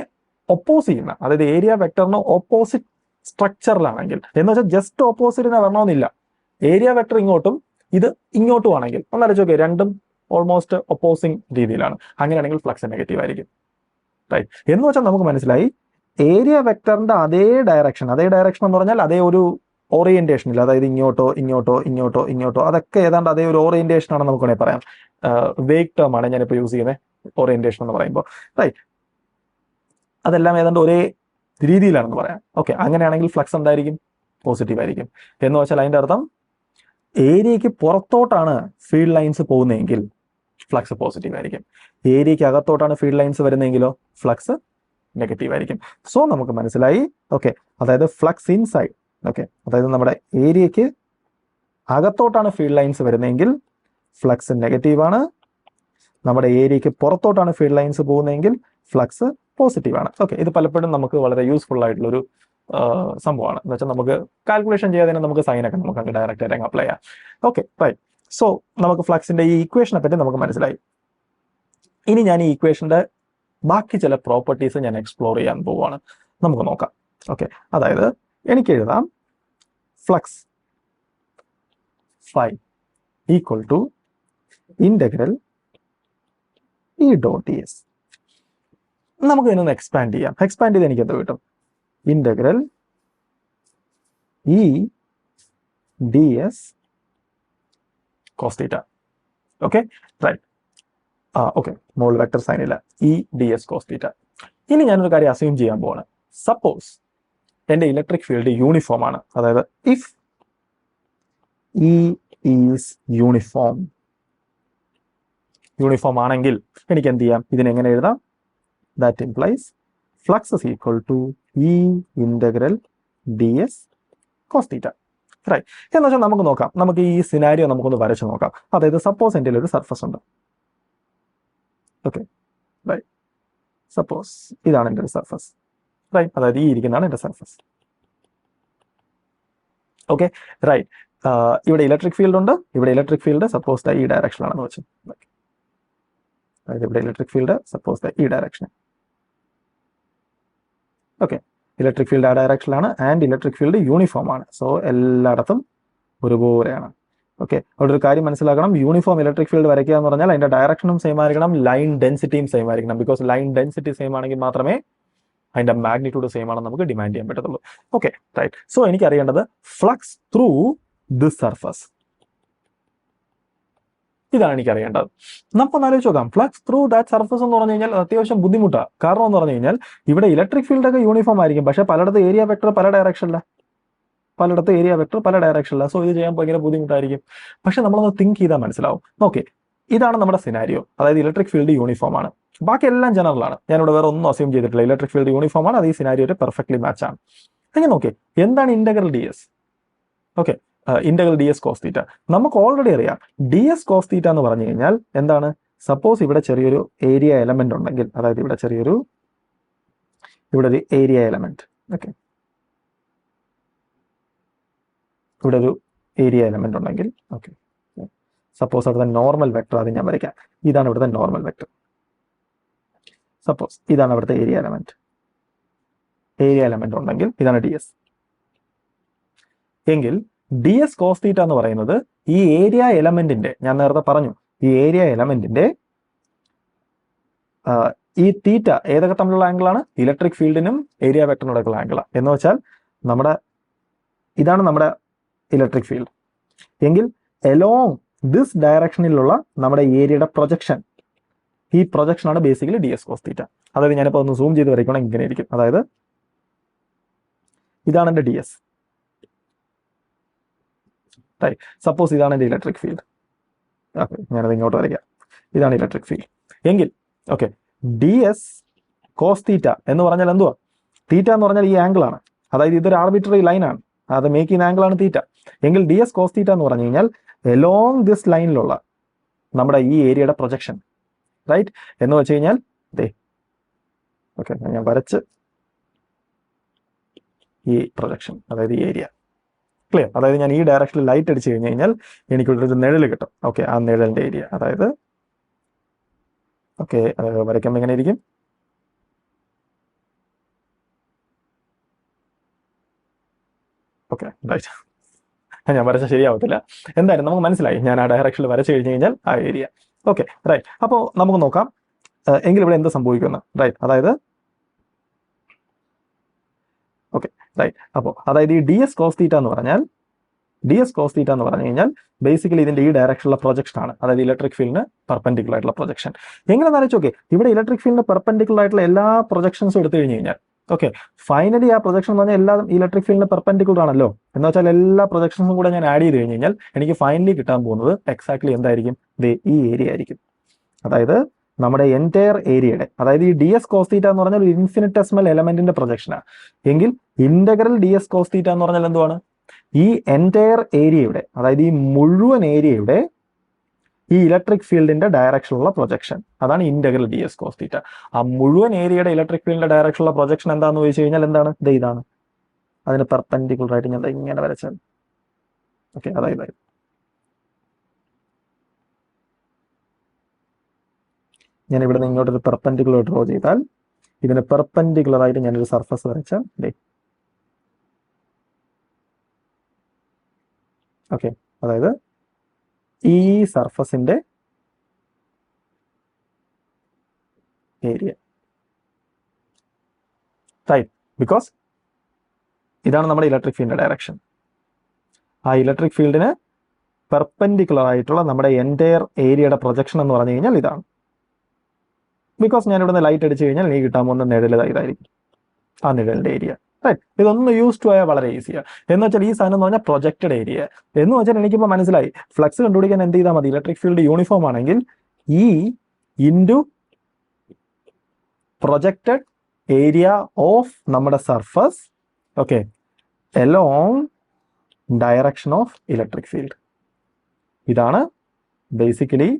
ഒപ്പോസ് ചെയ്യുന്ന, അതായത് ഏരിയ വെക്ടറിന് ഓപ്പോസിറ്റ് സ്ട്രക്ചറിലാണെങ്കിൽ, എന്ന് വെച്ചാൽ ജസ്റ്റ് ഓപ്പോസിറ്റിനെ വരണമെന്നില്ല, ഏരിയ വെക്ടർ ഇങ്ങോട്ടും ഇത് ഇങ്ങോട്ടും ആണെങ്കിൽ ഒന്നാലോചിച്ച് നോക്കിയാൽ രണ്ടും ഓൾമോസ്റ്റ് ഒപ്പോസിങ് രീതിയിലാണ്. അങ്ങനെയാണെങ്കിൽ ഫ്ലക്സ് നെഗറ്റീവ് ആയിരിക്കും. റൈറ്റ്. എന്ന് വെച്ചാൽ നമുക്ക് മനസ്സിലായി ഏരിയ വെക്ടറിന്റെ അതേ ഡയറക്ഷൻ എന്ന് പറഞ്ഞാൽ അതേ ഒരു ഓറിയന്റേഷനിൽ, അതായത് ഇങ്ങോട്ടോ അതൊക്കെ ഏതാണ്ട് അതേ ഒരു ഓറിയന്റേഷൻ ആണെന്ന് നമുക്ക് വേണമെങ്കിൽ പറയാം. വേഗ് ടേം ആണ് ഞാനിപ്പോൾ യൂസ് ചെയ്യുന്നത് ഓറിയന്റേഷൻ എന്ന് പറയുമ്പോൾ. റൈറ്റ്. അതെല്ലാം ഏതാണ്ട് ഒരേ രീതിയിലാണെന്ന് പറയാം. ഓക്കെ, അങ്ങനെയാണെങ്കിൽ ഫ്ലക്സ് എന്തായിരിക്കും? പോസിറ്റീവ് ആയിരിക്കും. എന്ന് വെച്ചാൽ അതിൻ്റെ അർത്ഥം ഏരിയയ്ക്ക് പുറത്തോട്ടാണ് ഫീൽഡ് ലൈൻസ് പോകുന്നതെങ്കിൽ ഫ്ലക്സ് പോസിറ്റീവ് ആയിരിക്കും. ഏരിയയ്ക്ക് അകത്തോട്ടാണ് ഫീൽഡ് ലൈൻസ് വരുന്നതെങ്കിലോ ഫ്ലക്സ് നെഗറ്റീവ് ആയിരിക്കും. സോ നമുക്ക് മനസ്സിലായി, ഓക്കെ, അതായത് ഫ്ലക്സ് ഇൻസൈഡ്, ഓക്കെ, അതായത് നമ്മുടെ ഏരിയയ്ക്ക് അകത്തോട്ടാണ് ഫീൽഡ് ലൈൻസ് വരുന്നതെങ്കിൽ ഫ്ലക്സ് നെഗറ്റീവ് ആണ്. നമ്മുടെ ഏരിയയ്ക്ക് പുറത്തോട്ടാണ് ഫീൽഡ് ലൈൻസ് പോകുന്നതെങ്കിൽ ഫ്ലക്സ് പോസിറ്റീവ് ആണ്. ഓക്കെ, ഇത് പലപ്പോഴും നമുക്ക് വളരെ യൂസ്ഫുൾ ആയിട്ടുള്ളൊരു സംഭവമാണ്. എന്ന് വെച്ചാൽ നമുക്ക് കാൽക്കുലേഷൻ ചെയ്യാതെ തന്നെ നമുക്ക് സൈനൊക്കെ നമുക്ക് അങ്ങ് ഡയറക്റ്റ് ആയിട്ട് അപ്ലൈ ചെയ്യാം. Okay, right. സോ നമുക്ക് ഫ്ലക്സിന്റെ ഈ ഇക്വേഷനെ പറ്റി നമുക്ക് മനസ്സിലായി. ഇനി ഞാൻ ഈ ഇക്വേഷന്റെ ബാക്കി ചില പ്രോപ്പർട്ടീസ് ഞാൻ എക്സ്പ്ലോർ ചെയ്യാൻ പോവുകയാണ്. നമുക്ക് നോക്കാം. ഓക്കെ, അതായത് എനിക്ക് എഴുതാം flux phi equal to integral E dot D S. നമുക്ക് ഇതിനൊന്ന് എക്സ്പാൻഡ് ചെയ്യാം. എക്സ്പാൻഡ് ചെയ്ത് എനിക്ക് എന്ത് കിട്ടും? Integral E D S cos theta. Okay, right. Okay, mod vector sine ഇല്ല, E D S cos theta. ഇനി ഞാനൊരു കാര്യം അസ്യൂം ചെയ്യാൻ പോവാണ്. സപ്പോസ് എൻ്റെ ഇലക്ട്രിക് ഫീൽഡ് യൂണിഫോം ആണ്. അതായത് ഇഫ് ഇ ഈസ് യൂണിഫോം ആണെങ്കിൽ എനിക്ക് എന്ത് ചെയ്യാം? ഇതിനെങ്ങനെ എഴുതാം? That implies flux is equal to E integral ds cos theta. Right. എന്ന് വെച്ചാൽ നമുക്ക് നോക്കാം, നമുക്ക് ഈ സിനാരിയോ നമുക്കൊന്ന് വരച്ച് നോക്കാം. അതായത് സപ്പോസ് എൻ്റെ ഒരു സർഫസ് ഉണ്ട്. Okay, right. സപ്പോസ് ഇതാണ് എൻ്റെ ഒരു സർഫസ്, റൈറ്റ്. അതായത് ഈ ഇരിക്കുന്നതാണ് എൻ്റെ സർഫസ്. Okay, right. ഇവിടെ ഇലക്ട്രിക് ഫീൽഡ് ഉണ്ട്. ഇവിടെ ഇലക്ട്രിക് ഫീൽഡ് സപ്പോസ് ഈ ഡയറക്ഷനിലാണെന്ന് വെച്ചു. അതായത് ഇവിടെ ഇലക്ട്രിക് ഫീൽഡ് സപ്പോസ് ഈ ഡയറക്ഷൻ. ഓക്കെ, ഇലക്ട്രിക് ഫീൽഡ് ആ ഡയറക്ഷനിലാണ് ആൻഡ് ഇലക്ട്രിക് ഫീൽഡ് യൂണിഫോം ആണ്. സോ എല്ലായിടത്തും ഒരുപോലെയാണ്. ഓക്കെ, അവിടെ ഒരു കാര്യം മനസ്സിലാക്കണം. യൂണിഫോം ഇലക്ട്രിക് ഫീൽഡ് വരയ്ക്കുക എന്ന് പറഞ്ഞാൽ അതിന്റെ ഡയറക്ഷനും സെയിം ആയിരിക്കണം, ലൈൻ ഡെൻസിറ്റിയും സെയിം ആയിരിക്കണം. ബിക്കോസ് ലൈൻ ഡെൻസിറ്റി സെയിം ആണെങ്കിൽ മാത്രമേ അതിന്റെ മാഗ്നിറ്റ്യൂഡ് സെയിം ആണെന്ന് നമുക്ക് ഡിമാൻഡ് ചെയ്യാൻ പറ്റത്തുള്ളൂ. Okay, right. സോ എനിക്ക് അറിയേണ്ടത് ഫ്ലക്സ് ത്രൂ ദിസ് സർഫസ്, ഇതാണ് എനിക്ക് അറിയേണ്ടത്. നമുക്ക് ആലോചിച്ച് നോക്കാം. ഫ്ലക്സ് ത്രൂ ദാറ്റ് സർഫസ് എന്ന് പറഞ്ഞു കഴിഞ്ഞാൽ അത്യാവശ്യം ബുദ്ധിമുട്ടാണ്. കാരണം എന്ന് പറഞ്ഞു കഴിഞ്ഞാൽ ഇവിടെ ഇലക്ട്രിക് ഫീൽഡ് ഒക്കെ യൂണിഫോം ആയിരിക്കും, പക്ഷെ പലയിടത്ത് ഏരിയ വെക്ടർ പല ഡയറക്ഷനിലാണ്. സോ ഇത് ചെയ്യാൻ ഭയങ്കര ബുദ്ധിമുട്ടായിരിക്കും. പക്ഷെ നമ്മളൊന്ന് തിങ്ക് ചെയ്താൽ മനസ്സിലാവും. ഓക്കെ, ഇതാണ് നമ്മുടെ സിനാരിയോ. അതായത് ഇലക്ട്രിക് ഫീൽഡ് യൂണിഫോം ആണ്, ബാക്കി എല്ലാം ജനറൽ ആണ്. ഞാനിവിടെ വേറെ ഒന്നും അസ്യൂം ചെയ്തിട്ടില്ല. ഇലക്ട്രിക് ഫീൽഡ് യൂണിഫോം ആണ്, അത് ഈ സിനാരിയോയുടെ പെർഫെക്റ്റ്ലി മാച്ച് ആണ്. അങ്ങനെ നോക്കി എന്താണ് integral D S? Okay, integral D S cos theta നമുക്ക് ഓൾറെഡി അറിയാം. ഡി എസ് കോസ് തീറ്റ എന്ന് പറഞ്ഞു കഴിഞ്ഞാൽ എന്താണ്? സപ്പോസ് ഇവിടെ ചെറിയൊരു ഏരിയ എലമെന്റ് ഉണ്ടെങ്കിൽ, അതായത് ഇവിടെ ഒരു ഏരിയ എലമെന്റ്, ഓക്കെ, ഇവിടെ ഒരു ഏരിയ എലമെന്റ് ഉണ്ടെങ്കിൽ, ഓക്കെ, സപ്പോസ് അവിടുത്തെ നോർമൽ വെക്ടർ അത് ഞാൻ വരയ്ക്കാം. ഇതാണ് ഇവിടുത്തെ നോർമൽ വെക്ടർ. സപ്പോസ് ഇതാണ് അവിടുത്തെ ഏരിയ എലമെന്റ് ഉണ്ടെങ്കിൽ ഇതാണ് ഡി എസ് എങ്കിൽ ഡി എസ് കോസ് തീറ്റ എന്ന് പറയുന്നത് ഈ ഏരിയ എലമെന്റിന്റെ, ഞാൻ നേരത്തെ പറഞ്ഞു, ഈ ഏരിയ എലമെന്റിന്റെ ഈ തീറ്റ ഏതൊക്കെ തമ്മിലുള്ള ആംഗിളാണ്? ഇലക്ട്രിക് ഫീൽഡിനും ഏരിയ വെക്ടറിനും ഇടയ്ക്കുള്ള ആംഗിളാണ്. എന്ന് വെച്ചാൽ ഇതാണ് നമ്മുടെ ഇലക്ട്രിക് ഫീൽഡ് എങ്കിൽ എലോങ് ദിസ് ഡയറക്ഷനിലുള്ള നമ്മുടെ ഏരിയയുടെ പ്രൊജക്ഷൻ, ഈ പ്രൊജക്ഷൻ ആണ് basically D S cos theta. അതായത് ഞാനിപ്പോൾ ഒന്ന് സൂം ചെയ്ത് വരയ്ക്കണം, ഇങ്ങനെ ഇരിക്കും. അതായത് ഇതാണ് എൻ്റെ ഡി എസ്. റൈറ്റ്. സപ്പോസ് ഇതാണ് എൻ്റെ ഇലക്ട്രിക് ഫീൽഡ്. ഓക്കെ, ഞാനത് ഇങ്ങോട്ട് വരയ്ക്കാം. ഇതാണ് ഇലക്ട്രിക് ഫീൽഡ് എങ്കിൽ, okay, D S cos theta എന്ന് പറഞ്ഞാൽ എന്തുവാ? തീറ്റ എന്ന് പറഞ്ഞാൽ ഈ ആംഗിൾ ആണ്. അതായത് ഇതൊരു ആർബിട്രറി ലൈൻ ആണ്, അത് മേക്ക് ചെയ്യുന്ന ആംഗിൾ ആണ് തീറ്റ. എങ്കിൽ ഡി എസ് കോസ് തീറ്റ എന്ന് പറഞ്ഞു കഴിഞ്ഞാൽ എലോങ് ദിസ് ലൈനിലുള്ള നമ്മുടെ ഈ ഏരിയയുടെ പ്രൊജക്ഷൻ, റൈറ്റ്. എന്ന് വെച്ച് കഴിഞ്ഞാൽ ഓക്കെ, ഞാൻ വരച്ച് ഈ പ്രൊജക്ഷൻ, അതായത് ഈ ഏരിയ ക്ലിയർ. അതായത് ഞാൻ ഈ ഡയറക്ഷനിൽ ലൈറ്റ് അടിച്ചു കഴിഞ്ഞ് കഴിഞ്ഞാൽ എനിക്കൊരു നിഴൽ കിട്ടും. ഓക്കെ, ആ നിഴലിന്റെ ഏരിയ, അതായത് ഓക്കെ, വരയ്ക്കുമ്പോൾ എങ്ങനെ ഇരിക്കും? Okay, right. ഞാൻ വരച്ച ശരിയാവത്തില്ല. എന്തായാലും നമുക്ക് മനസ്സിലായി. ഞാൻ ആ ഡയറക്ഷനിൽ വരച്ചു കഴിഞ്ഞ് കഴിഞ്ഞാൽ ആ ഏരിയ. Okay, right. അപ്പോൾ നമുക്ക് നോക്കാം എങ്കിൽ ഇവിടെ എന്ത് സംഭവിക്കുന്നു, റൈറ്റ്. അതായത് ഓക്കെ, റൈറ്റ്. അപ്പോൾ അതായത് ഈ ഡി എസ് കോസ് തീറ്റ എന്ന് പറഞ്ഞാൽ ബേസിക്കലി ഇതിന്റെ ഈ ഡയറക്ഷനിലുള്ള പ്രൊജക്ഷൻ ആണ്. അതായത് ഇലക്ട്രിക് ഫീൽഡിന് പെർപെൻഡിക്കുലർ ആയിട്ടുള്ള പ്രൊജക്ഷൻ. എങ്ങനെ ആലോചിച്ച് നോക്കേ, ഇവിടെ ഇലക്ട്രിക് ഫീൽഡിന് പെർപെൻഡിക്കുലർ ആയിട്ടുള്ള എല്ലാ പ്രൊജക്ഷൻസും എടുത്തു കഴിഞ്ഞ് കഴിഞ്ഞാൽ ഓക്കെ, ഫൈനലി ആ പ്രൊജക്ഷൻ എന്ന് പറഞ്ഞാൽ എല്ലാം ഇലക്ട്രിക് ഫീൽഡിന് പെർപെൻഡിക്കുലർ ആണല്ലോ. എന്ന് വെച്ചാൽ എല്ലാ പ്രൊജക്ഷൻസും കൂടെ ഞാൻ ആഡ് ചെയ്ത് കഴിഞ്ഞ് കഴിഞ്ഞാൽ എനിക്ക് ഫൈനലി കിട്ടാൻ പോകുന്നത് എക്സാക്ട്ലി എന്തായിരിക്കും? ഈ ഏരിയ ആയിരിക്കും. അതായത് നമ്മുടെ എൻറ്റയർ ഏരിയയുടെ, അതായത് ഈ ഡി എസ് കോസ് തീറ്റ എന്ന് പറഞ്ഞാൽ ഒരു ഇൻഫിനിറ്റെസിമൽ എലമെന്റിന്റെ പ്രൊജക്ഷനാണ് എങ്കിൽ integral D S cos theta എന്ന് പറഞ്ഞാൽ എന്തുവാണ്? ഈ എൻറ്റയർ ഏരിയയുടെ, അതായത് ഈ മുഴുവൻ ഏരിയയുടെ ഈ ഇലക്ട്രിക് ഫീൽഡിന്റെ ഡയറക്ഷനുള്ള പ്രൊജക്ഷൻ, അതാണ് integral D S cos theta. ആ മുഴുവൻ ഏരിയയുടെ ഇലക്ട്രിക് ഫീൽഡിന്റെ ഡയറക്ഷനുള്ള പ്രൊജക്ഷൻ എന്താണെന്ന് ചോദിച്ചു കഴിഞ്ഞാൽ എന്താണ്? ഇതാണ്. അതിന് പെർപെൻഡിക്കുലർ ആയിട്ട് ഞാൻ ഇങ്ങനെ വരച്ചാൽ, ഓക്കെ, അതായത് ഞാൻ ഇവിടെ നിന്ന് ഇങ്ങോട്ടൊരു പെർപെൻഡിക്കുലർ ഡ്രോ ചെയ്താൽ ഇതിന് പെർപെൻഡിക്കുലർ ആയിട്ട് ഞാനൊരു സർഫസ് വരച്ചാൽ ഓക്കെ, അതായത് ഈ സർഫസിന്റെ ഏരിയ, റൈറ്റ്? ബിക്കോസ് ഇതാണ് നമ്മുടെ ഇലക്ട്രിക് ഫീൽഡിന്റെ ഡയറക്ഷൻ. ആ ഇലക്ട്രിക് ഫീൽഡിന് പെർപെൻഡിക്കുലർ ആയിട്ടുള്ള നമ്മുടെ എൻറ്റയർ ഏരിയയുടെ പ്രൊജക്ഷൻ എന്ന് പറഞ്ഞു കഴിഞ്ഞാൽ ഇതാണ്. ബിക്കോസ് ഞാൻ ഇവിടുന്ന് ലൈറ്റ് അടിച്ചു കഴിഞ്ഞാൽ എനിക്ക് കിട്ടാൻ പോകുന്ന നിഴൽ ഇതായിരിക്കും, ആ നിഴലിന്റെ ഏരിയ, റൈറ്റ്? ഇതൊന്ന് യൂസ് ടു ആയാൽ വളരെ ഈസിയാണ്. എന്ന് വെച്ചാൽ ഈ സാധനം എന്ന് പറഞ്ഞാൽ പ്രൊജക്റ്റഡ് ഏരിയ എന്ന് വെച്ചാൽ എനിക്കിപ്പോൾ മനസ്സിലായി. ഫ്ലക്സ് കണ്ടുപിടിക്കാൻ എന്ത് ചെയ്താൽ മതി? ഇലക്ട്രിക് ഫീൽഡ് യൂണിഫോം ആണെങ്കിൽ E into projected area of നമ്മുടെ surface, okay, along direction of electric field. ഇതാണ് ബേസിക്കലി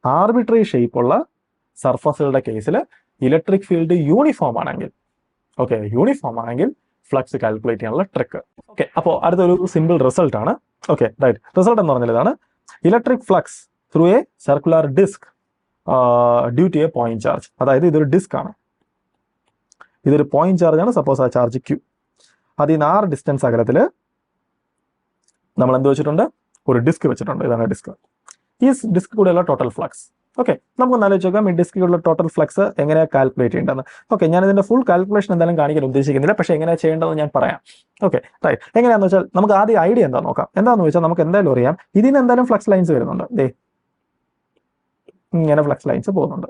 ആർബിട്രറി ഷേപ്പുള്ള സർഫസുകളുടെ കേസിൽ ഇലക്ട്രിക് ഫീൽഡ് യൂണിഫോം ആണെങ്കിൽ, ഓക്കെ, യൂണിഫോം ആണെങ്കിൽ ഫ്ലക്സ് കാൽക്കുലേറ്റ് ചെയ്യാനുള്ള ട്രിക്ക്. ഓക്കെ, അപ്പോൾ അടുത്തൊരു സിമ്പിൾ റിസൾട്ട് ആണ്. Okay, right. റിസൾട്ട് എന്ന് പറഞ്ഞാൽ ഇതാണ്: electric flux through a circular disc due to a point charge. അതായത് ഇതൊരു ഡിസ്ക് ആണ്, ഇതൊരു പോയിന്റ് ചാർജ് ആണ്. സപ്പോസ് ആ ചാർജ് Q. അതിൽ നിന്ന് 6 ഡിസ്റ്റൻസ് അകലത്തിൽ നമ്മൾ എന്ത് വെച്ചിട്ടുണ്ട്? ഒരു ഡിസ്ക് വെച്ചിട്ടുണ്ട്. ഇതാണ് ഡിസ്ക്. ഈ ഡിസ്ക് കൂടെയുള്ള ടോട്ടൽ ഫ്ലക്സ്. ഓക്കെ, നമുക്കൊന്ന് ആലോചിച്ച് നോക്കാം ഈ ഡിസ്കിലുള്ള ടോട്ടൽ ഫ്ലക്സ് എങ്ങനെയാണ് കാൽക്കുലേറ്റ് ചെയ്യേണ്ടതെന്ന്. ഓക്കെ, ഞാൻ ഇതിന്റെ ഫുൾ കാൽക്കുലേഷൻ എന്തായാലും കാണിക്കാൻ ഉദ്ദേശിക്കുന്നില്ല, പക്ഷേ എങ്ങനെയാണ് ചെയ്യേണ്ടതെന്ന് ഞാൻ പറയാം. Okay, right. എങ്ങനെയാണെന്ന് വെച്ചാൽ നമുക്ക് ആദ്യം ഐഡിയ എന്താ നോക്കാം. എന്താണെന്ന് വെച്ചാൽ നമുക്ക് എന്തായാലും അറിയാം ഇതിൽ നിന്ന് എന്തായാലും ഫ്ലക്സ് ലൈൻസ് വരുന്നുണ്ട്. ദേ ഇങ്ങനെ ഫ്ലക്സ് ലൈൻസ് പോകുന്നുണ്ട്.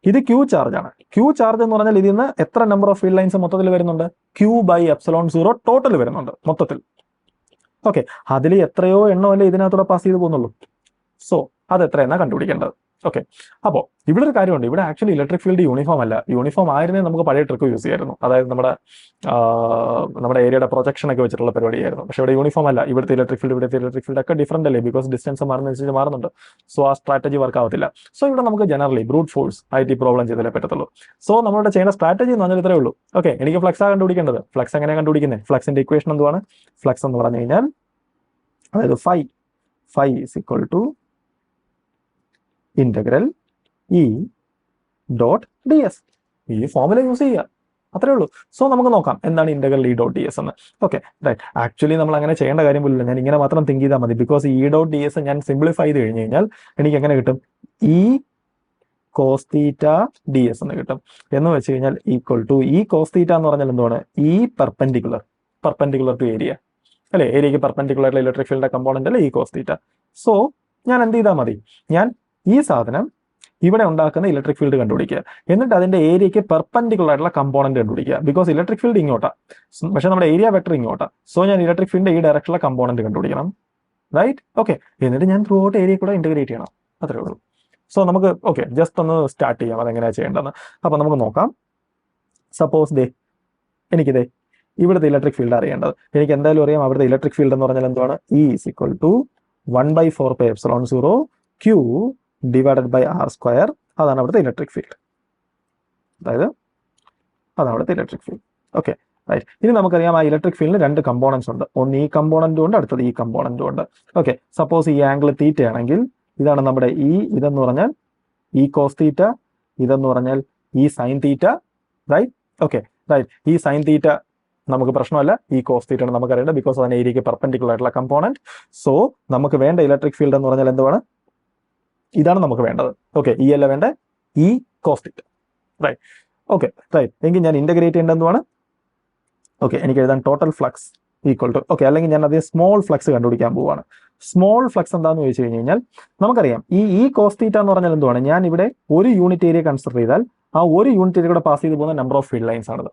ഇത് Q ചാർജ് ആണ്. Q ചാർജ് എന്ന് പറഞ്ഞാൽ ഇതിൽ നിന്ന് എത്ര നമ്പർ ഓഫ് ഫീൽഡ് ലൈൻസ് മൊത്തത്തിൽ വരുന്നുണ്ട്? Q/ε0 ടോട്ടൽ വരുന്നുണ്ട് മൊത്തത്തിൽ. ഓക്കെ, അതിൽ എത്രയോ എണ്ണമല്ലേ ഇതിനകത്തൂടെ പാസ് ചെയ്ത് പോകുന്നുള്ളൂ. സോ അത് എത്രയെന്നാണ് കണ്ടുപിടിക്കേണ്ടത്. ഓക്കെ, അപ്പോൾ ഇവിടെ ഒരു കാര്യമുണ്ട്. ഇവിടെ ആക്ച്വലി ഇലക്ട്രിക് ഫീൽഡ് യൂണിഫോം അല്ല. യൂണിഫോം ആയിരുന്നേ നമുക്ക് പഴയ ട്രിക്ക് യൂസ് ചെയ്യായിരുന്നു. അതായത് നമ്മുടെ ഏരിയയുടെ പ്രൊജക്ഷൻ ഒക്കെ വെച്ചിട്ടുള്ള പരിപാടിയായിരുന്നു. പക്ഷേ ഇവിടെ യൂണിഫോം അല്ല. ഇവിടുത്തെ ഇലക്ട്രിക് ഫീൽഡ് ഒക്കെ ഡിഫറന്റ് അല്ലേ? ബിക്കോസ് ഡിസ്റ്റൻസ് മാറുന്നതനുസരിച്ച് മാറുന്നുണ്ട്. സോ ആ സ്ട്രാറ്റജി വർക്ക് ആവത്തില്ല. സോ ഇവിടെ നമുക്ക് ജനറലി ബ്രൂട്ട് ഫോഴ്സ് ആയിട്ട് ഈ പ്രോബ്ലം ചെയ്താലേ പറ്റത്തുള്ളൂ. സോ നമ്മളുടെ ചെയ്യുന്ന സ്ട്രാറ്റജി എന്ന് പറഞ്ഞാൽ ഇത്രയേ ഉള്ളൂ. ഓക്കെ, എനിക്ക് ഫ്ലക്സ് ആണ് കണ്ടുപിടിക്കേണ്ടത്. ഫ്ലക്സ് എങ്ങനെയാണ് കണ്ടുപിടിക്കുന്നത്? ഫ്ലക്സിന്റെ ഇക്വേഷൻ എന്തുവാണ്? ഫ്ലക്സ് എന്ന് പറഞ്ഞു കഴിഞ്ഞാൽ അതായത് phi is equal to integral E dot D S. ഈ ഫോമുല യൂസ് ചെയ്യുക, അത്രേ ഉള്ളൂ. സോ നമുക്ക് നോക്കാം എന്താണ് integral E dot D S എന്ന്. Okay, right. ആക്ച്വലി നമ്മൾ അങ്ങനെ ചെയ്യേണ്ട കാര്യം പോലില്ല. ഞാൻ ഇങ്ങനെ മാത്രം തിങ്ക് ചെയ്താൽ മതി. Because E dot D S ഞാൻ സിംപ്ലിഫൈ ചെയ്ത് കഴിഞ്ഞ് കഴിഞ്ഞാൽ എനിക്ക് എങ്ങനെ കിട്ടും? E cos theta D S എന്ന് കിട്ടും. എന്ന് വെച്ച് കഴിഞ്ഞാൽ equal to E cos theta എന്ന് പറഞ്ഞാൽ എന്താണ്? E പെർപെൻഡിക്കുലർ ടു ഏരിയ അല്ലെ? ഏരിയക്ക് പെർപെൻഡിക്കുലർ ഇലക്ട്രിക് ഫീൽഡിന്റെ കമ്പോണന്റ് അല്ലേ E കോസ് തീറ്റ. സോ ഞാൻ എന്ത് ചെയ്താൽ മതി? ഞാൻ ഈ സാധനം ഇവിടെ ഉണ്ടാക്കുന്ന ഇലക്ട്രിക് ഫീൽഡ് കണ്ടുപിടിക്കുക, എന്നിട്ട് അതിന്റെ ഏരിയയ്ക്ക് പെർപെൻഡിക്കുലർ ആയിട്ടുള്ള കമ്പോണന്റ് കണ്ടുപിടിക്കുക. ബിക്കോസ് ഇലക്ട്രിക് ഫീൽഡ് ഇങ്ങോട്ടാ, പക്ഷേ നമ്മുടെ ഏരിയ വെക്ടർ ഇങ്ങോട്ടാ. സോ ഞാൻ ഇലക്ട്രിക് ഫീൽഡിന്റെ ഈ ഡയറക്ഷനിലെ കമ്പോണന്റ് കണ്ടുപിടിക്കണം, റൈറ്റ്? ഓക്കെ, എന്നിട്ട് ഞാൻ ത്രൂ ഔട്ട് ഏരിയ കൂടെ ഇന്റഗ്രേറ്റ് ചെയ്യണം, അത്രേ ഉള്ളൂ. സോ നമുക്ക് ഓക്കെ ജസ്റ്റ് ഒന്ന് സ്റ്റാർട്ട് ചെയ്യാം അതെങ്ങനെയാണ് ചെയ്യേണ്ടതെന്ന്. അപ്പോൾ നമുക്ക് നോക്കാം. സപ്പോസ് എനിക്കിതേ ഇവിടുത്തെ ഇലക്ട്രിക് ഫീൽഡ് അറിയേണ്ടത്. എനിക്ക് എന്തായാലും അറിയാം അവിടുത്തെ ഇലക്ട്രിക് ഫീൽഡ് എന്ന് പറഞ്ഞാൽ എന്താണ്? E is equal to 1/4πε0 Q divided by R². അതാണ് അവിടുത്തെ ഇലക്ട്രിക് ഫീൽഡ്. അതായത് അതാണ് അവിടുത്തെ ഇലക്ട്രിക് ഫീൽഡ്. Okay, right. ഇനി നമുക്കറിയാം ആ ഇലക്ട്രിക് ഫീൽഡിന് 2 കമ്പോണൻസ് ഉണ്ട്. ഒന്ന് ഈ കമ്പോണന്റും ഉണ്ട്, അടുത്തത് ഈ കമ്പോണന്റും ഉണ്ട്. ഓക്കെ, സപ്പോസ് ഈ ആംഗിൾ തീറ്റ ആണെങ്കിൽ ഇതാണ് നമ്മുടെ ഇതെന്ന് പറഞ്ഞാൽ E കോസ് തീറ്റ, ഇതെന്ന് പറഞ്ഞാൽ E sine theta, right? Okay, right. ഈ സൈൻ തീറ്റ നമുക്ക് പ്രശ്നമല്ല, ഈ കോസ് തീറ്റ ആണ് നമുക്കറിയേണ്ടത്. ബിക്കോസ് അതിന് ഏരിയയ്ക്ക് പെർപെൻഡിക്കുലർ ആയിട്ടുള്ള കമ്പോണന്റ്. സോ നമുക്ക് വേണ്ട ഇലക്ട്രിക് ഫീൽഡ് എന്ന് പറഞ്ഞാൽ എന്താണ്? ഇതാണ് നമുക്ക് വേണ്ടത്. ഓക്കെ, ഈ അല്ല വേണ്ട, E cos theta, right? Okay, right. എങ്കിൽ ഞാൻ ഇന്റഗ്രേറ്റ് ചെയ്യേണ്ടത് എന്തുവാണ്? ഓക്കെ, എനിക്ക് എഴുതാൻ total flux equal to, okay, അല്ലെങ്കിൽ ഞാൻ അതേ സ്മോൾ ഫ്ലക്സ് കണ്ടുപിടിക്കാൻ പോവുകയാണ്. സ്മോൾ ഫ്ലക്സ് എന്താണെന്ന് ചോദിച്ചു കഴിഞ്ഞാൽ നമുക്കറിയാം ഈ കോസ് തീറ്റ എന്ന് പറഞ്ഞാൽ എന്തുവാണ്? ഞാൻ ഇവിടെ ഒരു യൂണിറ്റ് ഏരിയ കൺസിഡർ ചെയ്താൽ ആ ഒരു യൂണിറ്റ് ഏരിയ കൂടെ പാസ് ചെയ്ത് പോകുന്ന നമ്പർ ഓഫ് ഫീൽഡ് ലൈൻസ് ആണത്.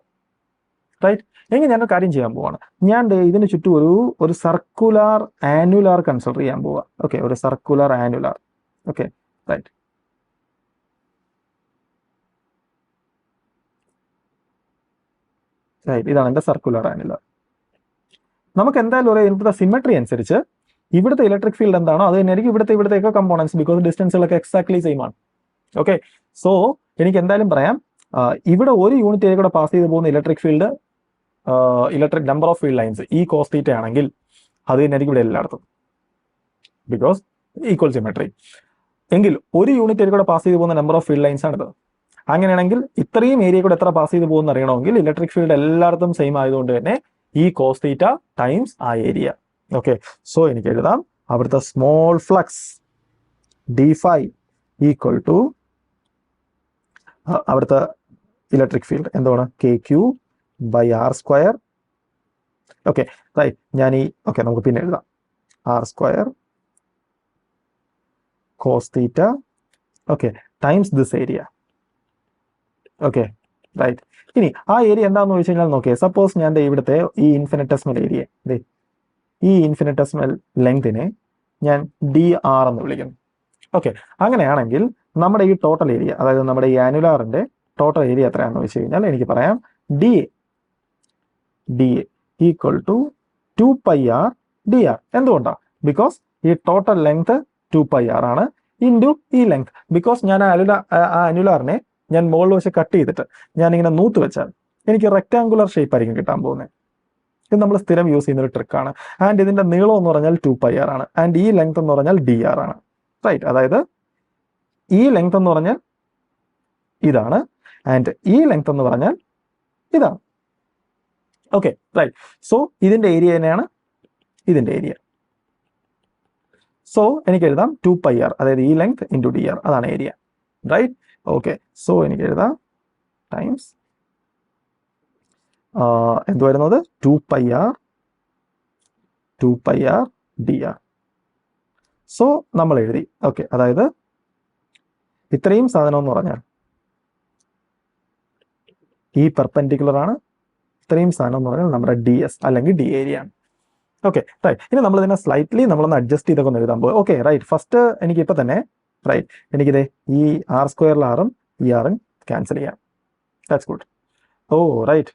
റൈറ്റ്. എങ്കിൽ ഞാനൊരു കാര്യം ചെയ്യാൻ പോവാണ്. ഞാൻ ഇതിന് ചുറ്റും ഒരു സർക്കുലർ ആനുലാർ കൺസിഡർ ചെയ്യാൻ പോവാ. ഓക്കെ, ഒരു circular annular. Okay, right. Right, ഇതാണ് എൻ്റെ സർക്കുലർ ആനുലാർ. നമുക്ക് എന്തായാലും ഒരു ഇവിടുത്തെ സിമെട്രി അനുസരിച്ച് ഇവിടുത്തെ ഇലക്ട്രിക് ഫീൽഡ് എന്താണോ അത് തന്നെയായിരിക്കും ഇവിടുത്തെയൊക്കെ കമ്പോണൻസ്, ബിക്കോസ് ഡിസ്റ്റൻസുകളൊക്കെ എക്സാക്ട്ലി സെയിം ആണ്. ഓക്കെ, സോ എനിക്ക് എന്തായാലും പറയാം, ഇവിടെ ഒരു യൂണിറ്റ് ഏരിയ കൂടെ പാസ് ചെയ്ത് പോകുന്ന electric field, electric number of field lines ഈ കോസ് തീറ്റ ആണെങ്കിൽ അത് തന്നെയായിരിക്കും ഇവിടെ എല്ലായിടത്തും, ബിക്കോസ് ഈക്വൽ സിമെട്രി. എങ്കിൽ ഒരു യൂണിറ്റ് ഏരിയ കൂടെ പാസ് ചെയ്ത് പോകുന്ന നമ്പർ ഓഫ് ഫീൽഡ് ലൈൻസ് ആണിത്. അങ്ങനെയാണെങ്കിൽ ഇത്രയും ഏരിയ കൂടെ എത്ര പാസ് ചെയ്ത് പോകുന്ന അറിയണമെങ്കിൽ ഇലക്ട്രിക് ഫീൽഡ് എല്ലായിടത്തും സെയിം ആയതുകൊണ്ട് തന്നെ ഈ കോസ് തീറ്റ ടൈംസ് ആ ഏരിയ. ഓക്കെ, സോ എനിക്ക് എഴുതാം അവിടുത്തെ small flux d5 equal to അവിടുത്തെ ഇലക്ട്രിക് ഫീൽഡ് എന്താണ് KQ/r². Okay, right. ഞാൻ ഓക്കെ നമുക്ക് പിന്നെ എഴുതാം r² cos theta, okay, times this area. Okay, right. ഇനി ആ ഏരിയ എന്താണെന്ന് വെച്ച് കഴിഞ്ഞാൽ നോക്കിയേ, സപ്പോസ് ഞാൻ ഇവിടുത്തെ ഈ ഇൻഫിനിറ്റസ്മൽ ഏരിയ, ഈ ഇൻഫിനിറ്റസ്മൽ ലെങ്തിനെ ഞാൻ dr എന്ന് വിളിക്കുന്നു. ഓക്കെ, അങ്ങനെയാണെങ്കിൽ നമ്മുടെ ഈ ടോട്ടൽ ഏരിയ, അതായത് നമ്മുടെ ഈ ആനുലാറിന്റെ ടോട്ടൽ ഏരിയ എത്രയാണെന്ന് വെച്ച് കഴിഞ്ഞാൽ എനിക്ക് പറയാം DA equal to 2πr dr. എന്തുകൊണ്ടാണ്? ബിക്കോസ് ഈ ടോട്ടൽ ലെങ്ത് 2πr ആണ് ഇൻറ്റു ഈ ലെങ്ത്. ബിക്കോസ് ഞാൻ ആ അനുലാറിനെ ഞാൻ മുകളിൽ വശം കട്ട് ചെയ്തിട്ട് ഞാനിങ്ങനെ നൂത്ത് വെച്ചാൽ എനിക്ക് റെക്ടാങ്കുലർ ഷേപ്പ് ആയിരിക്കും കിട്ടാൻ പോകുന്നത്. ഇത് നമ്മൾ സ്ഥിരം യൂസ് ചെയ്യുന്ന ഒരു ട്രിക്കാണ്. ആൻഡ് ഇതിന്റെ നീളം എന്ന് പറഞ്ഞാൽ 2πr ആണ്. ആൻഡ് ഈ ലെങ്ത് എന്ന് പറഞ്ഞാൽ dr ആണ്. റൈറ്റ്, അതായത് ഈ ലെങ്ത് എന്ന് പറഞ്ഞാൽ ഇതാണ്, ആൻഡ് ഈ ലെങ്ത് എന്ന് പറഞ്ഞാൽ ഇതാണ്. Okay, right. സോ ഇതിന്റെ ഏരിയ തന്നെയാണ് ഇതിന്റെ ഏരിയ. സോ എനിക്ക് എഴുതാം 2πr, അതായത് ഈ ലെങ്ത് ഇൻറ്റു dr, അതാണ് ഏരിയ. റൈറ്റ്. ഓക്കെ, സോ എനിക്ക് എഴുതാം ടൈംസ് എന്ത് വരുന്നത് 2πr dr. സോ നമ്മൾ എഴുതി. ഓക്കെ, അതായത് ഇത്രയും സാധനം എന്ന് പറഞ്ഞാൽ ഈ പെർപെൻഡിക്കുലർ ആണ്, ഇത്രയും സാധനം എന്ന് പറഞ്ഞാൽ നമ്മുടെ DS അല്ലെങ്കിൽ D ഏരിയ ആണ്. Okay, right. ഇനി നമ്മൾ ഇതിനെ സ്ലൈറ്റ്ലി നമ്മളൊന്ന് അഡ്ജസ്റ്റ് ചെയ്തൊക്കെ ഒന്ന് എഴുതാൻ പോകും. Okay, right. ഫസ്റ്റ് എനിക്ക് ഇപ്പം തന്നെ റൈറ്റ് എനിക്കിത് ഈ r² ആറും ഈ ആറും ക്യാൻസൽ ചെയ്യാം. That's good. ഓ റൈറ്റ്,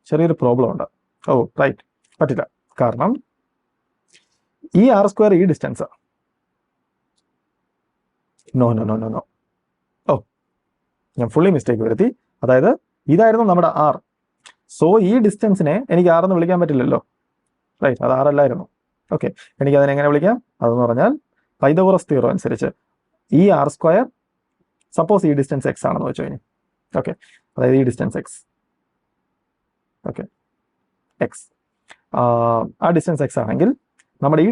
ചെറിയൊരു പ്രോബ്ലം ഉണ്ട്. ഓ റൈറ്റ്, പറ്റില്ല. കാരണം ഈ r² ഈ distance, no no no no no oh ഞാൻ ഫുള്ളി മിസ്റ്റേക്ക് വരുത്തി. അതായത് ഇതായിരുന്നു നമ്മുടെ r. സോ ഈ ഡിസ്റ്റൻസിനെ എനിക്ക് r എന്ന് വിളിക്കാൻ പറ്റില്ലല്ലോ. റൈറ്റ്, അത് r അല്ലായിരുന്നു. ഓക്കെ, എനിക്ക് അതിനെ എങ്ങനെ വിളിക്കാം? അതെന്ന് പറഞ്ഞാൽ പൈതഗോറസ് തിയറം അനുസരിച്ച് ഈ r², സപ്പോസ് ഈ ഡിസ്റ്റൻസ് x ആണെന്ന് വെച്ചു കഴിഞ്ഞാൽ, ഓക്കെ, അതായത് ഈ ഡിസ്റ്റൻസ് x, ഓക്കെ, x, ആ ഡിസ്റ്റൻസ് x ആണെങ്കിൽ നമ്മുടെ ഈ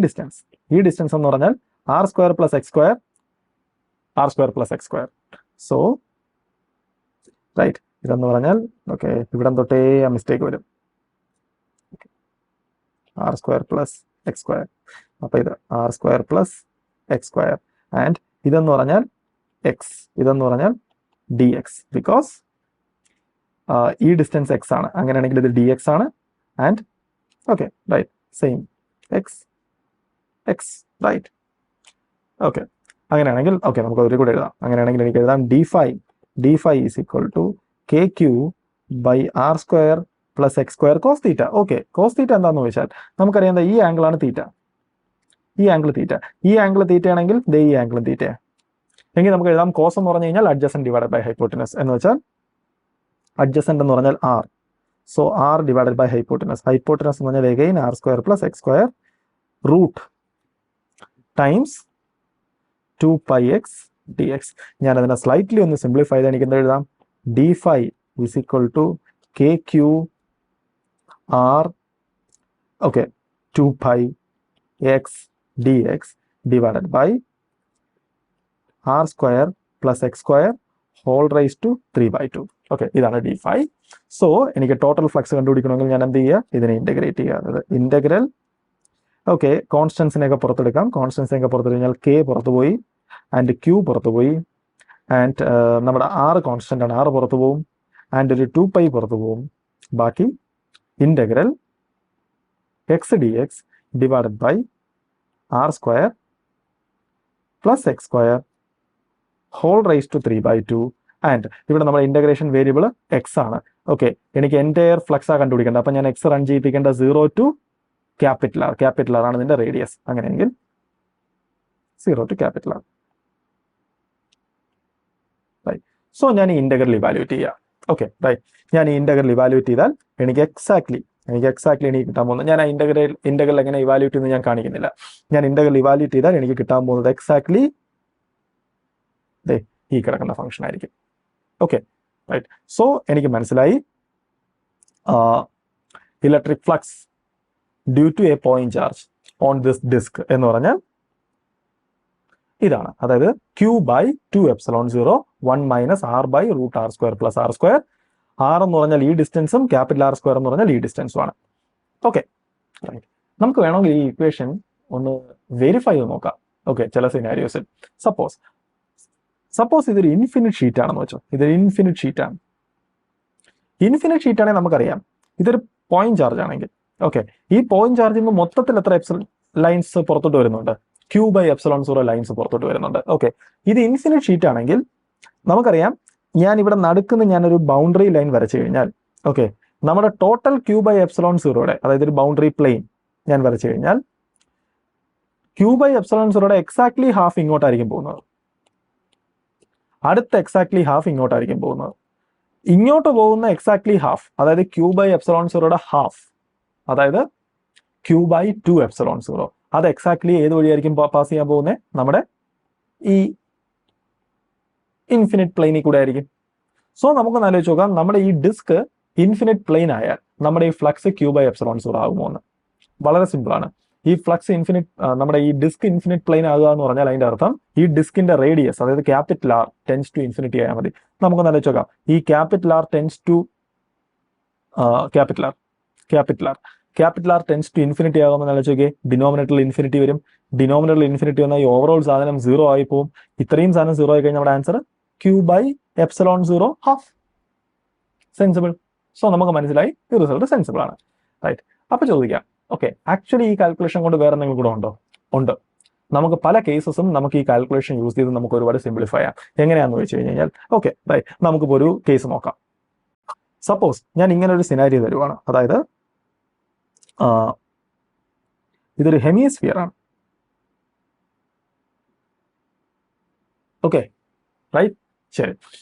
ഡിസ്റ്റൻസ് എന്ന് പറഞ്ഞാൽ r² + x², r² + x². So right, ഇതെന്ന് പറഞ്ഞാൽ ഓക്കെ ഇവിടം തൊട്ടേ ആ മിസ്റ്റേക്ക് വരും, r² + x². അപ്പൊ ഇത് r² + x², ആൻഡ് ഇതെന്ന് പറഞ്ഞാൽ x, ഇതെന്ന് പറഞ്ഞാൽ dx, ബിക്കോസ് ഈ ഡിസ്റ്റൻസ് x ആണ്. അങ്ങനെയാണെങ്കിൽ ഇത് dx ആണ്. And okay, right, same x, right. Okay, അങ്ങനെയാണെങ്കിൽ ഓക്കെ നമുക്ക് ഒരു കൂടെ എഴുതാം. അങ്ങനെയാണെങ്കിൽ എനിക്ക് എഴുതാം d5 is equal to KQ/r² + x² cos theta. Okay, cos theta എന്താണെന്ന് ചോദിച്ചാൽ നമുക്കറിയാം ഈ ആംഗിളാണ് തീറ്റ, ഈ ആംഗിൾ തീറ്റ, ഈ ആംഗിൾ തീറ്റ ആണെങ്കിൽ ഈ ആംഗിളും തീറ്റ. എങ്കിൽ നമുക്ക് എഴുതാം കോസ് എന്ന് പറഞ്ഞു കഴിഞ്ഞാൽ അഡ്ജസന്റ് ഡിവൈഡഡ് ബൈ ഹൈപ്പോട്ടനസ്, എന്ന് വെച്ചാൽ അഡ്ജസന്റ് എന്ന് പറഞ്ഞാൽ r. So r divided by hypotenuse എന്ന് പറഞ്ഞാൽ again r² + x² root times 2πx dx. ഞാൻ അതിനെ സ്ലൈറ്റ്ലി ഒന്ന് സിംപ്ലിഫൈ ചെയ്ത് എനിക്ക് എന്താ എഴുതാം? d5 is equal to KQ/r, okay, 2πx dx divided by r² + x² whole raise to 3/2. Okay, ഇതാണ് d5. സോ എനിക്ക് ടോട്ടൽ ഫ്ലക്സ് കണ്ടുപിടിക്കണമെങ്കിൽ ഞാൻ എന്ത് ചെയ്യുക? ഇതിനെ ഇന്റഗ്രേറ്റ് ചെയ്യുക. അതായത് ഇന്റഗ്രൽ, ഓക്കെ, കോൺസ്റ്റൻസിനെയൊക്കെ പുറത്തെടുക്കാം. കോൺസ്റ്റൻസിനെയൊക്കെ പുറത്തെടുത്ത് കഴിഞ്ഞാൽ k പുറത്തു പോയി, ആൻഡ് q പുറത്തു പോയി, ആൻഡ് നമ്മുടെ ആറ് കോൺസ്റ്റൻ്റ് ആണ്, ആറ് പുറത്ത് പോവും, ആൻഡ് ഒരു 2π പുറത്ത് പോവും. ബാക്കി integral x d x divided by R square plus x square whole raise to 3/2. And ഇവിടെ നമ്മുടെ ഇൻ്റഗ്രേഷൻ വേരിയബിൾ എക്സ് ആണ്. ഓക്കെ, എനിക്ക് എൻറ്റയർ ഫ്ലക്സാ കണ്ടുപിടിക്കേണ്ടത്. അപ്പം ഞാൻ എക്സ് റൺ ചെയ്യിപ്പിക്കേണ്ട 0 to capital R. Capital R ആണ് ഇതിൻ്റെ റേഡിയസ്. അങ്ങനെയെങ്കിൽ 0 to capital R. Right. So ഞാൻ ഈ ഇൻ്റഗ്രൽ ഇവാലുവേറ്റ് ചെയ്യാം. Okay, right. ഞാൻ ഈ ഇൻ്റഗ്രൽ ഇവാലുവേറ്റ് ചെയ്താൽ എനിക്ക് എക്സാക്ട്ലി എനിക്ക് കിട്ടാൻ പോകുന്നത്, ഞാൻ ആ ഇൻ്റഗ്രൽ എങ്ങനെ ഇവാലുവേറ്റ് ചെയ്യുന്നത് ഞാൻ കാണിക്കുന്നില്ല. ഞാൻ ഇൻ്റഗ്രൽ ഇവാലുവേറ്റ് ചെയ്താൽ എനിക്ക് കിട്ടാൻ പോകുന്നത് എക്സാക്ട്ലി ഈ കിടക്കുന്ന ഫംഗ്ഷൻ ആയിരിക്കും. Okay, right. സോ എനിക്ക് മനസ്സിലായി electric flux due to a point charge on this disc എന്ന് പറഞ്ഞാൽ ഇതാണ്. അതായത് Q/2ε0 1 - r/√r² + r². r എന്ന് പറഞ്ഞാൽ ഈ ഡിസ്റ്റൻസും ക്യാപിറ്റൽ R സ്ക്വയർ എന്ന് പറഞ്ഞാൽ ഈ ഡിസ്റ്റൻസും ആണ്. Okay, right. നമുക്ക് വേണമെങ്കിൽ ഈ ഇക്വേഷൻ ഒന്ന് വെരിഫൈ ചെയ്ത് നോക്കാം. ഓക്കെ, ചില സിനാരിയോസിൽ സപ്പോസ് ഇതൊരു ഇൻഫിനിറ്റ് ഷീറ്റ് ആണെന്ന് വെച്ചോ. ഇതൊരു ഇൻഫിനിറ്റ് ഷീറ്റ് ആണ്. ഇൻഫിനിറ്റ് ഷീറ്റ് ആണെങ്കിൽ നമുക്കറിയാം ഇതൊരു പോയിന്റ് ചാർജ് ആണെങ്കിൽ. ഓക്കെ, ഈ പോയിന്റ് ചാർജിൽ നിന്ന് മൊത്തത്തിൽ എത്ര ലൈൻസ് പുറത്തോട്ട് വരുന്നുണ്ട്? Q/ε0 ലൈൻസ് പുറത്തോട്ട് വരുന്നുണ്ട്. ഓക്കെ, ഇത് ഇൻഫിനിറ്റ് ഷീറ്റ് ആണെങ്കിൽ നമുക്കറിയാം ഞാൻ ഇവിടെ നടുക്കുന്ന ഞാനൊരു ബൗണ്ടറി ലൈൻ വരച്ചു കഴിഞ്ഞാൽ, ഓക്കെ, നമ്മുടെ ടോട്ടൽ Q/ε0യുടെ അതായത് ഒരു ബൗണ്ടറി പ്ലെയിൻ ഞാൻ വരച്ചു കഴിഞ്ഞാൽ Q/ε0യുടെ എക്സാക്ട്ലി ഹാഫ് ഇങ്ങോട്ടായിരിക്കും പോകുന്നത്. അടുത്ത എക്സാക്ട്ലി ഹാഫ് ഇങ്ങോട്ടായിരിക്കും പോകുന്നത്. ഇങ്ങോട്ട് പോകുന്ന എക്സാക്ട്ലി ഹാഫ് അതായത് Q/ε0യുടെ ഹാഫ് അതായത് Q/2ε0 അത് എക്സാക്ട്ലി ഏത് വഴിയായിരിക്കും പാസ് ചെയ്യാൻ പോകുന്നത്? നമ്മുടെ ഈ ഇൻഫിനിറ്റ് പ്ലെയിനിൽ കൂടെ ആയിരിക്കും. സോ നമുക്കൊന്ന് ആലോചിച്ച് നോക്കാം, നമ്മുടെ ഈ ഡിസ്ക് ഇൻഫിനിറ്റ് പ്ലെയിൻ ആയാൽ നമ്മുടെ ഈ ഫ്ലക്സ് Q/ε0 ആകുമോ എന്ന്. വളരെ സിമ്പിൾ ആണ്. ഈ ഫ്ലക്സ് നമ്മുടെ ഈ ഡിസ്ക് ഇൻഫിനിറ്റ് പ്ലെയിൻ ആകുക എന്ന് പറഞ്ഞാൽ അതിന്റെ അർത്ഥം ഈ ഡിസ്കിന്റെ റേഡിയസ് അതായത് capital R tends to infinity ആയാൽ മതി. നമുക്കൊന്ന് ആലോചിച്ച് നോക്കാം, ഈ capital R tends to infinity ആകുമെന്ന് ആലോചിച്ച് നോക്കിയേ. ഡിനോമിനേറ്ററിൽ ഇൻഫിനിറ്റി വരും. ഡിനോമിനേറ്ററിൽ ഇൻഫിനിറ്റി വന്നാൽ ഈ ഓവറോൾ സാധനം 0 ആയി പോകും. ഇത്രയും സാധനം 0 ആയി കഴിഞ്ഞാൽ നമ്മുടെ answer Q/ε0 half. Sensible. So നമുക്ക് മനസ്സിലായി ഈ റിസൾട്ട് സെൻസിബിൾ ആണ്. റൈറ്റ്. അപ്പൊ ചോദിക്കാം, ഓക്കെ, ആക്ച്വലി ഈ കാൽക്കുലേഷൻ കൊണ്ട് വേറെ എന്തെങ്കിലും കൂടെ ഉണ്ടോ? ഉണ്ട്. നമുക്ക് പല കേസസും നമുക്ക് ഈ കാൽക്കുലേഷൻ യൂസ് ചെയ്ത് നമുക്ക് ഒരുപാട് സിംപ്ലിഫൈ ചെയ്യാം. എങ്ങനെയാണെന്ന് വെച്ച് കഴിഞ്ഞാൽ, ഓക്കെ, റൈറ്റ്, നമുക്കിപ്പോൾ ഒരു കേസ് നോക്കാം. സപ്പോസ് ഞാൻ ഇങ്ങനെ ഒരു സിനാരിയോ തരുവാണ്. അതായത് ഇതൊരു ഹെമിസ്ഫിയർ ആണ്. ഓക്കെ, റൈറ്റ്, ശരി.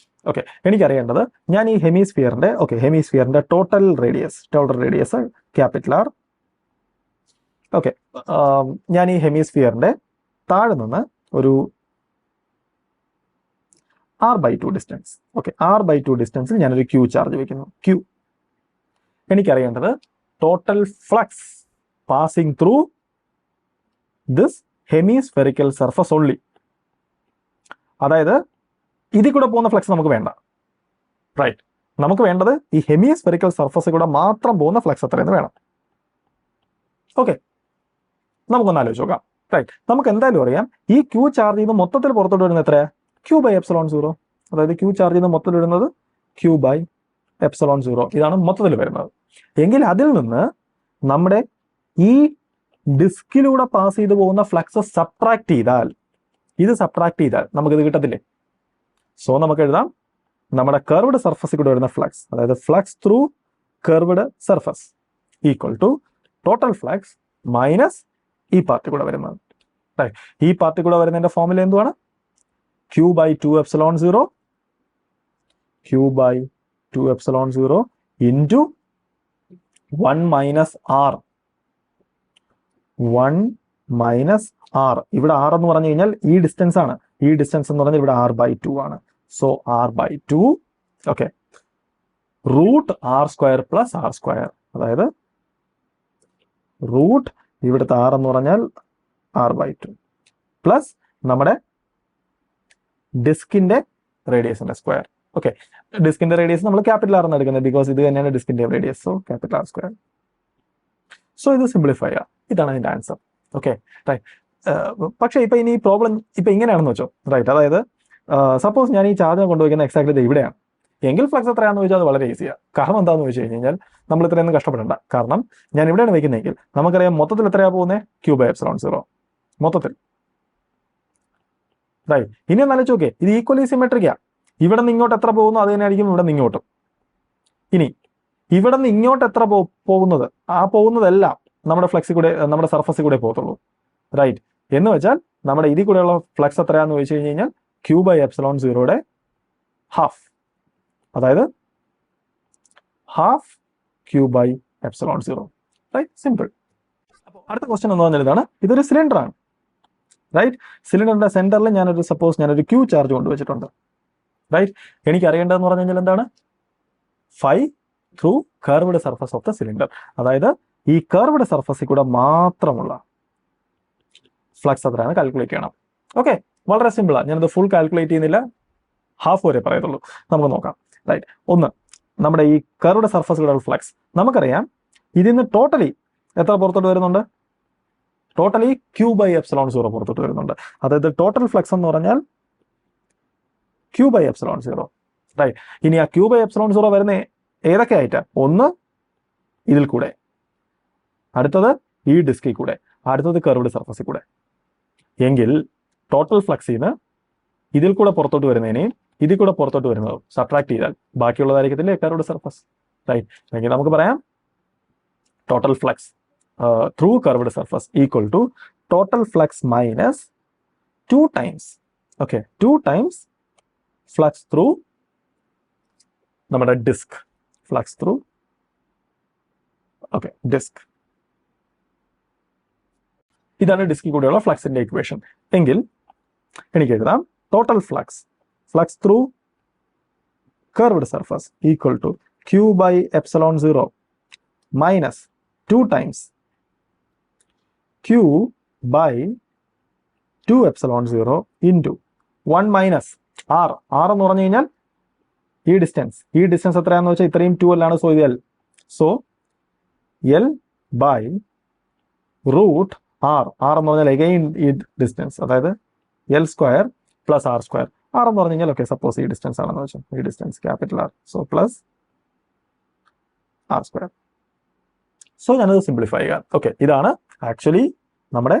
ഓക്കെ, എനിക്കറിയേണ്ടത് ഞാൻ ഈ ഹെമിസ്ഫിയറിന്റെ total radius capital R. Okay, ഞാൻ ഈ ഹെമിസ്ഫിയറിന്റെ താഴെ നിന്ന് ഒരു r/2 ഡിസ്റ്റൻസ്, ഓക്കെ, r/2 ഡിസ്റ്റൻസിൽ ഞാനൊരു Q ചാർജ് വെക്കുന്നു. Q. എനിക്കറിയേണ്ടത് total flux passing through this hemispherical surface only. അതായത് ഇതിൽ കൂടെ പോകുന്ന ഫ്ലക്സ് നമുക്ക് വേണ്ട. റൈറ്റ്. നമുക്ക് വേണ്ടത് ഈ ഹെമിസ്ഫെറിക്കൽ സർഫസിൽ കൂടെ മാത്രം പോകുന്ന ഫ്ലക്സ് എത്രയെന്ന് വേണം. ഓക്കെ, നമുക്കൊന്ന് ആലോചിച്ച് നോക്കാം. റൈറ്റ്. നമുക്ക് എന്തായാലും അറിയാം ഈ Q ചാർജ് ചെയ്യുന്ന മൊത്തത്തിൽ പുറത്തോട്ട് വരുന്നത് എത്രയാ? Q/ε0. അതായത് Q ചാർജ് ചെയ്യുന്ന മൊത്തത്തിൽ വരുന്നത് Q/ε0. ഇതാണ് മൊത്തത്തിൽ വരുന്നത്. എങ്കിൽ അതിൽ നിന്ന് നമ്മുടെ ഈ ഡിസ്കിലൂടെ പാസ് ചെയ്തു പോകുന്ന ഫ്ലക്സ് സബ്ട്രാക്ട് ചെയ്താൽ നമുക്കിത് കിട്ടത്തില്ലേ? സോ നമുക്ക് എഴുതാം, നമ്മുടെ കർവ്ഡ് സർഫസിൽ കൂടെ വരുന്ന ഫ്ലക്സ് അതായത് flux through curved surface equal to total flux minus ഈ പാർട്ടി കൂടെ വരുന്നത്. ഈ പാർട്ടി കൂടെ വരുന്നതിന്റെ ഫോർമുല എന്തുവാണ്? Q/2ε0 into 1 - r. ഇവിടെ r എന്ന് പറഞ്ഞു കഴിഞ്ഞാൽ ഈ ഡിസ്റ്റൻസ് ആണ്. ഈ ഡിസ്റ്റൻസ് എന്ന് പറഞ്ഞാൽ ഇവിടെ r/2 ആണ്. So r/2, okay, √r² + r². അതായത് റൂട്ട് ഇവിടുത്തെ r എന്ന് പറഞ്ഞാൽ r/2 പ്ലസ് നമ്മുടെ ഡിസ്കിന്റെ റേഡിയസിന്റെ സ്ക്വയർ. ഓക്കെ, ഡിസ്കിന്റെ റേഡിയസ് നമ്മൾ ക്യാപിറ്റൽ R എന്ന് എടുക്കുന്നത് ബിക്കോസ് ഇത് തന്നെയാണ് ഡിസ്കിന്റെ radius. So capital R². So ഇത് സിംപ്ലിഫൈ ചെയ്യുക. ഇതാണ് അതിന്റെ ആൻസർ. Okay, right. പക്ഷേ ഇപ്പൊ ഇനി ഈ പ്രോബ്ലം ഇപ്പൊ ഇങ്ങനെയാണെന്ന് വെച്ചോ. റൈറ്റ്. അതായത് സപ്പോസ് ഞാൻ ഈ ചാർജ് കൊണ്ടുപോയിക്കുന്ന എക്സാക്ട്ലി ഇവിടെയാണ് എങ്കിൽ ഫ്ലക്സ് എത്രയാണെന്ന് ചോദിച്ചാൽ അത് വളരെ ഈസിയാണ്. കാരണം എന്താണെന്ന് വെച്ച് കഴിഞ്ഞാൽ നമ്മൾ ഇത്രയൊന്നും കഷ്ടപ്പെടേണ്ട. കാരണം ഞാൻ ഇവിടെയാണ് വയ്ക്കുന്നതെങ്കിൽ നമുക്കറിയാം മൊത്തത്തിൽ എത്രയാണ് പോകുന്നത്, Q/ε0 മൊത്തത്തിൽ. റൈറ്റ്. ഇനി ഒന്ന് ആലോചിച്ച് നോക്കിയേ, ഇത് ഈക്വലി സിമെട്രിക്കാ. ഇവിടെ നിന്ന് ഇങ്ങോട്ട് എത്ര പോകുന്നു അത് തന്നെയായിരിക്കും ഇവിടെ നിന്ന് ഇങ്ങോട്ടും. ഇനി ഇവിടെ നിന്ന് ഇങ്ങോട്ട് എത്ര പോകുന്നത്, ആ പോകുന്നതെല്ലാം നമ്മുടെ ഫ്ലക്സിൽ കൂടെ, നമ്മുടെ സർഫസിൽ കൂടെ പോകത്തുള്ളൂ. റൈറ്റ്. എന്ന് വെച്ചാൽ നമ്മുടെ ഇതിൽ കൂടെയുള്ള ഫ്ലക്സ് എത്രയാണെന്ന് ചോദിച്ചു കഴിഞ്ഞ് കഴിഞ്ഞാൽ Q/ε0 ഹാഫ്, അതായത് ഹാഫ് Q/ε0. Right, simple. അപ്പോൾ അടുത്ത ക്വസ്റ്റ്യൻ എന്ന് പറഞ്ഞാൽ ഇതാണ്, ഇതൊരു സിലിണ്ടർ ആണ്. റൈറ്റ്. സിലിണ്ടറിന്റെ സെന്ററിൽ ഞാനൊരു Q ചാർജ് കൊണ്ടുവച്ചിട്ടുണ്ട്. റൈറ്റ്. എനിക്ക് അറിയേണ്ടതെന്ന് പറഞ്ഞു കഴിഞ്ഞാൽ എന്താണ്, phi through curved surface of the cylinder. അതായത് ഈ കർവ്ഡ് സർഫസിൽ കൂടെ മാത്രമുള്ള ഫ്ലക്സ് എത്രയാണ് കാൽക്കുലേറ്റ് ചെയ്യണം. ഓക്കെ, വളരെ സിമ്പിളാണ്. ഞാനത് ഫുൾ കാൽക്കുലേറ്റ് ചെയ്യുന്നില്ല, ഹാഫ് വരെ പറയത്തുള്ളൂ. നമുക്ക് നോക്കാം. റൈറ്റ്. ഒന്ന്, നമ്മുടെ ഈ കർവ്ഡ് സർഫസിലുള്ള ഫ്ലക്സ് നമുക്കറിയാം, ഇതിൽ നിന്ന് ടോട്ടലി എത്ര പുറത്തോട്ട് വരുന്നുണ്ട്, ടോട്ടലി Q/ε0 പുറത്തോട്ട് വരുന്നുണ്ട്. അതായത് ടോട്ടൽ ഫ്ലക്സ് എന്ന് പറഞ്ഞാൽ Q/ε0. റൈറ്റ്. ഇനി ആ Q/ε0 വരുന്ന ഏതൊക്കെ ആയിട്ടാ, ഒന്ന് ഇതിൽ കൂടെ, അടുത്തത് ഈ ഡിസ്കിൽ കൂടെ, അടുത്തത് കർവ്ഡ് സർഫസിൽ കൂടെ. എങ്കിൽ ടോട്ടൽ ഫ്ലക്സിൽ നിന്ന് ഇതിൽ കൂടെ പുറത്തോട്ട് വരുന്നതിനെയും ഇതിൽ കൂടെ പുറത്തോട്ട് വരുന്നതും സബ്ട്രാക്ട് ചെയ്താൽ ബാക്കിയുള്ളതായിരിക്കത്തില്ലേ കർവ്ഡ് സർഫസ്. റൈറ്റ്. എങ്കിൽ നമുക്ക് പറയാം total flux through curved surface equal to total flux minus 2 times, okay, 2 times flux through നമ്മുടെ disc, flux through, okay, disc. ഇതാണ് ഡിസ്കിൽ കൂടെയുള്ള ഫ്ലക്സിന്റെ ഇക്വേഷൻ. എങ്കിൽ എനിക്ക് എഴുതാം total flux through curved surface equal to Q/ε0 minus 2 times Q/2ε0 into 1 minus R. R എന്ന് പറഞ്ഞു കഴിഞ്ഞാൽ ഈ ഡിസ്റ്റൻസ് എത്രയാണെന്ന് വെച്ചാൽ ഇത്രയും 2L ആണ്. സോ ഇത് L. So L by root R. R എന്ന് പറഞ്ഞാൽ അഗെയിൻ ഈ ഡിസ്റ്റൻസ്, അതായത് L² പ്ലസ് R². R എന്ന് പറഞ്ഞു കഴിഞ്ഞാൽ ഓക്കെ, സപ്പോസ് ഈ ഡിസ്റ്റൻസ് ആണെന്ന് വെച്ചാൽ ഈ distance capital R. So plus R². So ഞാനത് സിംപ്ലിഫൈ ചെയ്യാം. ഓക്കെ, ഇതാണ് ആക്ച്വലി നമ്മുടെ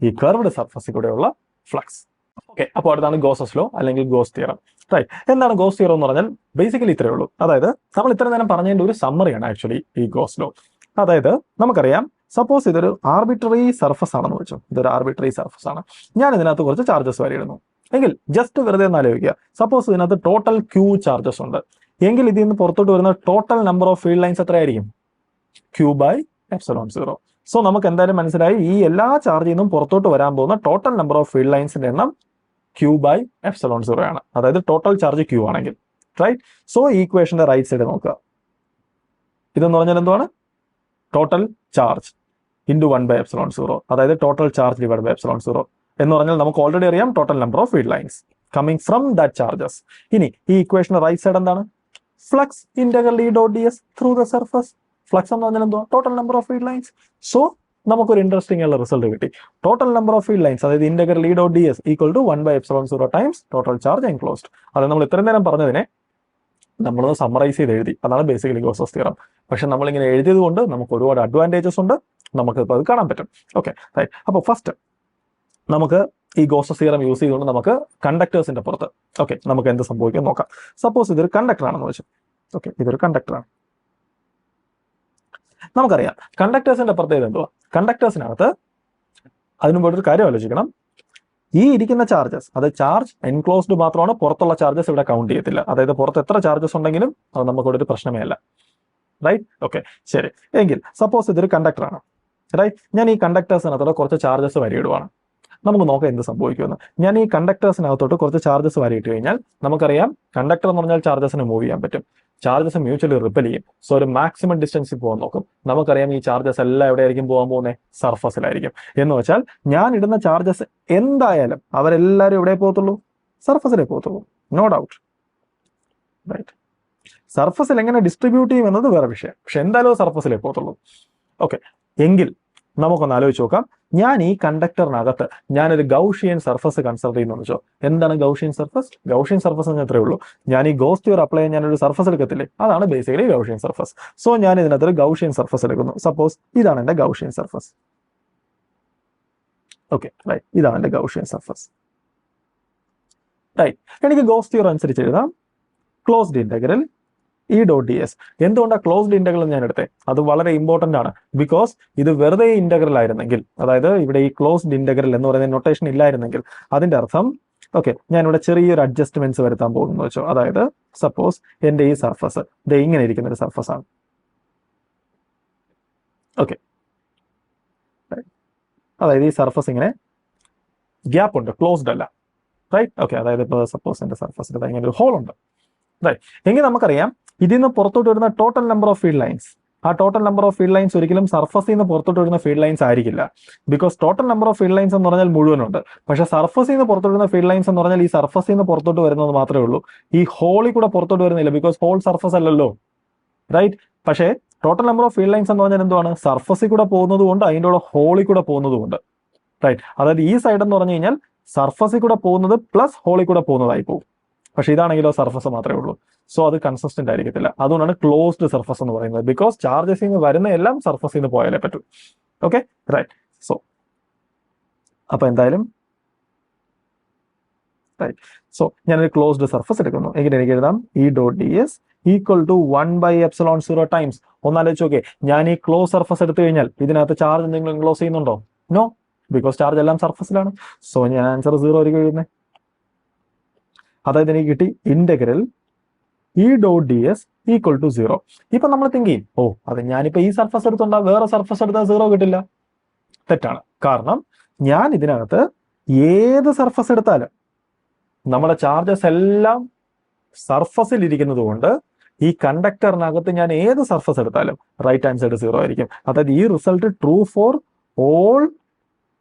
ഈ കർവ്ഡ് സർഫസിൽ കൂടെയുള്ള ഫ്ലക്സ്. ഓക്കെ, അപ്പോൾ അടുത്താണ് ഗോസസ് ലോ അല്ലെങ്കിൽ ഗോസ് തിയറം. റൈറ്റ്. എന്താണ് ഗോസ് തിയറം എന്ന് പറഞ്ഞാൽ ബേസിക്കലി ഇത്രയേ ഉള്ളൂ. അതായത് നമ്മൾ ഇത്ര നേരം പറഞ്ഞതിന്റെ ഒരു സമ്മറിയാണ് ആക്ച്വലി ഈ ഗോസ് ലോ. അതായത് നമുക്കറിയാം, സപ്പോസ് ഇതൊരു ആർബിട്രറി സർഫസ് ആണെന്ന് വെച്ചു, ഇതൊരു ആർബിട്രറി സർഫസ് ആണ്. ഞാൻ ഇതിനകത്ത് കുറച്ച് ചാർജസ് വരിയിടുന്നു എങ്കിൽ ജസ്റ്റ് വെറുതെ ഒന്ന് ആലോചിക്കുക, സപ്പോസ് ഇതിനകത്ത് ടോട്ടൽ Q ചാർജസ് ഉണ്ട് എങ്കിൽ ഇതിൽ നിന്ന് പുറത്തോട്ട് വരുന്ന total number of field lines എത്രയായിരിക്കും, Q/ε0. സോ നമുക്ക് എന്തായാലും മനസ്സിലായി, ഈ എല്ലാ ചാർജിൽ നിന്നും പുറത്തോട്ട് വരാൻ പോകുന്ന ടോട്ടൽ നമ്പർ ഓഫ് ഫീൽഡ് ലൈൻസിന്റെ എണ്ണം Q/ε0 ആണ്. അതായത് ടോട്ടൽ ചാർജ് Q ആണെങ്കിൽ. റൈറ്റ്. സോ ഈക്വേഷന്റെ റൈറ്റ് സൈഡ് നോക്കുക. ഇതെന്ന് പറഞ്ഞാൽ എന്താണ്, ടോട്ടൽ ചാർജ് ഇൻറ്റു 1/ε0, അതായത് ടോട്ടൽ ചാർജ് ഡിവൈഡ് ബൈ ε0 എന്ന് പറഞ്ഞാൽ നമുക്ക് ഓൾറെഡി അറിയാം total number of field lines coming from that charges. ഇനി ഈ ഇക്വേഷന്റെ റൈറ്റ് സൈഡ് എന്താണ്, flux integral E dot ds through the surface. Flux എന്ന് പറഞ്ഞാൽ എന്തുവാ, total number of field lines. So നമുക്കൊരു ഇൻട്രസ്റ്റിംഗ് ഉള്ള റിസൾട്ട് കിട്ടി. Total number of field lines, അതായത് integral E dot ds equal to 1/ε0 times total charge enclosed. അത് നമ്മൾ ഇത്രയും നേരം പറഞ്ഞതിനെ നമ്മളൊന്ന് സമ്മറൈസ് ചെയ്ത് എഴുതി. അതാണ് ബേസിക്കലി ഗോസസ് തിയറം. പക്ഷെ നമ്മളിങ്ങനെ എഴുതിയത് കൊണ്ട് നമുക്ക് ഒരുപാട് അഡ്വാൻറ്റേജസ് ഉണ്ട്, നമുക്ക് ഇപ്പോൾ അത് കാണാൻ പറ്റും. Okay, right. അപ്പോൾ ഫസ്റ്റ് നമുക്ക് ഈ ഗോസസ് തിയറം യൂസ് ചെയ്തുകൊണ്ട് നമുക്ക് കണ്ടക്ടേഴ്സിന്റെ പുറത്ത് ഓക്കെ നമുക്ക് എന്ത് സംഭവിക്കും നോക്കാം. സപ്പോസ് ഇതൊരു കണ്ടക്ടർ ആണെന്ന് വെച്ചു. ഓക്കെ, ഇതൊരു കണ്ടക്ടറാണ്. നമുക്കറിയാം കണ്ടക്ടേഴ്സിന്റെ പ്രത്യേകത എന്തുവാ, കണ്ടക്ടേഴ്സിനകത്ത് അതിനു മുമ്പ് ഒരു കാര്യം ആലോചിക്കണം. ഈ ഇരിക്കുന്ന ചാർജസ്, അത് ചാർജ് എൻക്ലോസ്ഡ് മാത്രമാണ്, പുറത്തുള്ള ചാർജസ് ഇവിടെ കൗണ്ട് ചെയ്യത്തില്ല. അതായത് പുറത്ത് എത്ര ചാർജസ് ഉണ്ടെങ്കിലും അത് നമുക്കിവിടെ ഒരു പ്രശ്നമേ അല്ല. റൈറ്റ്. ഓക്കെ, ശരി. എങ്കിൽ സപ്പോസ് ഇതൊരു കണ്ടക്ടറാണ്. റൈറ്റ്. ഞാൻ ഈ കണ്ടക്ടേഴ്സിനകത്തോടെ കുറച്ച് ചാർജസ് വരിയിടുവാണ്. നമുക്ക് നോക്കാം എന്ത് സംഭവിക്കുമെന്ന്. ഞാൻ ഈ കണ്ടക്ടേഴ്സിനകത്തോട്ട് കുറച്ച് ചാർജസ് വരിയിട്ട് കഴിഞ്ഞാൽ നമുക്കറിയാം കണ്ടക്ടർ എന്ന് പറഞ്ഞാൽ ചാർജസിന് മൂവ് ചെയ്യാൻ പറ്റും. ചാർജസ് മ്യൂച്വലി റിപ്പൽ ചെയ്യും. സോ ഒരു മാക്സിമം ഡിസ്റ്റൻസിൽ പോകാൻ നോക്കും. നമുക്കറിയാം ഈ ചാർജസ് എല്ലാം എവിടെയായിരിക്കും പോകാൻ പോകുന്നത്, സർഫസിലായിരിക്കും. എന്ന് വെച്ചാൽ ഞാൻ ഇടുന്ന ചാർജസ് എന്തായാലും അവരെല്ലാവരും എവിടെ പോകത്തുള്ളൂ, സർഫസിലേ പോകത്തുള്ളൂ. No doubt. റൈറ്റ്. സർഫസിൽ എങ്ങനെ ഡിസ്ട്രിബ്യൂട്ട് ചെയ്യും എന്നത് വേറെ വിഷയം. പക്ഷെ എന്തായാലും സർഫസിലേ പോകത്തുള്ളൂ. ഓക്കെ, എങ്കിൽ നമുക്കൊന്ന് ആലോചിച്ച് നോക്കാം. ഞാൻ ഈ കണ്ടക്ടറിനകത്ത് ഞാനൊരു ഗൗഷിയൻ സർഫസ് കൺസിഡർ ചെയ്യുന്നു വെച്ചോ. എന്താണ് ഗൗഷിയൻ സർഫസ്? ഗൗഷിയൻ സർഫസ് എന്ന് അത്രേ ഉള്ളൂ. ഞാൻ ഈ ഗോസ് തിയറി അപ്ലൈ ചെയ്യാൻ ഞാനൊരു സർഫസ് എടുക്കത്തില്ലേ, അതാണ് ബേസിക്കലി ഗൗഷിയൻ സർഫസ്. സോ ഞാൻ ഇതിനകത്തൊരു ഗൗഷിയൻ സർഫസ് എടുക്കുന്നു. സപ്പോസ് ഇതാണ് എന്റെ ഗൗഷിയൻ സർഫസ്. ഓക്കെ, റൈറ്റ്, ഇതാണ് എന്റെ ഗൗഷിയൻ സർഫസ്. റൈറ്റ്, എനിക്ക് ഗോസ് തിയറി അനുസരിച്ച് എഴുതാം closed integral E dot D S. എന്തുകൊണ്ടാണ് ക്ലോസ്ഡ് ഇന്റഗ്രൽ ഞാൻ എടുത്തത്? അത് വളരെ ഇമ്പോർട്ടന്റ് ആണ്. ബിക്കോസ് ഇത് വെറുതെ ഇന്റഗ്രൽ ആയിരുന്നെങ്കിൽ, അതായത് ഇവിടെ ഈ ക്ലോസ്ഡ് ഇന്റഗ്രൽ എന്ന് പറയുന്ന നൊട്ടേഷൻ ഇല്ലായിരുന്നെങ്കിൽ അതിന്റെ അർത്ഥം, ഓക്കെ, ഞാനിവിടെ ചെറിയൊരു അഡ്ജസ്റ്റ്മെന്റ്സ് വരുത്താൻ പോകുന്നു വെച്ചോ. അതായത് സപ്പോസ് എന്റെ ഈ സർഫസ് ഇത് ഇങ്ങനെ ഇരിക്കുന്ന ഒരു സർഫസ് ആണ്. ഓക്കെ, അതായത് ഈ സർഫസ് ഇങ്ങനെ ഗ്യാപ്പ് ഉണ്ട്, ക്ലോസ്ഡ് അല്ല. റൈറ്റ്, ഓക്കെ, അതായത് ഇപ്പോൾ സപ്പോസ് എന്റെ സർഫസിൽ ഇങ്ങനെ ഒരു ഹോൾ ഉണ്ട്. റൈറ്റ്, എങ്കിൽ നമുക്കറിയാം ഇതിൽ നിന്ന് പുറത്തോട്ട് വരുന്ന total number of field lines, ആ total number of field lines ഒരിക്കലും സർഫസിൽ നിന്ന് പുറത്തോട്ട് വരുന്ന ഫീൽഡ് ലൈൻസ് ആയിരിക്കില്ല. Because total number of field lines എന്ന് പറഞ്ഞാൽ മുഴുവനുണ്ട്. പക്ഷേ സർഫസിൽ നിന്ന് പുറത്തോട്ട് വരുന്ന ഫീൽഡ് ലൈൻസ് എന്ന് പറഞ്ഞാൽ ഈ സർഫസിൽ നിന്ന് പുറത്തോട്ട് വരുന്നത് മാത്രമേ ഉള്ളൂ. ഈ ഹോളിൽ കൂടെ പുറത്തോട്ട് വരുന്നില്ല, ബിക്കോസ് ഹോൾ സർഫസ് അല്ലല്ലോ. റൈറ്റ്, പക്ഷേ total number of field lines എന്ന് പറഞ്ഞാൽ എന്തുവാണ്? സർഫസിൽ കൂടെ പോകുന്നത് കൊണ്ട് അതിൻ്റെ കൂടെ ഹോളിൽ കൂടെ പോകുന്നത് കൊണ്ട്. റൈറ്റ്, അതായത് ഈ സൈഡ് എന്ന് പറഞ്ഞു കഴിഞ്ഞാൽ സർഫസിൽ കൂടെ പോകുന്നത് പ്ലസ് ഹോളിൽ കൂടെ പോകുന്നതായി പോകും. പക്ഷെ ഇതാണെങ്കിലോ സർഫസ് മാത്രമേ ഉള്ളൂ. സോ അത് കൺസിസ്റ്റന്റ് ആയിരിക്കത്തില്ല. അതുകൊണ്ടാണ് ക്ലോസ്ഡ് സർഫസ് എന്ന് പറയുന്നത്. ബിക്കോസ് ചാർജസിൽ നിന്ന് വരുന്ന എല്ലാം സർഫസിൽ നിന്ന് പോയാലേ പറ്റൂ. Okay, right. സോ അപ്പൊ എന്തായാലും റൈറ്റ്, സോ ഞാനൊരു ക്ലോസ്ഡ് സർഫസ് എടുക്കുന്നു. എങ്ങനെ എനിക്ക് എഴുതാം? E dot D S equal to 1/ε0 times. ഒന്നാലോചിച്ച് നോക്കേ, ഞാൻ ഈ ക്ലോസ് സർഫസ് എടുത്തു കഴിഞ്ഞാൽ ഇതിനകത്ത് ചാർജ് എന്തെങ്കിലും ക്ലോസ് ചെയ്യുന്നുണ്ടോ? നോ, ബിക്കോസ് ചാർജ് എല്ലാം സർഫസിലാണ്. സോ ഞാൻ ആൻസർ 0 ആയിരിക്കും എഴുതുന്നത്. അതായത് എനിക്ക് കിട്ടി integral E dot D S equal to 0. ഇപ്പൊ നമ്മൾ തിങ്ക് ചെയ്യും, ഓ അത് ഞാനിപ്പോ ഈ സർഫസ് എടുത്തുണ്ടാ വേറെ സർഫസ് എടുത്താൽ 0 കിട്ടില്ല. തെറ്റാണ്. കാരണം ഞാൻ ഇതിനകത്ത് ഏത് സർഫസ് എടുത്താലും നമ്മുടെ ചാർജസ് എല്ലാം സർഫസിൽ ഇരിക്കുന്നത് കൊണ്ട് ഈ കണ്ടക്ടറിനകത്ത് ഞാൻ ഏത് സർഫസ് എടുത്താലും റൈറ്റ് ഹാൻഡ് സൈഡ് 0 ആയിരിക്കും. അതായത് ഈ result true for all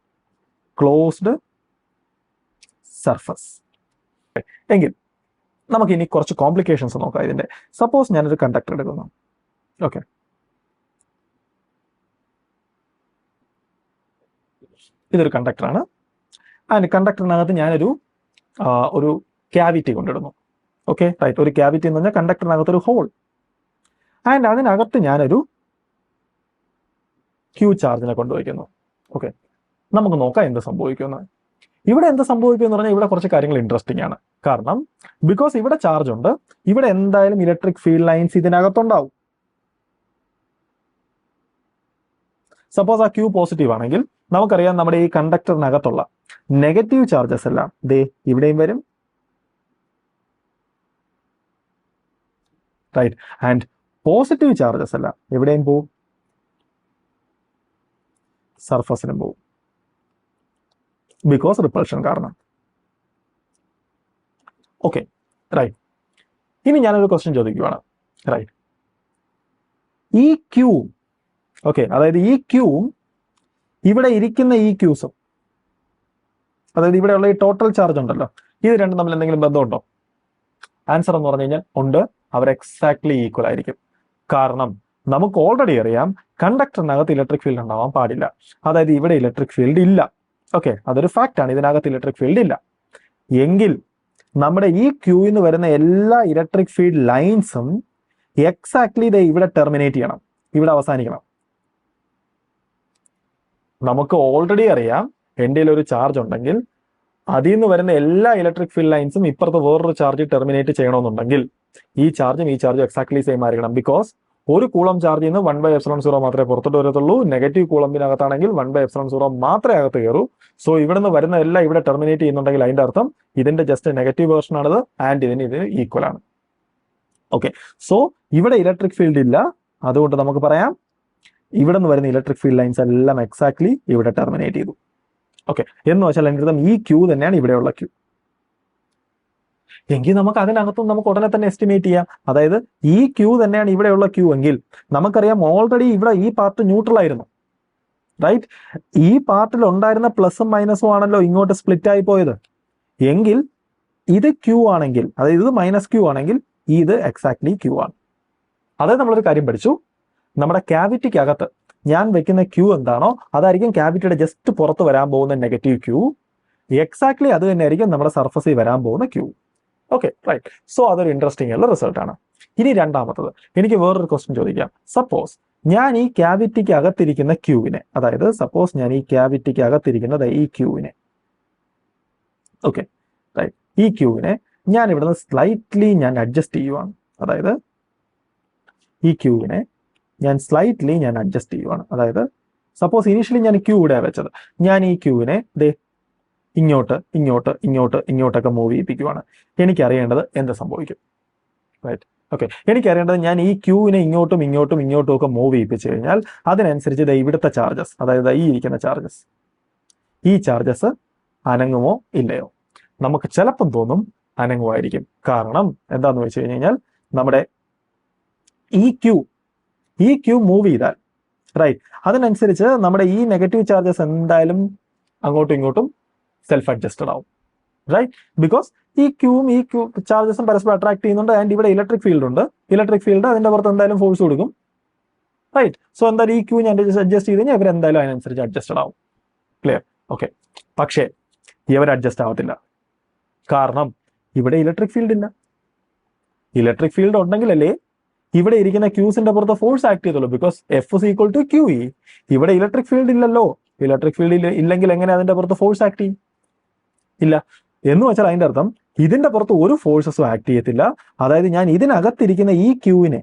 closed surface. എങ്കിൽ നമുക്ക് ഇനി കുറച്ച് കോംപ്ലിക്കേഷൻസ് നോക്കാം ഇതിന്റെ. സപ്പോസ് ഞാനൊരു കണ്ടക്ടർ എടുക്കുന്നു. ഓക്കെ, ഇതൊരു കണ്ടക്ടറാണ്. ആൻഡ് കണ്ടക്ടറിനകത്ത് ഞാനൊരു ഒരു ക്യാവിറ്റി കൊണ്ടിടുന്നു. ഓക്കെ, റൈറ്റ്, ഒരു ക്യാവിറ്റി എന്ന് പറഞ്ഞാൽ കണ്ടക്ടറിനകത്ത് ഒരു ഹോൾ. ആൻഡ് അതിനകത്ത് ഞാനൊരു ക്യൂ ചാർജിനെ കൊണ്ടുവയ്ക്കുന്നു. ഓക്കെ, നമുക്ക് നോക്കാം എന്ത് സംഭവിക്കുമെന്ന്. ഇവിടെ എന്ത് സംഭവിക്കും എന്ന് പറഞ്ഞാൽ ഇവിടെ കുറച്ച് കാര്യങ്ങൾ ഇൻട്രസ്റ്റിംഗ് ആണ്. കാരണം ബിക്കോസ് ഇവിടെ ചാർജ് ഉണ്ട്, ഇവിടെ എന്തായാലും ഇലക്ട്രിക് ഫീൽഡ് ലൈൻസ് ഇതിനകത്തുണ്ടാവും. സപ്പോസ് ആ ക്യൂ പോസിറ്റീവ് ആണെങ്കിൽ നമുക്കറിയാം നമ്മുടെ ഈ കണ്ടക്ടറിനകത്തുള്ള നെഗറ്റീവ് ചാർജസ് എല്ലാം ദേ ഇവിടെയും വരും. റൈറ്റ്, ആൻഡ് പോസിറ്റീവ് ചാർജസ് എല്ലാം എവിടെയും പോവും? സർഫസിനും പോവും. ബിക്കോസ് റിപ്പൾഷൻ കാരണം. Okay, right. ഇനി ഞാനൊരു ക്വസ്റ്റ്യൻ ചോദിക്കുകയാണ്. റൈറ്റ്, ഈ ക്യൂ, ഓക്കെ, അതായത് ഈ ക്യൂവും ഇവിടെ ഇരിക്കുന്ന ഈ ക്യൂസും, അതായത് ഇവിടെയുള്ള ഈ ടോട്ടൽ ചാർജ് ഉണ്ടല്ലോ, ഇത് രണ്ടും തമ്മിൽ എന്തെങ്കിലും ബന്ധമുണ്ടോ? ആൻസർ എന്ന് പറഞ്ഞു കഴിഞ്ഞാൽ ഉണ്ട്. അവർ എക്സാക്ട്ലി ഈക്വൽ ആയിരിക്കും. കാരണം നമുക്ക് ഓൾറെഡി അറിയാം കണ്ടക്ടറിനകത്ത് ഇലക്ട്രിക് ഫീൽഡ് ഉണ്ടാവാൻ പാടില്ല. അതായത് ഇവിടെ ഇലക്ട്രിക് ഫീൽഡ് ഇല്ല. ഓക്കെ, അതൊരു ഫാക്റ്റ് ആണ്. ഇതിനകത്ത് ഇലക്ട്രിക് ഫീൽഡ് ഇല്ല. എങ്കിൽ നമ്മുടെ ഈ ക്യൂയിൽ നിന്ന് വരുന്ന എല്ലാ ഇലക്ട്രിക് ഫീൽഡ് ലൈൻസും എക്സാക്ട്ലി ഇവിടെ ടെർമിനേറ്റ് ചെയ്യണം, ഇവിടെ അവസാനിക്കണം. നമുക്ക് ഓൾറെഡി അറിയാം എൻ്റെ ഒരു ചാർജ് ഉണ്ടെങ്കിൽ അതിൽ നിന്ന് വരുന്ന എല്ലാ ഇലക്ട്രിക് ഫീൽഡ് ലൈൻസും ഇപ്പുറത്ത് വേറൊരു ചാർജ് ടെർമിനേറ്റ് ചെയ്യണമെന്നുണ്ടെങ്കിൽ ഈ ചാർജും എക്സാക്ട്ലി സെയിം ആയിരിക്കണം. ബിക്കോസ് ഒരു കൂളം ചാർജിൽ നിന്ന് 1/ε0 മാത്രമേ പുറത്തോട്ട് വരത്തുള്ളൂ. നെഗറ്റീവ് കൂളമ്പിനകത്താണെങ്കിൽ 1/ε0 മാത്രമേ അകത്ത് കയറൂ. സോ ഇവിടെ നിന്ന് വരുന്ന എല്ലാം ഇവിടെ ടെർമിനേറ്റ് ചെയ്യുന്നുണ്ടെങ്കിൽ അതിന്റെ അർത്ഥം ഇതിന്റെ ജസ്റ്റ് നെഗറ്റീവ് വേർഷൻ ആണിത്, ആൻഡ് ഇത് ഈക്വൽ ആണ്. ഓക്കെ, സോ ഇവിടെ ഇലക്ട്രിക് ഫീൽഡ് ഇല്ല. അതുകൊണ്ട് നമുക്ക് പറയാം ഇവിടെ നിന്ന് വരുന്ന ഇലക്ട്രിക് ഫീൽഡ് ലൈൻസ് എല്ലാം എക്സാക്ട്ലി ഇവിടെ ടെർമിനേറ്റ് ചെയ്തു. ഓക്കെ, എന്ന് വെച്ചാൽ എൻ്റെ അർത്ഥം ഈ ക്യൂ തന്നെയാണ് ഇവിടെയുള്ള ക്യൂ. എങ്കിൽ നമുക്ക് അതിനകത്തും നമുക്ക് ഉടനെ തന്നെ എസ്റ്റിമേറ്റ് ചെയ്യാം. അതായത് ഈ ക്യൂ തന്നെയാണ് ഇവിടെയുള്ള ക്യൂ എങ്കിൽ നമുക്കറിയാം ഓൾറെഡി ഇവിടെ ഈ പാർട്ട് ന്യൂട്രൽ ആയിരുന്നു. റൈറ്റ്, ഈ പാർട്ടിൽ ഉണ്ടായിരുന്ന പ്ലസും മൈനസും ആണല്ലോ ഇങ്ങോട്ട് സ്പ്ലിറ്റ് ആയി പോയത്. എങ്കിൽ ഇത് ക്യൂ ആണെങ്കിൽ, അതായത് ഇത് മൈനസ് ക്യൂ ആണെങ്കിൽ ഇത് എക്സാക്ട്ലി ക്യൂ ആണ്. അതായത് നമ്മളൊരു കാര്യം പഠിച്ചു, നമ്മുടെ ക്യാവിറ്റിക്കകത്ത് ഞാൻ വെക്കുന്ന ക്യൂ എന്താണോ അതായിരിക്കും ക്യാവിറ്റിയുടെ ജസ്റ്റ് പുറത്ത് വരാൻ പോകുന്ന നെഗറ്റീവ് ക്യൂ. എക്സാക്ട്ലി അത് തന്നെ ആയിരിക്കും നമ്മുടെ സർഫസിൽ വരാൻ പോകുന്ന ക്യൂ. Okay, right. സോ അതൊരു ഇൻട്രസ്റ്റിംഗ് ഉള്ള റിസൾട്ടാണ്. ഇനി രണ്ടാമത്തത്, എനിക്ക് വേറൊരു ക്വസ്റ്റ്യൻ ചോദിക്കാം. സപ്പോസ് ഞാൻ ഈ ക്യാവിറ്റിക്ക് അകത്തിരിക്കുന്ന ക്യൂവിനെ, അതായത് സപ്പോസ് ഞാൻ ഈ ക്യാവിറ്റിക്ക് അകത്തിരിക്കുന്നത് ഈ ക്യൂവിനെ, ഓക്കെ റൈറ്റ്, ഈ ക്യൂവിനെ ഞാൻ ഇവിടുന്ന് സ്ലൈറ്റ്ലി ഞാൻ അഡ്ജസ്റ്റ് ചെയ്യുവാണ്. അതായത് ഈ ക്യൂവിനെ ഞാൻ സ്ലൈറ്റ്ലി ഞാൻ അഡ്ജസ്റ്റ് ചെയ്യുവാണ്. അതായത് സപ്പോസ് ഇനീഷ്യലി ഞാൻ ക്യൂ ഇവിടെ വെച്ചത്, ഞാൻ ഈ ക്യൂവിനെ ഇങ്ങോട്ട് ഇങ്ങോട്ട് ഇങ്ങോട്ട് ഇങ്ങോട്ടൊക്കെ മൂവ് ചെയ്യിപ്പിക്കുവാണ്. എനിക്കറിയേണ്ടത് എന്ത് സംഭവിക്കും? Right, okay. എനിക്കറിയേണ്ടത് ഞാൻ ഈ ക്യൂവിനെ ഇങ്ങോട്ടും ഇങ്ങോട്ടും ഇങ്ങോട്ടും ഒക്കെ മൂവ് ചെയ്യിപ്പിച്ചു കഴിഞ്ഞാൽ അതിനനുസരിച്ച് ഇവിടുത്തെ ചാർജസ്, അതായത് ഈ ഇരിക്കുന്ന ചാർജസ്, ഈ ചാർജസ് അനങ്ങുമോ ഇല്ലയോ? നമുക്ക് ചിലപ്പം തോന്നും അനങ്ങുമായിരിക്കും. കാരണം എന്താന്ന് വെച്ച് കഴിഞ്ഞാൽ നമ്മുടെ ഈ ക്യൂ മൂവ് ചെയ്താൽ, റൈറ്റ്, അതിനനുസരിച്ച് നമ്മുടെ ഈ നെഗറ്റീവ് ചാർജസ് എന്തായാലും അങ്ങോട്ടും ഇങ്ങോട്ടും സെൽഫ് അഡ്ജസ്റ്റഡ് ആവും, റൈറ്റ്? ബിക്കോസ് ഈ ക്യൂ ചാർജസും പരസ്പരം അട്രാക്ട് ചെയ്യുന്നുണ്ട്. ആൻഡ് ഇവിടെ ഇലക്ട്രിക് ഫീൽഡ് ഉണ്ട്. ഇലക്ട്രിക് ഫീൽഡ് അതിന്റെ പുറത്ത് എന്തായാലും ഫോഴ്സ് കൊടുക്കും, റൈറ്റ്? സോ എന്തായാലും ഈ ക്യൂ ഞാൻ അഡ്ജസ്റ്റ് ചെയ്ത് കഴിഞ്ഞാൽ ഇവരെന്തായാലും അതിനനുസരിച്ച് അഡ്ജസ്റ്റഡ് ആവും. ക്ലിയർ? ഓക്കെ. പക്ഷേ ഇവർ അഡ്ജസ്റ്റ് ആവത്തില്ല. കാരണം ഇവിടെ ഇലക്ട്രിക് ഫീൽഡ് ഇല്ല. ഇലക്ട്രിക് ഫീൽഡ് ഉണ്ടെങ്കിലല്ലേ ഇവിടെ ഇരിക്കുന്ന ക്യൂസിന്റെ പുറത്ത് ഫോഴ്സ് ആക്ട് ചെയ്തുള്ളൂ. Because F is equal to Q E. ഇവിടെ ഇലക്ട്രിക് ഫീൽഡ് ഇല്ലല്ലോ. ഇലക്ട്രിക് ഫീൽഡ് ഇല്ലെങ്കിൽ എങ്ങനെ അതിന്റെ പുറത്ത് ഫോഴ്സ് ആക്ട് ചെയ്യും? ഇല്ല. എന്ന് വെച്ചാൽ അതിന്റെ അർത്ഥം ഇതിന്റെ പുറത്ത് ഒരു ഫോഴ്സസും ആക്ട് ചെയ്യത്തില്ല. അതായത് ഞാൻ ഇതിനകത്തിരിക്കുന്ന ഈ ക്യൂവിനെ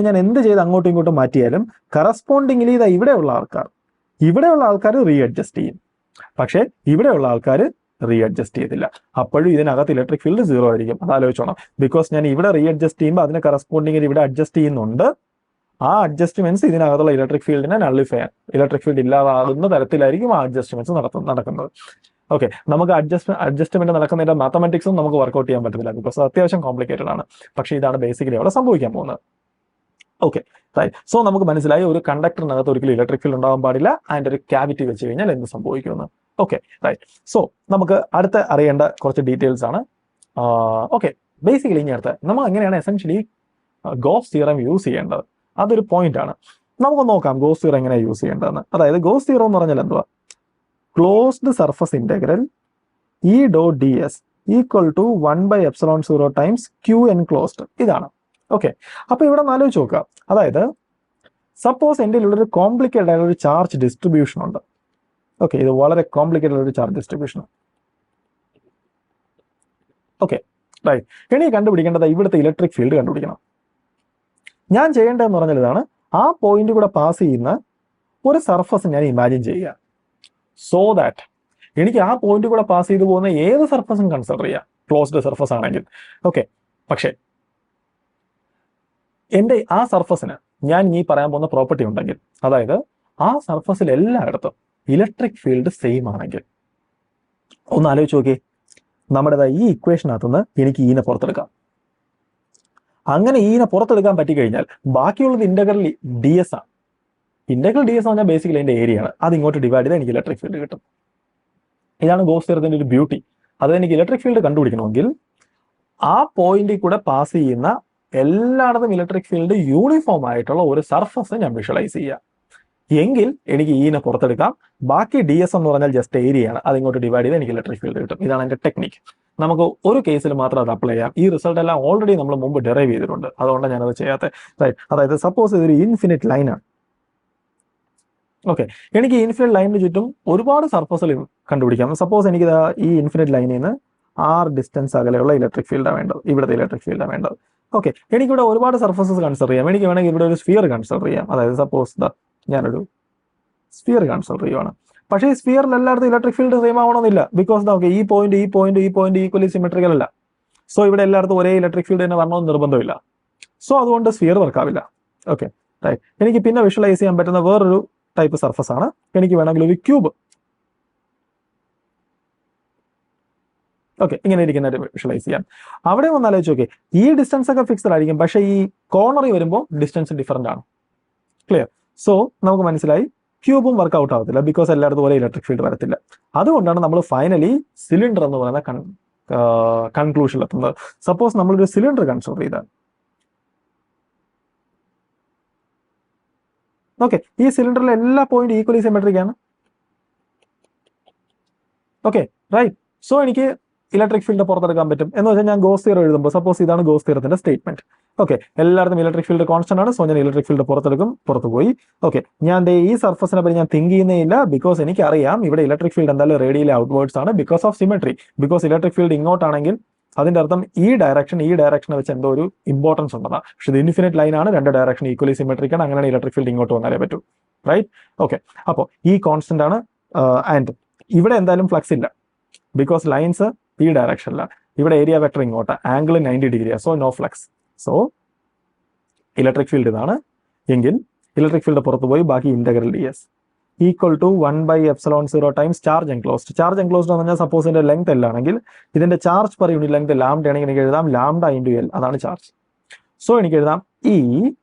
ഞാൻ എന്ത് ചെയ്ത് അങ്ങോട്ടും ഇങ്ങോട്ടും മാറ്റിയാലും കറസ്പോണ്ടിങ്ങിലി ഇവിടെയുള്ള ആൾക്കാർ റീഅഡ്ജസ്റ്റ് ചെയ്യും. പക്ഷേ ഇവിടെയുള്ള ആൾക്കാർ റീഅഡ്ജസ്റ്റ് ചെയ്തില്ല. അപ്പോഴും ഇതിനകത്ത് ഇലക്ട്രിക് ഫീൽഡ് സീറോ ആയിരിക്കും. അത് ആലോചിച്ചോണം. ബിക്കോസ് ഞാൻ ഇവിടെ റീഅഡ്ജസ്റ്റ് ചെയ്യുമ്പോൾ അതിന് കറസ്പോണ്ടിങ്ങിൽ ഇവിടെ അഡ്ജസ്റ്റ് ചെയ്യുന്നുണ്ട്. ആ അഡ്ജസ്റ്റ്മെന്റ്സ് ഇതിനകത്തുള്ള ഇലക്ട്രിക് ഫീൽഡിനെ നള്ളിഫൈ ചെയ്യാൻ, ഇലക്ട്രിക് ഫീൽഡ് ഇല്ലാതാകുന്ന തരത്തിലായിരിക്കും ആ അഡ്ജസ്റ്റ്മെന്റ്സ് നടക്കുന്നത്. ഓക്കെ, നമുക്ക് അഡ്ജസ്റ്റ്മെന്റ് നടക്കുന്നതിന്റെ മാത്തമാറ്റിക്സും നമുക്ക് വർക്ക്ഔട്ട് ചെയ്യാൻ പറ്റത്തില്ല. ബിക്കോസ് അത് അത്യാവശ്യം കോംപ്ലിക്കേറ്റഡ് ആണ്. പക്ഷേ ഇതാണ് ബേസിക്കലി അവിടെ സംഭവിക്കാൻ പോകുന്നത്. Okay, right. സോ നമുക്ക് മനസ്സിലായി ഒരു കണ്ടക്ടറിനകത്ത് ഒരിക്കലും ഇലക്ട്രിക് ഫീൽഡ് ഉണ്ടാവാൻ പാടില്ല. അതിന്റെ ഒരു ക്യാവിറ്റി വെച്ച് കഴിഞ്ഞാൽ എന്ത് സംഭവിക്കുമെന്ന്. Okay, right. സോ നമുക്ക് അടുത്ത അറിയേണ്ട കുറച്ച് ഡീറ്റെയിൽസ് ആണ്. ഓക്കെ, ബേസിക്കലി ഇനി അടുത്ത നമ്മൾ എങ്ങനെയാണ് എസെൻഷ്യലി ഗോസ് തിയറം യൂസ് ചെയ്യേണ്ടത്, അതൊരു പോയിന്റ് ആണ്. നമുക്ക് നോക്കാം ഗോസ് തിയറം എങ്ങനെയാണ് യൂസ് ചെയ്യേണ്ടതെന്ന്. അതായത് ഗോസ് തിയറം എന്ന് പറഞ്ഞാൽ എന്തുവാ? Closed surface integral E dot D S equal to 1/ε0 times Q enclosed. ഇതാണ്. ഓക്കെ, അപ്പൊ ഇവിടെ ഒന്ന് ആലോചിച്ച് നോക്കുക. അതായത് സപ്പോസ് എൻ്റെ ഉള്ളൊരു കോംപ്ലിക്കേറ്റഡ് ആയ ഒരു ചാർജ് ഡിസ്ട്രിബ്യൂഷൻ ഉണ്ട്. ഓക്കെ, ഇത് വളരെ കോംപ്ലിക്കേറ്റഡ് ഒരു ചാർജ് ഡിസ്ട്രിബ്യൂഷൻ. Okay, right. ഇനി കണ്ടുപിടിക്കേണ്ടത് ഇവിടുത്തെ ഇലക്ട്രിക് ഫീൽഡ് കണ്ടുപിടിക്കണം. ഞാൻ ചെയ്യേണ്ടതെന്ന് പറഞ്ഞാൽ ഇതാണ്, ആ പോയിന്റ് കൂടെ പാസ് ചെയ്യുന്ന ഒരു സർഫസ് ഞാൻ ഇമാജിൻ ചെയ്യുക. സോ ദാറ്റ് എനിക്ക് ആ പോയിന്റ് കൂടെ പാസ് ചെയ്തു പോകുന്ന ഏത് സർഫസും കൺസിഡർ ചെയ്യാം, ക്ലോസ്ഡ് സർഫസ് ആണെങ്കിൽ. ഓക്കെ, പക്ഷേ എൻ്റെ ആ സർഫസിന് ഞാൻ ഈ പറയാൻ പോകുന്ന പ്രോപ്പർട്ടി ഉണ്ടെങ്കിൽ, അതായത് ആ സർഫസിൽ എല്ലായിടത്തും ഇലക്ട്രിക് ഫീൽഡ് സെയിം ആണെങ്കിൽ, ഒന്ന് ആലോചിച്ച് നോക്കി, നമ്മുടെ ഈ ഇക്വേഷനകത്തുനിന്ന് എനിക്ക് ഈനെ പുറത്തെടുക്കാം. അങ്ങനെ ഈനെ പുറത്തെടുക്കാൻ പറ്റിക്കഴിഞ്ഞാൽ ബാക്കിയുള്ളത് ഇന്റഗ്രൽ ഡി എസ് ആണ്. ഇന്റഗ്രൽ ഡി എസ് എന്ന് പറഞ്ഞാൽ ബേസിക്കലി അതിന്റെ ഏരിയ ആണ്. അത് ഇങ്ങോട്ട് ഡിവൈഡ് ചെയ്താൽ എനിക്ക് ഇലക്ട്രിക് ഫീൽഡ് കിട്ടും. ഇതാണ് ഗോസ് തിയറത്തിന്റെ ഒരു ബ്യൂട്ടി. അത് എനിക്ക് ഇലക്ട്രിക് ഫീൽഡ് കണ്ടുപിടിക്കണമെങ്കിൽ ആ പോയിന്റിൽ കൂടെ പാസ് ചെയ്യുന്ന എല്ലായിടത്തും ഇലക്ട്രിക് ഫീൽഡ് യൂണിഫോം ആയിട്ടുള്ള ഒരു സർഫസ് ഞാൻ വിഷ്വലൈസ് ചെയ്യാം. എങ്കിൽ എനിക്ക് ഈനെ പുറത്തെടുക്കാം. ബാക്കി ഡി എസ് എന്ന് പറഞ്ഞാൽ ജസ്റ്റ് ഏരിയയാണ്. അത് ഇങ്ങോട്ട് ഡിവൈഡ് ചെയ്ത് എനിക്ക് ഇലക്ട്രിക് ഫീൽഡ് കിട്ടും. ഇതാണ് എൻ്റെ ടെക്നിക്ക്. നമുക്ക് ഒരു കേസിൽ മാത്രം അത് അപ്ലൈ ചെയ്യാം. ഈ റിസൾട്ട് എല്ലാം ഓൾറെഡി നമ്മൾ മുമ്പ് ഡെറൈവ് ചെയ്തിട്ടുണ്ട്. അതുകൊണ്ടാണ് ഞാനത് ചെയ്യാത്തത്. റൈറ്റ്. അതായത് സപ്പോസ് ഇതൊരു ഇൻഫിനിറ്റ് ലൈനാണ്. ഓക്കെ, എനിക്ക് ഈ ഇൻഫിനിറ്റ് ലൈനിന് ചുറ്റും ഒരുപാട് സർഫസുകൾ കണ്ടുപിടിക്കാം. സപ്പോസ് എനിക്ക് ഈ ഇൻഫിനിറ്റ് ലൈനിൽ നിന്ന് r ഡിസ്റ്റൻസ് അകലെയുള്ള ഇലക്ട്രിക് ഫീൽഡാണ് വേണ്ടത്. ഇവിടുത്തെ ഇലക്ട്രിക് ഫീൽഡാണ് വേണ്ടത്. ഓക്കെ, എനിക്കിവിടെ ഒരുപാട് സർഫസസ് കൺസിഡർ ചെയ്യാം. എനിക്ക് വേണമെങ്കിൽ ഇവിടെ ഒരു സ്ഫിയർ കൺസിഡർ ചെയ്യാം. അതായത് സപ്പോസ് ഞാനൊരു സ്ഫിയർ കൺസിഡർ ചെയ്യുവാണ്. പക്ഷേ ഈ സ്ഫിയറിൽ എല്ലായിടത്തും ഇലക്ട്രിക് ഫീൽഡ് സെയിം ആവണമെന്നില്ല. ബിക്കോസ് ഓക്കെ, ഈ പോയിന്റ് ഈക്വലി സിമെട്രിക്കൽ അല്ല. സോ ഇവിടെ എല്ലായിടത്തും ഒരേ ഇലക്ട്രിക് ഫീൽഡ് തന്നെ വരണമെന്ന് നിർബന്ധമില്ല. സോ അതുകൊണ്ട് സ്ഫിയർ വർക്കാവില്ല. Okay, right. എനിക്ക് പിന്നെ വിഷ്വലൈസ് ചെയ്യാൻ പറ്റുന്ന വേറൊരു ടൈപ്പ് സർഫസ് ആണ്. എനിക്ക് വേണമെങ്കിൽ ഒരു ക്യൂബ്, ഓക്കെ, ഇങ്ങനെ ഇരിക്കുന്ന വിഷ്വലൈസ് ചെയ്യാം. അവിടെ ഒന്ന് ആലോചിച്ച് നോക്കി, ഈ ഡിസ്റ്റൻസ് ഒക്കെ ഫിക്സഡ് ആയിരിക്കും. പക്ഷേ ഈ കോർണറിൽ വരുമ്പോൾ ഡിസ്റ്റൻസ് ഡിഫറൻ്റ് ആണ്. ക്ലിയർ? സോ നമുക്ക് മനസ്സിലായി ക്യൂബും വർക്ക്ഔട്ട് ആവത്തില്ല. ബിക്കോസ് എല്ലായിടത്തും ഒരേ ഇലക്ട്രിക് ഫീൽഡ് വരത്തില്ല. അതുകൊണ്ടാണ് നമ്മൾ ഫൈനലി സിലിണ്ടർ എന്ന് പറയുന്ന കൺക്ലൂഷനിൽ എത്തുന്നത്. സപ്പോസ് നമ്മളൊരു സിലിണ്ടർ കൺസിഡർ ചെയ്താൽ, ഓക്കെ, ഈ സിലിണ്ടറിലെ എല്ലാ പോയിന്റ് ഈക്വലി സിമെട്രിക് ആണ്. Okay right. സോ എനിക്ക് ഇലക്ട്രിക് ഫീൽഡ് പുറത്തെടുക്കാൻ പറ്റും എന്ന് വെച്ചാൽ ഞാൻ ഗോസ് തിയറം എഴുതുമ്പോൾ, സപ്പോസ് ഇതാണ് ഗോസ് തിയറത്തിന്റെ സ്റ്റേറ്റ്മെന്റ്. ഓക്കെ, എല്ലായിടത്തും ഇലക്ട്രിക് ഫീൽഡ് കോൺസ്റ്റന്റ് ആണ്. സോ ഞാൻ ഇലക്ട്രിക് ഫീൽഡ് പുറത്തെടുക്കും, പുറത്തു പോയി. ഓക്കെ, ഞാൻ ഈ സർഫസിനെ പറ്റി ഞാൻ തിങ്ക് ചെയ്യുന്നേ ഇല്ല, ബിക്കോസ് എനിക്ക് അറിയാം ഇവിടെ ഇലക്ട്രിക് ഫീൽഡ് എന്തായാലും റേഡിയലി ഔട്ട്വേർഡ്സ് ആണ് because of symmetry. Because electric field ഇങ്ങോട്ടാണെങ്കിൽ അതിന്റെ അർത്ഥം ഈ ഡയറക്ഷനെ വെച്ച് എന്തോ ഒരു ഇമ്പോർട്ടൻസ് ഉണ്ടെന്നാണ്. പക്ഷേ ഇത് ഇൻഫിനിറ്റ് ലൈൻ ആണ്, രണ്ട് ഡയറക്ഷൻ ഈക്വലി സിമെട്രിക് ആണ്. അങ്ങനെയാണ് ഇലക്ട്രിക് ഫീൽഡ് ഇങ്ങോട്ട് വന്നാലേ പറ്റൂ. റൈറ്റ്. ഓക്കെ, അപ്പോൾ ഈ കോൺസ്റ്റന്റ് ആണ്. ആൻഡ് ഇവിടെ എന്തായാലും ഫ്ലക്സ് ഇല്ല ബിക്കോസ് ലൈൻസ് ഈ ഡയറക്ഷനിലാണ്. ഇവിടെ ഏരിയ വെക്ടർ ഇങ്ങോട്ട്, ആംഗിൾ 90 ഡിഗ്രിയാണ്. So no flux. So electric field ഇതാണ്. എങ്കിൽ ഇലക്ട്രിക് ഫീൽഡ് പുറത്തു പോയി, ബാക്കി integral ds equal to 1/ε0 times charge enclosed. Charge enclosed എന്ന് പറഞ്ഞാൽ സപ്പോസ് ഇതിന്റെ ലെങ്ത് L ആണെങ്കിൽ ഇതിന്റെ charge per unit length lambda ആണെങ്കിൽ എനിക്ക് എഴുതാം ലാംഡ ഇൻറ്റു L, അതാണ് ചാർജ്. സോ എനിക്ക് എഴുതാം ഈ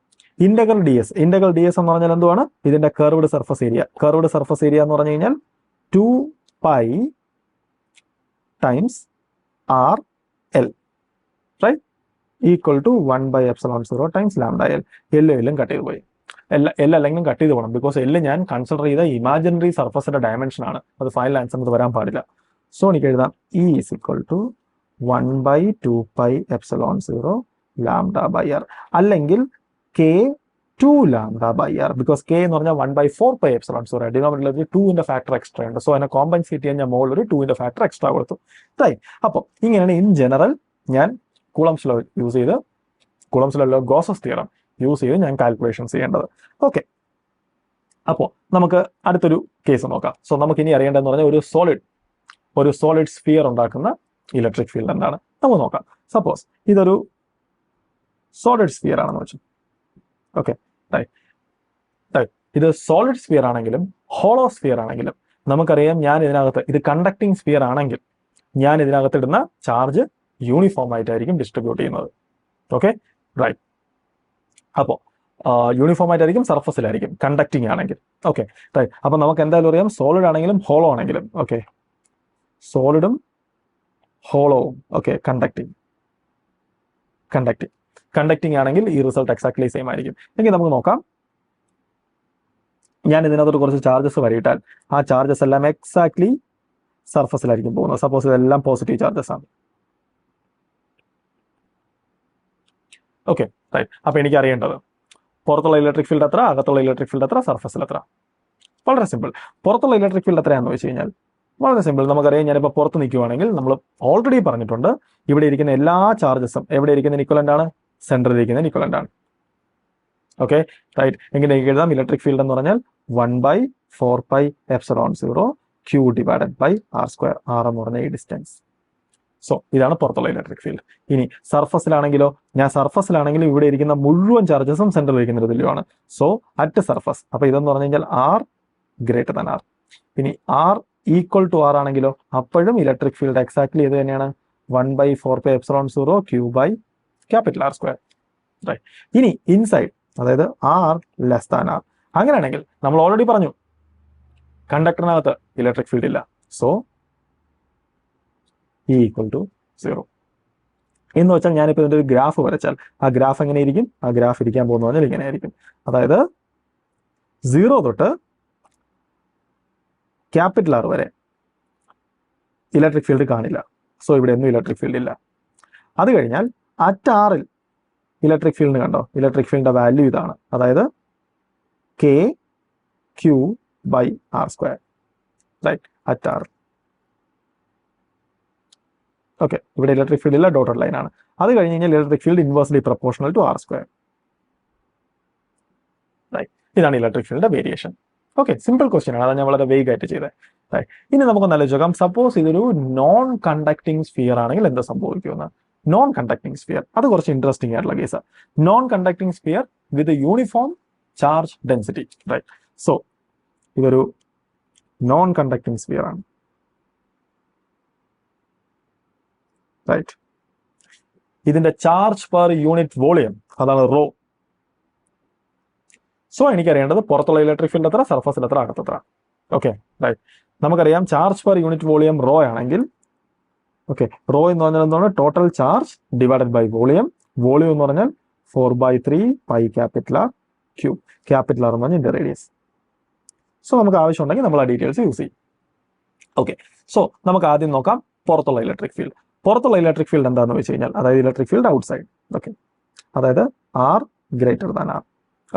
ഇന്റഗ്രൽ ds. ഇന്റഗ്രൽ ds എന്ന് പറഞ്ഞാൽ എന്തുവാണ്? ഇതിന്റെ curved surface area. Curved surface area എന്ന് പറഞ്ഞു കഴിഞ്ഞാൽ 2π times RL, right, equal to 1/ε0 times lambda L. എല്ലാം കട്ട് ചെയ്ത് പോയി. എല്ലെങ്കിലും കട്ട് ചെയ്ത് പോകണം ബിക്കോസ് ഞാൻ കൺസിഡർ ചെയ്ത ഇമാജിനറി സർഫസിന്റെ ഡയമെൻഷൻ ആണ്. അത് ഫൈനൽ ആൻസറിന് വരാൻ പാടില്ല. സോ എനിക്ക് എഴുതാം E is equal to 1/2πε0 lambda by R, അല്ലെങ്കിൽ K 2 lambda by R, because K എന്ന് പറഞ്ഞാൽ 1/4πε0. ഡിനോമിനേറ്ററിൽ 2ന്റെ ഫാക്ടർ എക്സ്ട്രാ ഉണ്ട്. സോ അതിനെ കോമ്പൻസേറ്റ് ചെയ്യാൻ ഞാൻ മുകളിൽ ഒരു 2ന്റെ ഫാക്ടർ എക്സ്ട്രാ കൊടുത്തു. റൈറ്റ്. അപ്പോൾ ഇങ്ങനെയാണ് ഇൻ ജനറൽ ഞാൻ കൂളംസ് ലോ യൂസ് ചെയ്ത്, coulomb's law Gauss's theorem use ചെയ്ത് ഞാൻ കാൽക്കുലേഷൻസ് ചെയ്യേണ്ടത്. ഓക്കെ, അപ്പോൾ നമുക്ക് അടുത്തൊരു കേസ് നോക്കാം. സോ നമുക്ക് ഇനി അറിയേണ്ടതെന്ന് പറഞ്ഞാൽ ഒരു സോളിഡ് സ്ഫിയർ ഉണ്ടാക്കുന്ന ഇലക്ട്രിക് ഫീൽഡ് എന്താണ് നമുക്ക് നോക്കാം. സപ്പോസ് ഇതൊരു സോളിഡ് സ്ഫിയർ ആണെന്ന് വെച്ചു. ഓക്കെ, ഇത് സോളിഡ് സ്ഫിയർ ആണെങ്കിലും ഹോളോ സ്ഫിയർ ആണെങ്കിലും നമുക്കറിയാം ഞാൻ ഇതിനകത്ത്, ഇത് കണ്ടക്ടിങ് സ്ഫിയർ ആണെങ്കിൽ ഞാൻ ഇതിനകത്ത് ഇടുന്ന ചാർജ് യൂണിഫോം ആയിട്ടായിരിക്കും ഡിസ്ട്രിബ്യൂട്ട് ചെയ്യുന്നത്. Okay right. അപ്പോൾ യൂണിഫോം ആയിട്ടായിരിക്കും, സർഫസിലായിരിക്കും, കണ്ടക്ടിങ് ആണെങ്കിൽ. Okay right. അപ്പൊ നമുക്ക് എന്തായാലും അറിയാം സോളിഡ് ആണെങ്കിലും ഹോളോ ആണെങ്കിലും, ഓക്കെ, സോളിഡും ഹോളോവും, ഓക്കെ, കണ്ടക്ടിങ് ആണെങ്കിൽ ഈ റിസൾട്ട് എക്സാക്ട്ലി സെയിം ആയിരിക്കും. എങ്കിൽ നമുക്ക് നോക്കാം. ഞാൻ ഇതിനകത്തോട്ട് കുറച്ച് ചാർജസ് വരയിട്ടാൽ ആ ചാർജസ് എല്ലാം എക്സാക്ട്ലി സർഫസിലായിരിക്കും പോകുന്നത്. സപ്പോസ് ഇതെല്ലാം പോസിറ്റീവ് ചാർജസ് ആണ്. Okay right. അപ്പൊ എനിക്ക് അറിയേണ്ടത് പുറത്തുള്ള ഇലക്ട്രിക് ഫീൽഡ് എത്ര, അകത്തുള്ള ഇലക്ട്രിക് ഫീൽഡ് എത്ര, സർഫസിൽ എത്ര. വളരെ സിമ്പിൾ. പുറത്തുള്ള ഇലക്ട്രിക് ഫീൽഡ് എത്രയാണെന്ന് വെച്ച് കഴിഞ്ഞാൽ വളരെ സിമ്പിൾ. നമുക്കറിയാം ഞാനിപ്പോൾ പുറത്ത് നിൽക്കുവാണെങ്കിൽ നമ്മൾ ഓൾറെഡി പറഞ്ഞിട്ടുണ്ട് ഇവിടെ ഇരിക്കുന്ന എല്ലാ ചാർജസും എവിടെ ഇരിക്കുന്ന ഇക്വലന്റ് ആണ്, സെന്ററിൽ ഇരിക്കുന്ന ഇക്വലന്റ് ആണ്. Okay right. എങ്കിൽ എനിക്ക് എഴുതാം ഇലക്ട്രിക് ഫീൽഡ് എന്ന് പറഞ്ഞാൽ 1/4πε0 Q divided by R². R എന്ന് പറഞ്ഞ ഈ ഡിസ്റ്റൻസ്. സോ ഇതാണ് പുറത്തുള്ള ഇലക്ട്രിക് ഫീൽഡ്. ഇനി സർഫസിലാണെങ്കിലോ, ഞാൻ സർഫസിലാണെങ്കിലും ഇവിടെ ഇരിക്കുന്ന മുഴുവൻ ചാർജസും സെന്ററിൽ ഇരിക്കുന്ന തുല്യമാണ്. സോ അറ്റ് സർഫസ്, അപ്പൊ ഇതെന്ന് പറഞ്ഞു കഴിഞ്ഞാൽ R ഗ്രേറ്റർ ദാൻ R. ഇനി R ഈക്വൽ ടു R ആണെങ്കിലോ അപ്പോഴും ഇലക്ട്രിക് ഫീൽഡ് എക്സാക്ട്ലി ഇത് തന്നെയാണ്, 1/4πε0 Q by capital R². Right. ഇനി ഇൻസൈഡ്, അതായത് R ലെസ് ദാൻ R. അങ്ങനെയാണെങ്കിൽ നമ്മൾ ഓൾറെഡി പറഞ്ഞു കണ്ടക്ടറിനകത്ത് ഇലക്ട്രിക് ഫീൽഡ് ഇല്ല. സോ E ഈക്വൽ ടു 0 എന്ന് വെച്ചാൽ ഞാനിപ്പോൾ ഇതിൻ്റെ ഒരു ഗ്രാഫ് വരച്ചാൽ ആ ഗ്രാഫ് എങ്ങനെ ഇരിക്കും? ആ ഗ്രാഫ് ഇരിക്കാൻ പോകുന്ന പറഞ്ഞാൽ ഇങ്ങനെ ആയിരിക്കും. അതായത് 0 തൊട്ട് ക്യാപിറ്റൽ R വരെ ഇലക്ട്രിക് ഫീൽഡ് കാണില്ല. സോ ഇവിടെ ഒന്നും ഇലക്ട്രിക് ഫീൽഡ് ഇല്ല. അത് കഴിഞ്ഞാൽ അറ്റ് ആറിൽ ഇലക്ട്രിക് ഫീൽഡ് കണ്ടോ, ഇലക്ട്രിക് ഫീൽഡിന്റെ വാല്യൂ ഇതാണ്, അതായത് KQ by R². Right, at R. Okay, ഇവിടെ ഇലക്ട്രിക് ഫീൽഡ് ഇല്ല, ഡോട്ടഡ് ലൈൻ ആണ്. അത് കഴിഞ്ഞ് കഴിഞ്ഞാൽ electric field inversely proportional to R². Right, ഇതാണ് ഇലക്ട്രിക് ഫീൽഡിന്റെ വേരിയേഷൻ. ഓക്കെ, സിമ്പിൾ ക്വസ്റ്റ്യൻ ആണ്, അതാണ് ഞാൻ വളരെ വേഗ് ആയിട്ട് ചെയ്തത്. റൈറ്റ്. ഇനി നമുക്കൊന്ന് ആലോചിക്കാം, സപ്പോസ് ഇതൊരു നോൺ കണ്ടക്ടിങ് സ്ഫിയർ ആണെങ്കിൽ എന്താ സംഭവിക്കുമെന്ന്. നോൺ കണ്ടക്ടിങ് സ്ഫിയർ, അത് കുറച്ച് ഇൻട്രസ്റ്റിംഗ് ആയിട്ടുള്ള കേസാണ്. Non conducting sphere with uniform charge density. Right. So ഇതൊരു നോൺ കണ്ടക്ടിങ് സ്ഫിയർ ആണ്. റൈറ്റ്. ഇതിന്റെ ചാർജ് പെർ യൂണിറ്റ് വോളിയം അതാണ് റോ. സോ എനിക്കറിയേണ്ടത് പുറത്തുള്ള ഇലക്ട്രിക് ഫീൽഡ് എത്ര, സർഫസിൽ എത്ര, അകത്തെത്ര. Okay right. നമുക്കറിയാം charge per unit volume rho ആണെങ്കിൽ, ഓക്കെ, റോ എന്ന് പറഞ്ഞാൽ എന്താണ്, total charge divided by volume. Volume എന്ന് പറഞ്ഞാൽ 4/3 π capital R cube, capital R എന്ന് പറഞ്ഞാൽ ഇതിന്റെ റേഡിയസ്. സോ നമുക്ക് ആവശ്യമുണ്ടെങ്കിൽ നമ്മൾ ആ ഡീറ്റെയിൽസ് യൂസ് ചെയ്യും. ഓക്കെ, സോ നമുക്ക് ആദ്യം നോക്കാം പുറത്തുള്ള ഇലക്ട്രിക് ഫീൽഡ്. പുറത്തുള്ള ഇലക്ട്രിക് ഫീൽഡ് എന്താണെന്ന് വെച്ച് കഴിഞ്ഞാൽ, അതായത് ഇലക്ട്രിക് ഫീൽഡ് ഔട്ട്സൈഡ്. ഓക്കെ, അതായത് R greater than R.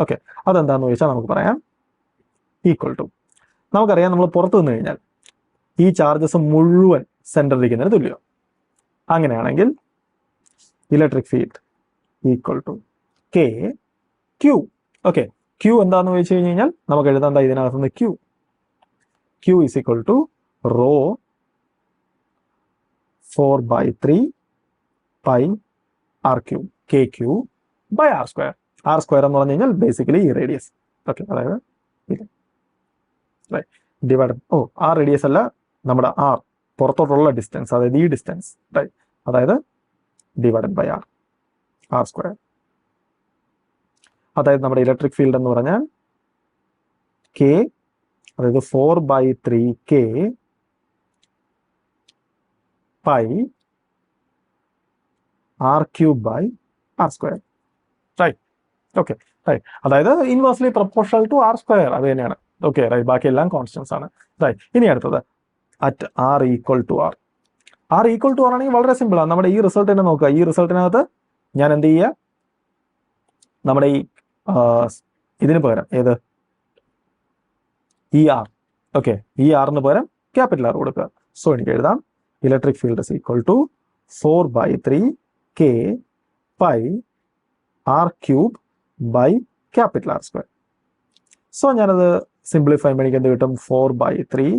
Okay, അതെന്താണെന്ന് ചോദിച്ചാൽ നമുക്ക് പറയാം ഈക്വൽ ടു, നമുക്കറിയാം നമ്മൾ പുറത്തു നിന്ന് കഴിഞ്ഞാൽ ഈ ചാർജസ് മുഴുവൻ സെന്ററിലിരിക്കുന്നതിന് തുല്യം. അങ്ങനെയാണെങ്കിൽ electric field equal to K Q. Okay, Q എന്താണെന്ന് ചോദിച്ചു കഴിഞ്ഞാൽ നമുക്ക് എഴുതാൻ എന്താ ഇതിനകത്ത് നിന്ന് Q. Q is equal to rho 4/3 pi R cube, K Q by R square. R square എന്ന് പറഞ്ഞു കഴിഞ്ഞാൽ ബേസിക്കലി ഈ റേഡിയസ്. ഓക്കെ, അതായത് ഇത് ഡിവൈഡ്, ആ റേഡിയസ് അല്ല, നമ്മുടെ ആർ പുറത്തോട്ടുള്ള ഡിസ്റ്റൻസ്, അതായത് ഈ ഡിസ്റ്റൻസ്, റൈറ്റ്, അതായത് divided by R, R square. അതായത് നമ്മുടെ ഇലക്ട്രിക് ഫീൽഡ് എന്ന് പറഞ്ഞാൽ കെ, അതായത് 4/3 K pi R cube by R square. Right, okay, right, അതായത് inversely proportional to R square, അത് തന്നെയാണ്. ഓക്കെ, റൈറ്റ്, ബാക്കിയെല്ലാം കോൺസ്റ്റൻസ് ആണ്. റൈറ്റ്, ഇനി അടുത്തത് at R equal to R. R equal to R ആണെങ്കിൽ വളരെ സിമ്പിൾ ആണ്. നമ്മുടെ ഈ റിസൾട്ടിനെ നോക്കുക. ഈ റിസൾട്ടിനകത്ത് ഞാൻ എന്ത് ചെയ്യുക, നമ്മുടെ ഈ ഇതിന് പകരം ഏത് ഇ ആർ, ഓക്കെ, ഈ ആറിന് പകരം ക്യാപിറ്റൽ ആർ കൊടുക്കുക. സോ എനിക്ക് എഴുതാം electric field is equal to 4/3 K pi R cube by capital R square. So ഞാനത് സിംപ്ലിഫൈ ചെയ്യുമ്പോൾ എനിക്ക് എന്ത് കിട്ടും, 4/3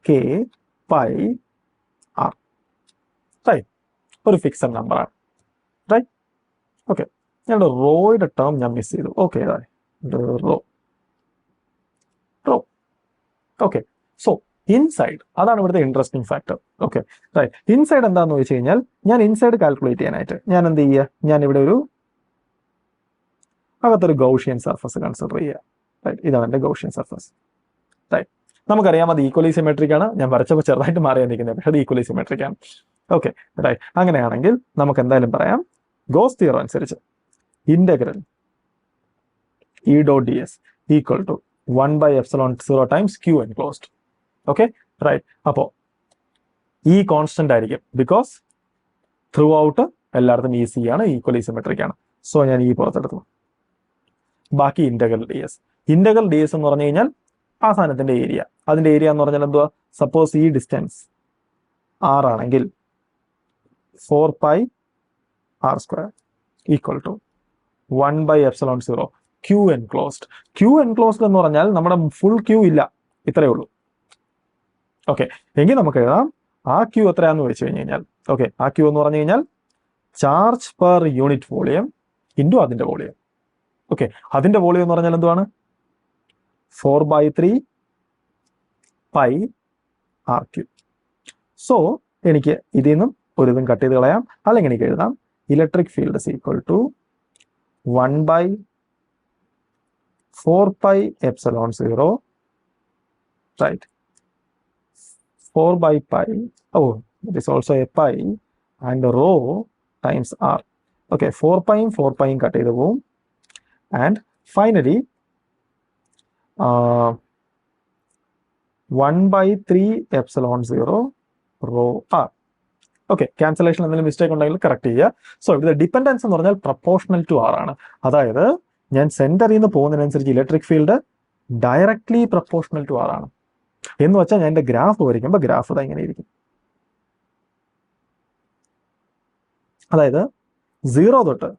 കെ പൈ ആർ. റൈറ്റ്, ഒരു ഫിക്സഡ് നമ്പറാണ്. റൈറ്റ്, ഓക്കെ, ഞങ്ങളുടെ റോയുടെ ടേം ഞാൻ മിസ് ചെയ്തു. Okay, rho, rho. Okay, so inside, അതാണ് ഇവിടുത്തെ interesting factor. Okay, right, inside എന്താണെന്ന് വെച്ച് കഴിഞ്ഞാൽ ഞാൻ ഇൻസൈഡ് കാൽക്കുലേറ്റ് ചെയ്യാനായിട്ട് ഞാൻ എന്ത് ചെയ്യുക, ഞാൻ ഇവിടെ ഒരു അകത്തൊരു ഗൗഷ്യൻ സർഫസ് കൺസിഡർ ചെയ്യുക. റൈറ്റ്, ഇതാണ് എൻ്റെ ഗൗഷ്യൻ സർഫസ്. റൈറ്റ്, നമുക്കറിയാം അത് ഈക്വലി സിമെട്രിക് ആണ്. ഞാൻ വരച്ചപ്പോൾ ചെറുതായിട്ട് മാറിയാണ് നിൽക്കുന്നത്, പക്ഷേ അത് ഈക്വലി സിമെട്രിക് ആണ്. ഓക്കെ, റൈറ്റ്, അങ്ങനെയാണെങ്കിൽ നമുക്ക് എന്തായാലും പറയാം ഗോസ് തിയറം അനുസരിച്ച് integral E dot D S equal to 1/ε0 times Q enclosed. Okay, right, അപ്പോൾ ഈ കോൺസ്റ്റന്റ് ആയിരിക്കും, ബിക്കോസ് ത്രൂ ഔട്ട് എല്ലായിടത്തും ഈസി ആണ്, ഈക്വലി സിമെട്രിക് ആണ്. സോ ഞാൻ ഈ പുറത്തെടുത്തു. ബാക്കി integral D s. Integral D S എന്ന് പറഞ്ഞു കഴിഞ്ഞാൽ ആ സാധനത്തിന്റെ ഏരിയ. അതിന്റെ ഏരിയ എന്ന് പറഞ്ഞാൽ എന്തുവാ, സപ്പോസ് ഈ ഡിസ്റ്റൻസ് ആർ ആണെങ്കിൽ 4π R square equal to 1/ε0 Q enclosed. Q enclosed എന്ന് പറഞ്ഞാൽ നമ്മുടെ ഫുൾ ക്യൂ ഇല്ല, ഇത്രയേ ഉള്ളൂ. ഓക്കെ, എങ്കിൽ നമുക്ക് എഴുതാം ആ ക്യൂ എത്രയാന്ന് ചോദിച്ചു കഴിഞ്ഞാൽ, ഓക്കെ, ആ ക്യൂ എന്ന് പറഞ്ഞു കഴിഞ്ഞാൽ charge per unit volume into അതിന്റെ വോളിയം. ഓക്കെ, അതിന്റെ വോളിയം എന്ന് പറഞ്ഞാൽ എന്തുവാണ്, 4/3 പൈ ആർ ക്യൂ. സോ എനിക്ക് ഇതിൽ നിന്നും ഒരു ഇതും കട്ട് ചെയ്ത് കളയാം, അല്ലെങ്കിൽ എനിക്ക് എഴുതാം electric field is equal to 1/4πε0, right, 4/π, it is also a pi and rho times r. Okay, 4πയും 4πയും കട്ട് ചെയ്ത് പോവും. And finally 1/3ε0 rho r. Okay, cancellation എന്തെങ്കിലും മിസ്റ്റേക്ക് ഉണ്ടെങ്കിൽ കറക്റ്റ് ചെയ്യുക. സോ ഇവിടെ ഡിപ്പെൻഡൻസ് എന്ന് പറഞ്ഞാൽ പ്രപ്പോർഷണൽ ടു ആർ ആണ്. അതായത് ഞാൻ സെന്ററിൽ നിന്ന് പോകുന്നതിനനുസരിച്ച് electric field directly proportional to R ആണ്. എന്ന് വെച്ചാൽ ഞാൻ എൻ്റെ ഗ്രാഫ് വരയ്ക്കുമ്പോൾ ഗ്രാഫ് ഇതാ ഇങ്ങനെ ഇരിക്കും. അതായത് 0 തൊട്ട്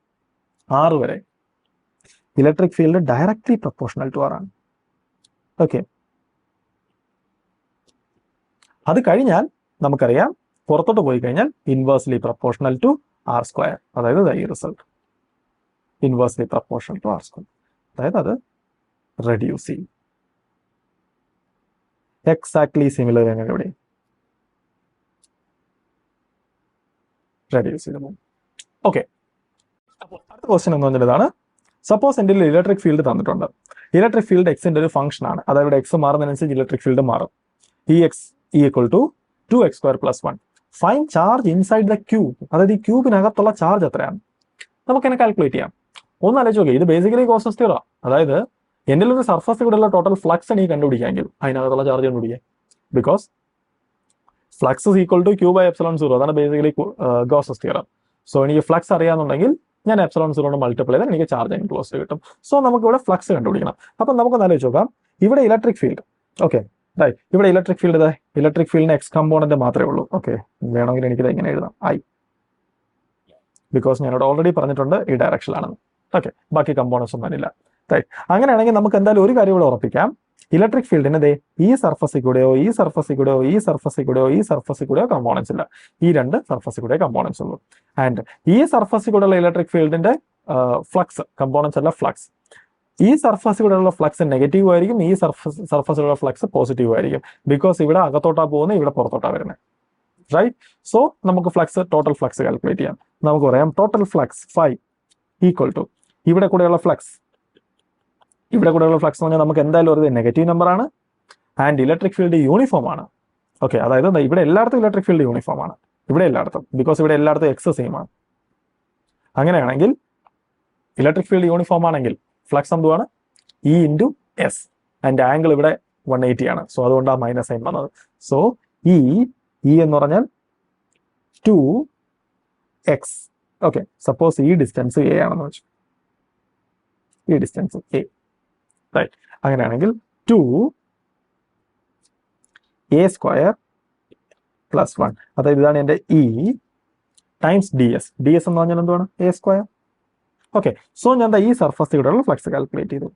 6 വരെ electric field directly proportional to R ആണ്. ഓക്കെ, അത് കഴിഞ്ഞാൽ നമുക്കറിയാം പുറത്തോട്ട് പോയി കഴിഞ്ഞാൽ inversely proportional to R square. അതായത് ഈ result inversely proportional to R square. അതായത് അത് റെഡ്യൂസ് ചെയ്യും. എക്സാക്ട്ലി സിമിലർ ഞങ്ങൾ ഇവിടെ റെഡ്യൂസ് ചെയ്ത് പോകും. ഓക്കെ, അപ്പോൾ അടുത്ത ക്വസ്റ്റ്യൻ എന്ന് പറഞ്ഞതാണ്, സപ്പോസ് എൻ്റെ ഇലക്ട്രിക് ഫീൽഡ് തന്നിട്ടുണ്ട്. ഇലക്ട്രിക് ഫീൽഡ് എക്സിന്റെ ഒരു ഫംഗ്ഷൻ ആണ്. അതായത് എക്സ് മാറുന്നതിനനുസരിച്ച് ഇലക്ട്രിക് ഫീൽഡ് മാറും. ഈ X equal to 2x² + 1. Fine charge inside the cube. അതായത് ഈ ക്യൂബിനകത്തുള്ള ചാർജ് എത്രയാണ് നമുക്ക് എന്നെ കാൽക്കുലേറ്റ് ചെയ്യാം. ഒന്ന് ആലോചിച്ച് നോക്കി, ഇത് ബേസിക്കലി കോസസ് തിയറം. അതായത് എൻ്റെ ഒരു സർഫസ് കൂടെയുള്ള ടോട്ടൽ ഫ്ലക്സ് എനിക്ക് കണ്ടുപിടിക്കാമെങ്കിൽ അതിനകത്തുള്ള ചാർജ് കണ്ടുപിടിക്കാം. Because flux is equal to Q by epsilon 0. അതാണ് ബേസിക്കലി ഗോസസ് തിയറം. സോ എനിക്ക് ഫ്ലക്സ് അറിയാമെന്നുണ്ടെങ്കിൽ ഞാൻ എപ്സിലോൺ 0 കൊണ്ട് മൾട്ടിപ്ലൈ ചെയ്താൽ എനിക്ക് ചാർജ് എൻക്ലോസ്ഡ് കിട്ടും. സോ നമുക്ക് ഇവിടെ ഫ്ലക്സ് കണ്ടുപിടിക്കണം. അപ്പം നമുക്ക് ആലോചിച്ച് നോക്കാം, ഇവിടെ ഇലക്ട്രിക് ഫീൽഡ്, ഓക്കെ റൈറ്റ്, ഇവിടെ ഇലക്ട്രിക് ഫീൽഡ്, ഇലക്ട്രിക് ഫീൽഡിന് എക്സ് കമ്പോണന്റ് മാത്രമേ ഉള്ളൂ. ഓക്കെ, വേണമെങ്കിൽ എനിക്കിത് എങ്ങനെ എഴുതാം, ഐ, ബിക്കോസ് ഞാനിവിടെ ഓൾറെഡി പറഞ്ഞിട്ടുണ്ട് ഈ ഡയറക്ഷനിലാണെന്ന്. ഓക്കെ, ബാക്കി കമ്പോണൻസ് ഒന്നും ഇല്ല. റൈറ്റ്, അങ്ങനെയാണെങ്കിൽ നമുക്ക് എന്തായാലും ഒരു കാര്യം ഇവിടെ ഉറപ്പിക്കാം, ഇലക്ട്രിക് ഫീൽഡിന് ദേ ഈ സർഫസിൽ കൂടെയോ ഈ സർഫസിൽ കൂടെയോ ഈ സർഫസിൽ കൂടെയോ ഈ സർഫസിൽ കൂടെയോ കമ്പോണൻസ് ഇല്ല. ഈ രണ്ട് സർഫസിൽ കൂടെ കമ്പോണൻസ് ഉള്ളൂ. ആൻഡ് ഈ സർഫസിൽ കൂടെയുള്ള ഇലക്ട്രിക് ഫീൽഡിന്റെ ഫ്ലക്സ്, കമ്പോണൻസ് അല്ല ഫ്ലക്സ്, ഈ സർഫസിൽ കൂടെയുള്ള ഫ്ലക്സ് നെഗറ്റീവ് ആയിരിക്കും, ഈ സർഫസിലുള്ള ഫ്ലക്സ് പോസിറ്റീവ് ആയിരിക്കും. ബിക്കോസ് ഇവിടെ അകത്തോട്ടാ പോകുന്നത്, ഇവിടെ പുറത്തോട്ടാ വരുന്നത്. റൈറ്റ്, സോ നമുക്ക് ഫ്ലക്സ്, ടോട്ടൽ ഫ്ലക്സ് കാൽക്കുലേറ്റ് ചെയ്യാം. നമുക്ക് പറയാം total flux phi equal to ഇവിടെ കൂടെയുള്ള ഫ്ലക്സ്, ഇവിടെ കൂടെയുള്ള ഫ്ലക്സ് എന്ന് പറഞ്ഞാൽ നമുക്ക് എന്തായാലും ഒരു നെഗറ്റീവ് നമ്പർ ആണ്. ആൻഡ് ഇലക്ട്രിക് ഫീൽഡ് യൂണിഫോം ആണ്. ഓക്കെ, അതായത് ഇവിടെ എല്ലായിടത്തും ഇലക്ട്രിക് ഫീൽഡ് യൂണിഫോം ആണ്, ഇവിടെ എല്ലായിടത്തും, ബിക്കോസ് ഇവിടെ എല്ലായിടത്തും എക്സ് സെയിം ആണ്. അങ്ങനെയാണെങ്കിൽ ഇലക്ട്രിക് ഫീൽഡ് യൂണിഫോം ആണെങ്കിൽ ഫ്ലക്സ് എന്തുവാണ്, E into S, and angle ഇവിടെ 180 ആണ്. സോ അതുകൊണ്ടാണ് മൈനസ് സൈൻ വന്നത്. സോ ഇ എന്ന് പറഞ്ഞാൽ 2x. ഓക്കെ, സപ്പോസ് ഈ ഡിസ്റ്റൻസ് എ ആണെന്ന് വെച്ചു, ഈ ഡിസ്റ്റൻസ് എ, റൈറ്റ്, അങ്ങനെയാണെങ്കിൽ 2a² പ്ലസ് 1, അതായത് ഇതാണ് എൻ്റെ ഇ ടൈംസ് ds. ds എന്ന് പറഞ്ഞാൽ എന്തുവാണ്, a². ഓക്കെ, സോ ഞാൻ ഈ സർഫസിൽ കൂടെയുള്ള ഫ്ലക്സ് കാൽക്കുലേറ്റ് ചെയ്തു.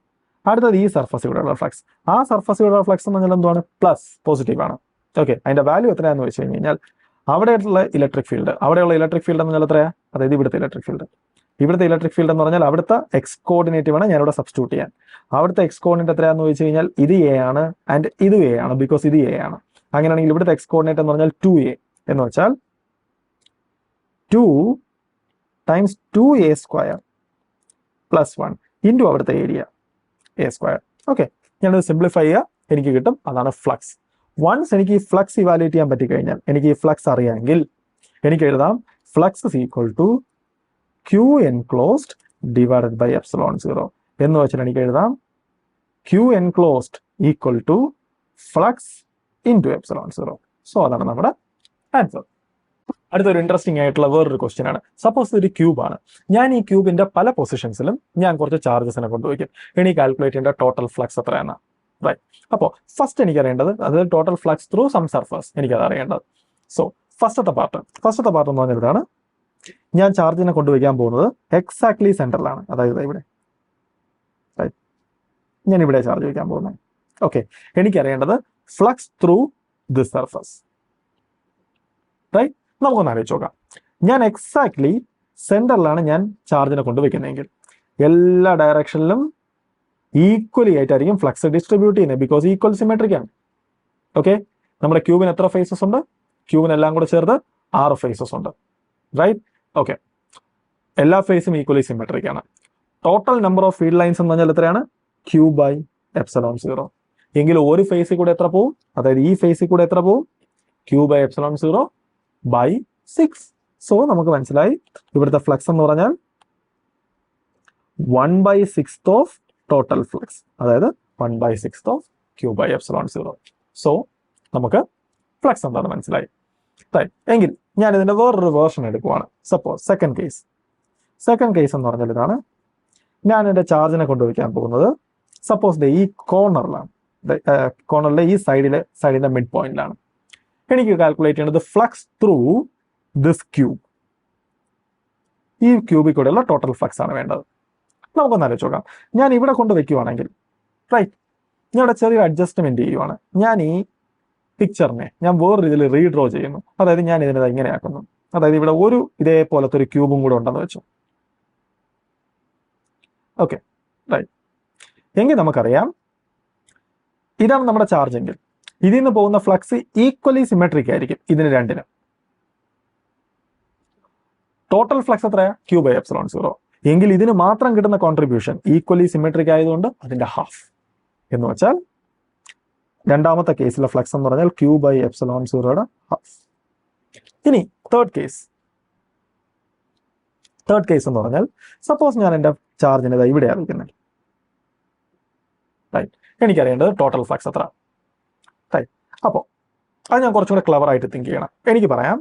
അടുത്തത് ഈ സർഫസിൽ കൂടെയുള്ള ഫ്ലക്സ്, ആ സർഫസിൽ കൂടെയുള്ള ഫ്ലക്സ് എന്ന് പറഞ്ഞാൽ എന്തുവാണ്, പ്ലസ്, പോസിറ്റീവ് ആണ്. ഓക്കെ, അതിന്റെ വാല്യൂ എത്രയാണെന്ന് വെച്ച് കഴിഞ്ഞാൽ അവിടെയുള്ള ഇലക്ട്രിക് ഫീൽഡ്, അവിടെയുള്ള ഇലക്ട്രിക് ഫീൽഡ് എന്ന് പറഞ്ഞാൽ എത്രയാണ്, അതായത് ഇവിടുത്തെ ഇലക്ട്രിക് ഫീൽഡ്, ഇവിടുത്തെ ഇലക്ട്രിക് ഫീൽഡ് എന്ന് പറഞ്ഞാൽ അവിടുത്തെ എക്സ് കോർഡിനേറ്റ് വേണം ഞാനിവിടെ സബ്സ്റ്റിറ്റ്യൂട്ട് ചെയ്യാൻ. അവിടുത്തെ എക്സ് കോർഡിനേറ്റ് എത്രയാണെന്ന് വെച്ച് കഴിഞ്ഞാൽ ഇത് എ ആണ്, ആൻഡ് ഇത് എ ആണ്, ബിക്കോസ് ഇത് എ ആണ്. അങ്ങനെയാണെങ്കിൽ ഇവിടുത്തെ എക്സ് കോർഡിനേറ്റ് എന്ന് പറഞ്ഞാൽ 2a എന്ന് വെച്ചാൽ 2 ടൈംസ് 2a² പ്ലസ് 1 ഇൻറ്റു അവിടുത്തെ ഏരിയ a². ഓക്കെ, ഞാനത് സിംപ്ലിഫൈ ചെയ്യുക, എനിക്ക് കിട്ടും, അതാണ് ഫ്ലക്സ്. വൺസ് എനിക്ക് ഈ ഫ്ലക്സ് ഇവാലുവേറ്റ് ചെയ്യാൻ പറ്റിക്കഴിഞ്ഞാൽ, എനിക്ക് ഈ ഫ്ലക്സ് അറിയാമെങ്കിൽ എനിക്ക് എഴുതാം flux is equal to Q enclosed divided by epsilon 0 എന്ന് വെച്ചാൽ എനിക്ക് എഴുതാം Q enclosed equal to flux into epsilon 0. So അതാണ് നമ്മുടെ ആൻസർ. അടുത്തൊരു ഇൻട്രസ്റ്റിംഗ് ആയിട്ടുള്ള വേറൊരു ക്വസ്റ്റ്യൻ ആണ്. സപ്പോസ് ഒരു ക്യൂബ് ആണ്, ഞാൻ ഈ ക്യൂബിന്റെ പല പൊസിഷൻസിലും ഞാൻ കുറച്ച് ചാർജസിനെ കൊണ്ടുപോയിക്കും. ഇനി കാൽക്കുലേറ്റ് ചെയ്യേണ്ട ടോട്ടൽ ഫ്ലക്സ് എത്രയാണ്. റൈറ്റ്, അപ്പോൾ ഫസ്റ്റ് എനിക്ക് അറിയേണ്ടത്, അതായത് total flux through some surface, എനിക്കത് അറിയേണ്ടത്. സോ ഫസ്റ്റത്തെ പാർട്ട് എന്ന് പറഞ്ഞാൽ ഇതാണ്, ഞാൻ ചാർജിനെ കൊണ്ടുവയ്ക്കാൻ പോകുന്നത് എക്സാക്ട്ലി സെന്ററിലാണ്, അതായത് ഇവിടെ, റൈറ്റ്, ഞാൻ ഇവിടെ ചാർജ് വയ്ക്കാൻ പോകുന്നത്. ഓക്കെ, എനിക്കറിയേണ്ടത് flux through this surface. Right, നമുക്കൊന്ന് ആലോചിച്ച് നോക്കാം, ഞാൻ എക്സാക്ട്ലി സെന്ററിലാണ് ഞാൻ ചാർജിനെ കൊണ്ടുവയ്ക്കുന്നതെങ്കിൽ എല്ലാ ഡയറക്ഷനിലും ഈക്വലി ആയിട്ടായിരിക്കും ഫ്ലക്സ് ഡിസ്ട്രിബ്യൂട്ട് ചെയ്യുന്നത്, ബിക്കോസ് ഈക്വൽ സിമെട്രിക് ആണ്. ഓക്കെ, നമ്മുടെ ക്യൂബിന് എത്ര ഫേസസ് ഉണ്ട്, ക്യൂബിനെല്ലാം കൂടെ ചേർത്ത് 6 ഫേസസ് ഉണ്ട്. റൈറ്റ്, ഓക്കെ, എല്ലാ ഫേസും ഈക്വലി സിമെട്രിക് ആണ്. Total number of field lines എന്ന് പറഞ്ഞാൽ എത്രയാണ്, Q by epsilon 0. എങ്കിൽ ഒരു ഫേസിൽ കൂടെ എത്ര പോവും, അതായത് ഈ ഫേസിൽ കൂടെ എത്ര പോവും, Q by epsilon 0 by 6. So നമുക്ക് മനസ്സിലായി ഇവിടുത്തെ ഫ്ലക്സ് എന്ന് പറഞ്ഞാൽ 1/6 ഓഫ് ടോട്ടൽ ഫ്ലക്സ്, അതായത് 1/6 of Q by epsilon 0. So നമുക്ക് ഫ്ലക്സ് എന്താണെന്ന് മനസ്സിലായി. എങ്കിൽ ഞാൻ ഇതിന്റെ വേറൊരു വേർഷൻ എടുക്കുവാണ്. സപ്പോസ് സെക്കൻഡ് കേസ് എന്ന് പറഞ്ഞാൽ ഇതാണ്, ഞാൻ എൻ്റെ ചാർജിനെ കൊണ്ടുവയ്ക്കാൻ പോകുന്നത് സപ്പോസ് ഈ കോർണറിലാണ്, കോർണറിലെ ഈ സൈഡിന്റെ മിഡ് പോയിന്റിലാണ്. എനിക്ക് കാൽക്കുലേറ്റ് ചെയ്യുന്നത് ഫ്ലക്സ് ത്രൂ ദിസ് ക്യൂബ്, ഈ ക്യൂബിൽ കൂടെയുള്ള ടോട്ടൽ ഫ്ലക്സ് ആണ് വേണ്ടത്. നമുക്കൊന്ന് ആലോചിച്ച് നോക്കാം, ഞാൻ ഇവിടെ കൊണ്ട് വെക്കുവാണെങ്കിൽ, റൈറ്റ്, ഞാൻ ഇവിടെ ചെറിയൊരു അഡ്ജസ്റ്റ്മെന്റ് ചെയ്യുവാണ്. ഞാൻ ഈ പിക്ചറിനെ ഞാൻ വേറെ രീതിയിൽ റീഡ്രോ ചെയ്യുന്നു, അതായത് ഞാൻ ഇതിനെ ഇങ്ങനെ ആക്കുന്നു. അതായത് ഇവിടെ ഒരു ഇതേപോലത്തെ ഒരു ക്യൂബും കൂടെ ഉണ്ടെന്ന് വെച്ചു. ഓക്കെ, റൈറ്റ്, എങ്കിൽ നമുക്കറിയാം ഇതാണ് നമ്മുടെ ചാർജ് എങ്കിൽ ഇതിൽ നിന്ന് പോകുന്ന ഫ്ലക്സ് ഈക്വലി സിമെട്രിക് ആയിരിക്കും ഇതിന് രണ്ടിനും. ടോട്ടൽ ഫ്ലക്സ് എത്രയാ, Q by epsilon 0. എങ്കിൽ ഇതിന് മാത്രം കിട്ടുന്ന കോൺട്രിബ്യൂഷൻ ഈക്വലി സിമെട്രിക് ആയതുകൊണ്ട് അതിന്റെ ഹാഫ് എന്ന് വെച്ചാൽ രണ്ടാമത്തെ കേസിലെ ഫ്ലക്സ് എന്ന് പറഞ്ഞാൽ Q by epsilon 0യുടെ ഹാഫ്. തേർഡ് കേസ് എന്ന് പറഞ്ഞാൽ സപ്പോസ് ഞാൻ എൻ്റെ ചാർജിന് ഇവിടെയാണ് വയ്ക്കുന്നത്. റൈറ്റ്. എനിക്കറിയേണ്ടത് ടോട്ടൽ ഫ്ലക്സ് എത്ര. റൈറ്റ്. അപ്പോൾ അത് ഞാൻ കുറച്ചും കൂടെ ക്ലവർ ആയിട്ട് തിങ്ക് ചെയ്യണം. എനിക്ക് പറയാം,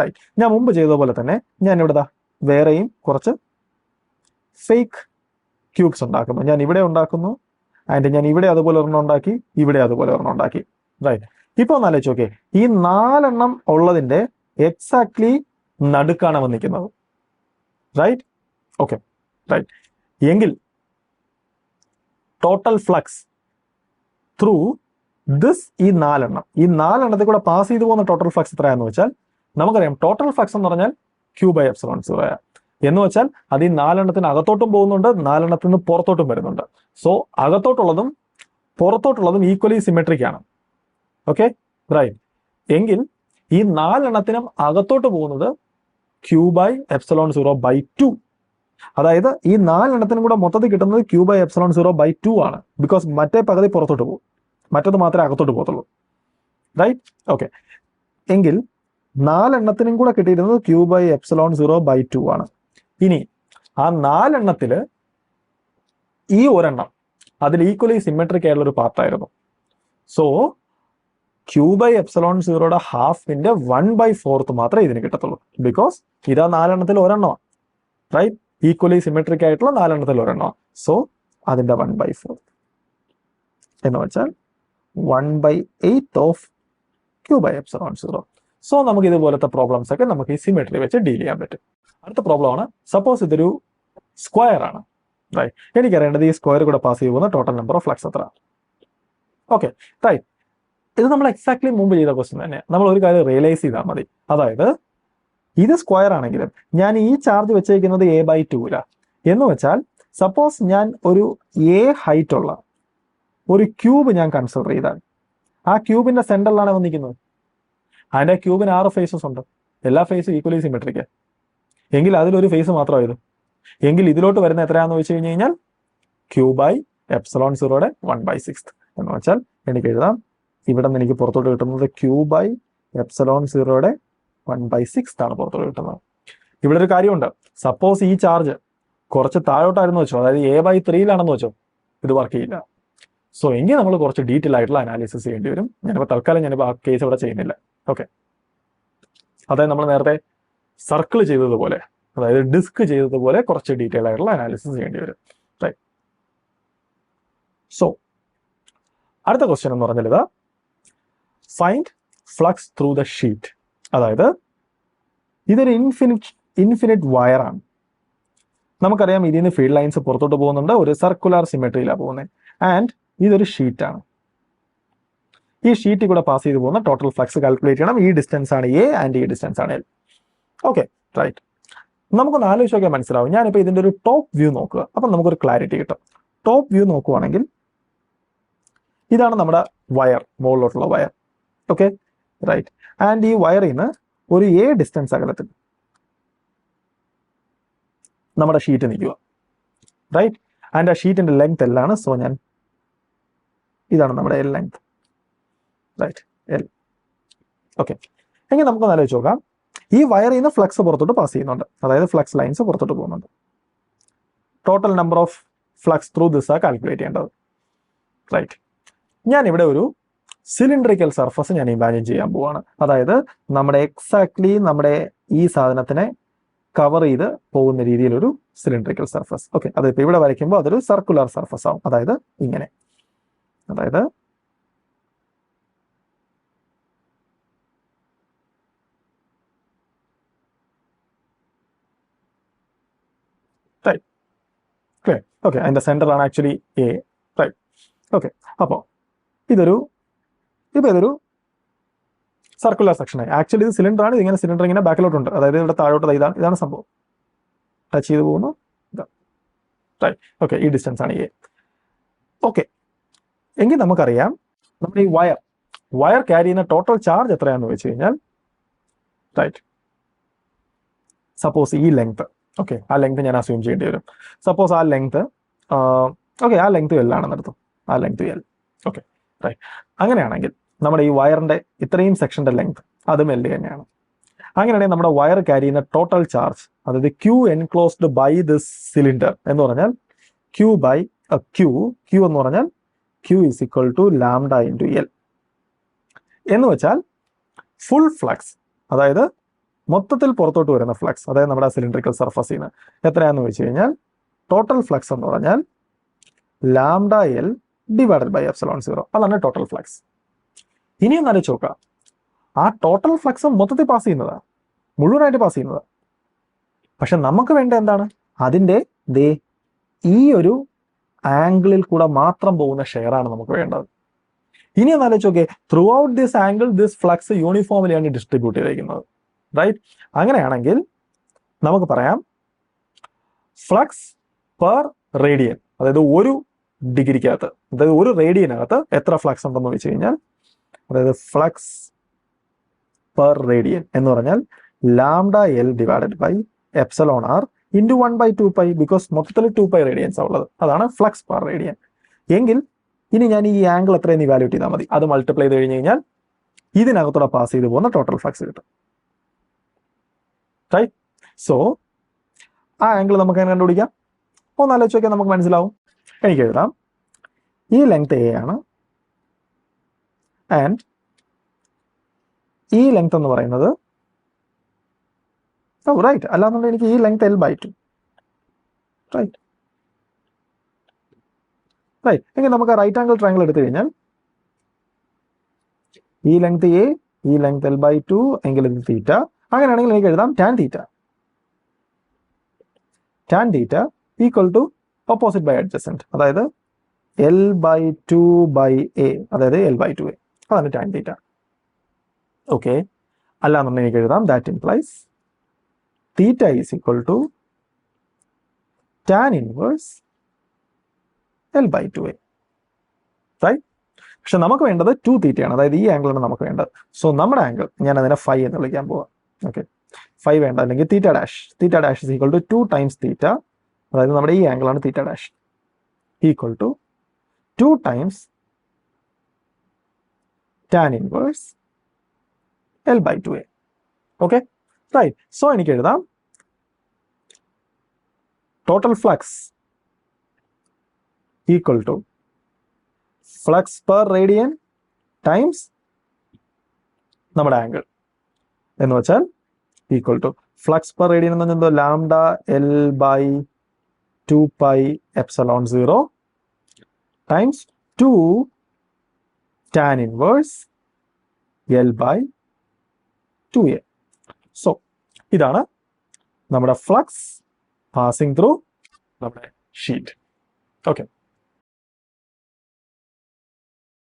റൈറ്റ്, ഞാൻ മുമ്പ് ചെയ്തതുപോലെ തന്നെ ഞാൻ ഇവിടെ വേറെയും കുറച്ച് ഫേക്ക് ക്യൂബ്സ് ഉണ്ടാക്കുന്നു. ഞാൻ ഇവിടെ ഉണ്ടാക്കുന്നു, ആൻഡ് ഞാൻ ഇവിടെ അതുപോലെ ഒരെണ്ണം ഉണ്ടാക്കി, ഇവിടെ അതുപോലെ ഒരെണ്ണം ഉണ്ടാക്കി. റൈറ്റ്. ഇപ്പോൾ ഒന്ന് ആലോചിച്ച് നോക്കേ, ഈ 4 ഉള്ളതിന്റെ എക്സാക്ട്ലി നടുക്കാണ് വന്നിരിക്കുന്നത്. റൈറ്റ്. ഓക്കെ. റൈറ്റ്. എങ്കിൽ ടോട്ടൽ ഫ്ലക്സ് ത്രൂ ദിസ് ഈ 4 കൂടെ പാസ് ചെയ്തു പോകുന്ന ടോട്ടൽ ഫ്ലക്സ് എത്രയാണെന്ന് വെച്ചാൽ നമുക്കറിയാം. ടോട്ടൽ ഫ്ലക്സ് എന്ന് പറഞ്ഞാൽ Q/ε0 എന്ന് വെച്ചാൽ അത് ഈ 4 അകത്തോട്ടും പോകുന്നുണ്ട്, 4 നിന്ന് പുറത്തോട്ടും വരുന്നുണ്ട്. സോ അകത്തോട്ടുള്ളതും പുറത്തോട്ടുള്ളതും ഈക്വലി സിമെട്രിക് ആണ്. ഓക്കെ. റൈറ്റ്. എങ്കിൽ ഈ 4 അകത്തോട്ട് പോകുന്നത് Q/ε0/2. അതായത് ഈ 4 കൂടെ മൊത്തത്തിൽ കിട്ടുന്നത് Q/ε0/2 ആണ്. ബിക്കോസ് മറ്റേ പകുതി പുറത്തോട്ട് പോകും, മറ്റത് മാത്രമേ അകത്തോട്ട് പോകത്തുള്ളൂ. റൈറ്റ്. ഓക്കെ. എങ്കിൽ 4 കൂടെ കിട്ടിയിരുന്നത് Q/ε0/2 ആണ്. ഇനി ആ 4 ഈ ഒരെണ്ണം അതിൽ ഈക്വലി സിമെട്രിക് ആയിട്ടുള്ള ഒരു പാർട്ടായിരുന്നു. സോ Q/ε0 ഹാഫിന്റെ 1/4 മാത്രമേ ഇതിന് കിട്ടത്തുള്ളൂ. ബിക്കോസ് ഇതാ 4 ഒരെണ്ണമാണ്. റൈറ്റ്. ഈക്വലി സിമെട്രിക് ആയിട്ടുള്ള 4 ഒരെണ്ണമാണ്. സോ അതിന്റെ 1/4 എന്ന് വെച്ചാൽ 1/8 ഓഫ് Q/ε0. സോ നമുക്ക് ഇതുപോലത്തെ പ്രോബ്ലംസ് ഒക്കെ നമുക്ക് ഈ സിമെട്രി വെച്ച് ഡീൽ ചെയ്യാൻ പറ്റും. അടുത്ത പ്രോബ്ലം ആണ്, സപ്പോസ് ഇതൊരു സ്ക്വയർ ആണ്. റൈറ്റ്. എനിക്കറിയേണ്ടത് ഈ സ്ക്വയർ കൂടെ പാസ് ചെയ്യുന്ന ടോട്ടൽ നമ്പർ ഓഫ് ഫ്ലക്സ് എത്ര. ഓക്കെ. റൈറ്റ്. ഇത് നമ്മൾ എക്സാക്ട്ലി മുമ്പ് ചെയ്ത ക്വസ്റ്റ്യൻ തന്നെ. നമ്മൾ ഒരു കാര്യം റിയലൈസ് ചെയ്താൽ മതി. അതായത് ഇത് സ്ക്വയർ ആണെങ്കിലും ഞാൻ ഈ ചാർജ് വെച്ചേക്കുന്നത് A/2 എന്ന് വെച്ചാൽ സപ്പോസ് ഞാൻ ഒരു A ഹൈറ്റ് ഉള്ള ഒരു ക്യൂബ് ഞാൻ കൺസിഡർ ചെയ്താൽ ആ ക്യൂബിന്റെ സെന്ററിലാണ് വന്നിരിക്കുന്നത്. അതിന്റെ ക്യൂബിന് 6 ഫേസസ് ഉണ്ട്. എല്ലാ ഫേസും ഈക്വലി സിമെട്രിക്. എങ്കിൽ അതിലൊരു ഫേസ് മാത്രമായത്. എങ്കിൽ ഇതിലോട്ട് വരുന്ന എത്രയാണെന്ന് വെച്ച് കഴിഞ്ഞ് കഴിഞ്ഞാൽ Q/ε0 1/6 എന്ന് വെച്ചാൽ എനിക്ക് എഴുതാം, ഇവിടെ നിന്ന് എനിക്ക് പുറത്തോട്ട് കിട്ടുന്നത് Q/ε0 1/6 ആണ് പുറത്തോട്ട് കിട്ടുന്നത്. ഇവിടെ ഒരു കാര്യമുണ്ട്. സപ്പോസ് ഈ ചാർജ് കുറച്ച് താഴോട്ടായിരുന്നു വെച്ചോ, അതായത് A/3 വെച്ചോ, ഇത് വർക്ക് ചെയ്യില്ല. സോ എങ്കിൽ നമ്മൾ കുറച്ച് ഡീറ്റെയിൽ ആയിട്ടുള്ള അനാലിസിസ് ചെയ്യേണ്ടി വരും. ഞാനിപ്പോൾ തൽക്കാലം ഞാനിപ്പോൾ ആ കേസ് ഇവിടെ ചെയ്യുന്നില്ല. ഓക്കെ. അതായത് നമ്മൾ നേരത്തെ സർക്കിൾ ചെയ്തതുപോലെ, അതായത് ഡിസ്ക് ചെയ്തതുപോലെ കുറച്ച് ഡീറ്റെയിൽ ആയിട്ടുള്ള അനാലിസിസ് ചെയ്യേണ്ടി വരും. റൈറ്റ്. സോ അടുത്ത ക്വസ്റ്റ്യൻ എന്ന് പറഞ്ഞാൽ ഇതാ, find flux through the sheet. അതായത് ഇതൊരു ഇൻഫിനിറ്റ് വയറാണ്. നമുക്കറിയാം ഇതിൽ നിന്ന് ഫീൽഡ് ലൈൻസ് പുറത്തോട്ട് പോകുന്നുണ്ട്, ഒരു സർക്കുലർ സിമെട്രിയിലാണ് പോകുന്നത്. ആൻഡ് ഇതൊരു ഷീറ്റാണ്. ഈ ഷീറ്റിൽ കൂടെ പാസ് ചെയ്ത് പോകുന്ന ടോട്ടൽ ഫ്ലക്സ് കാൽക്കുലേറ്റ് ചെയ്യണം. ഈ ഡിസ്റ്റൻസ് ആണ് A ആൻഡ് ഈ ഡിസ്റ്റൻസ് ആണ് L. ഓക്കെ. റൈറ്റ്. നമുക്കൊന്ന് ആലോചിച്ച് നോക്കിയാൽ മനസ്സിലാവും. ഞാനിപ്പോൾ ഇതിൻ്റെ ഒരു ടോപ്പ് വ്യൂ നോക്കുക, അപ്പം നമുക്കൊരു ക്ലാരിറ്റി കിട്ടും. ടോപ്പ് വ്യൂ നോക്കുവാണെങ്കിൽ ഇതാണ് നമ്മുടെ വയർ, മുകളിലോട്ടുള്ള വയർ. ഓക്കെ. റൈറ്റ്. ആൻഡ് ഈ വയറിൽ നിന്ന് ഒരു A ഡിസ്റ്റൻസ് അകലത്തിൽ നമ്മുടെ ഷീറ്റ് നിൽക്കുക. റൈറ്റ്. ആൻഡ് ആ ഷീറ്റിന്റെ ലെങ്ത് L ആണ്. സോ ഞാൻ ഇതാണ് നമ്മുടെ L length. Right. L. Okay. എങ്കിൽ നമുക്കൊന്ന് ആലോചിച്ച് നോക്കാം. ഈ വയറിൽ നിന്ന് ഫ്ലക്സ് പുറത്തോട്ട് പാസ് ചെയ്യുന്നുണ്ട്, അതായത് ഫ്ലക്സ് ലൈൻസ് പുറത്തോട്ട് പോകുന്നുണ്ട്. Total number of flux through this ആ കാൽക്കുലേറ്റ് ചെയ്യേണ്ടത്. റൈറ്റ്. ഞാൻ ഇവിടെ ഒരു സിലിണ്ടറിക്കൽ സർഫസ് ഞാൻ ഇമാജിൻ ചെയ്യാൻ പോവാണ്. അതായത് നമ്മുടെ എക്സാക്ട്ലി നമ്മുടെ ഈ സാധനത്തിനെ കവർ ചെയ്ത് പോകുന്ന രീതിയിലൊരു സിലിണ്ടറിക്കൽ സർഫസ്. ഓക്കെ. അതിപ്പോൾ ഇവിടെ വരയ്ക്കുമ്പോൾ അതൊരു സർക്കുലർ സർഫസ് ആവും. അതായത് ഇങ്ങനെ, അതായത് റൈറ്റ്. ക്ലിയർ. ഓക്കെ. അതിന്റെ സെന്റർ ആണ് ആക്ച്വലി A. റൈറ്റ്. ഓക്കെ. അപ്പോൾ ഇതൊരു സർക്കുലർ സെക്ഷനായി. ആക്ച്വലി ഇത് സിലിണ്ടർ ആണ്. ഇതിങ്ങനെ സിലിണ്ടർ ഇങ്ങനെ ബാക്കിലോട്ടുണ്ട്, അതായത് ഇവിടെ താഴോട്ട് ഇതാണ് സംഭവം. ടച്ച് ചെയ്ത് പോകുന്നു. റൈറ്റ്. ഓക്കെ. ഈ ഡിസ്റ്റൻസ് ആണ് A. ഓക്കെ. എങ്കിൽ നമുക്കറിയാം നമ്മുടെ ഈ വയർ ക്യാരി ചെയ്യുന്ന ടോട്ടൽ ചാർജ് എത്രയാണെന്ന് വെച്ച് കഴിഞ്ഞാൽ, റൈറ്റ്, സപ്പോസ് ഈ ലെങ്ത്, ഓക്കെ, ആ ലെങ്ത് ഞാൻ അസ്യൂം ചെയ്യേണ്ടി വരും. സപ്പോസ് ആ ലെങ്ത് ഓക്കെ, ആ ലെങ്ത് L ആണെന്ന് എടുത്തു. ആ ലെങ്ത് L. ഓക്കെ. റൈറ്റ്. അങ്ങനെയാണെങ്കിൽ നമ്മുടെ ഈ വയറിന്റെ ഇത്രയും സെക്ഷന്റെ ലെങ്ത് അതും L തന്നെയാണ്. അങ്ങനെയാണെങ്കിൽ നമ്മുടെ വയർ ക്യാരി ചെയ്യുന്ന ടോട്ടൽ ചാർജ്, അതായത് Q enclosed by this cylinder എന്ന് പറഞ്ഞാൽ ക്യൂ ബൈ ക്യൂ എന്ന് പറഞ്ഞാൽ Q is equal to lambda into L എന്ന് വെച്ചാൽ ഫുൾ ഫ്ലക്സ്, അതായത് മൊത്തത്തിൽ പുറത്തോട്ട് വരുന്ന ഫ്ലക്സ്, അതായത് നമ്മുടെ സിലിണ്ടറിക്കൽ സർഫസിൽ നിന്ന് എത്രയാണെന്ന് വെച്ച് കഴിഞ്ഞാൽ ടോട്ടൽ ഫ്ലക്സ് എന്ന് പറഞ്ഞാൽ lambda L divided by epsilon 0. അതാണ് ടോട്ടൽ ഫ്ലക്സ്. ഇനിയും ആലോചിച്ച് നോക്കാം, ആ ടോട്ടൽ ഫ്ലക്സ് മൊത്തത്തിൽ പാസ് ചെയ്യുന്നതാണ്, മുഴുവനായിട്ട് പാസ് ചെയ്യുന്നതാണ്. പക്ഷെ നമുക്ക് വേണ്ട എന്താണ്, അതിൻ്റെ ഈ ഒരു ആംഗിളിൽ കൂടെ മാത്രം പോകുന്ന ഷെയർ ആണ് നമുക്ക് വേണ്ടത്. ഇനി ഒന്ന് ആലോചിച്ച് നോക്കിയേ, throughout this angle this flux യൂണിഫോമിലാണ് ഡിസ്ട്രിബ്യൂട്ട് ചെയ്തിരിക്കുന്നത്, റൈറ്റ്? അങ്ങനെയാണെങ്കിൽ നമുക്ക് പറയാം ഫ്ലക്സ് പെർ റേഡിയൻ, അതായത് ഒരു ഡിഗ്രിക്കകത്ത്, അതായത് ഒരു റേഡിയനകത്ത് എത്ര ഫ്ലക്സ് ഉണ്ടെന്ന് വെച്ച് കഴിഞ്ഞാൽ, അതായത് ഫ്ലക്സ് പെർ റേഡിയൻ എന്ന് പറഞ്ഞാൽ lambda L divided by epsilon R into 1/2π, because മൊത്തത്തിൽ 2π റേഡിയൻസ് ഉള്ളത്, അതാണ് ഫ്ലക്സ് പെർ റേഡിയൻ. എങ്കിൽ ഇനി ഞാൻ ഈ ആംഗിൾ എത്രയെന്ന് ഇവാലുവേറ്റ് ചെയ്താൽ മതി, അത് മൾട്ടിപ്ലൈ ചെയ്ത് കഴിഞ്ഞ് കഴിഞ്ഞാൽ ഇതിനകത്തൂടെ പാസ് ചെയ്ത് പോകുന്ന ടോട്ടൽ ഫ്ലക്സ് കിട്ടും, റൈറ്റ്? സോ ആ ആംഗിൾ നമുക്ക് എങ്ങനെ കണ്ടുപിടിക്കാം, ഒന്ന് ആലോചിച്ച് നോക്കിയാൽ നമുക്ക് മനസ്സിലാവും. എനിക്ക് എഴുതാം, ഈ ലെങ്ത് എ ആണ് ആൻഡ് ഈ ലെങ്ത് എന്ന് പറയുന്നത് റൈറ്റ്, അല്ലാന്നുണ്ടെങ്കിൽ എനിക്ക് ഈ ലെങ്ത് L/2, റൈറ്റ്? റൈറ്റ്, എങ്കിൽ നമുക്ക് റൈറ്റ് ആംഗിൾ ട്രയാംഗിൾ എടുത്തു കഴിഞ്ഞാൽ ഈ ലെങ്ത് എ, ഈ ലെങ്ത് L/2 എങ്കിൽ ഇത് തീറ്റ. അങ്ങനെയാണെങ്കിൽ എനിക്ക് എഴുതാം tan theta equal to opposite by adjacent, അതായത് L/2/A, അതായത് L/2A, അതാണ് ടാൻ തീറ്റ. ഓക്കെ, അല്ലാന്നുണ്ടെങ്കിൽ എനിക്ക് എഴുതാം that implies theta is equal to tan inverse L/2A, right? പക്ഷെ നമുക്ക് വേണ്ടത് 2 തീറ്റയാണ്, അതായത് ഈ ആംഗിളാണ് നമുക്ക് വേണ്ടത്. സോ നമ്മുടെ ആംഗിൾ ഞാൻ അതിനെ ഫൈ എന്ന് വിളിക്കാൻ പോവാം. ഓക്കെ, ഫൈ വേണ്ട, അല്ലെങ്കിൽ theta dash is equal to 2 times theta, അതായത് നമ്മുടെ ഈ ആംഗിളാണ് theta dash, equal to 2 times tan inverse L/2A. Okay, right? So എനിക്ക് എഴുതാം total flux equal to flux per radian times നമ്മുടെ ആംഗിൾ എന്ന് വെച്ചാൽ equal to flux per radian എന്ന് പറഞ്ഞാൽ lambda L/2π epsilon 0 times 2 tan inverse L/2A. So ഇതാണ് നമ്മുടെ flux passing through നമ്മുടെ ഷീറ്റ്. ഓക്കെ.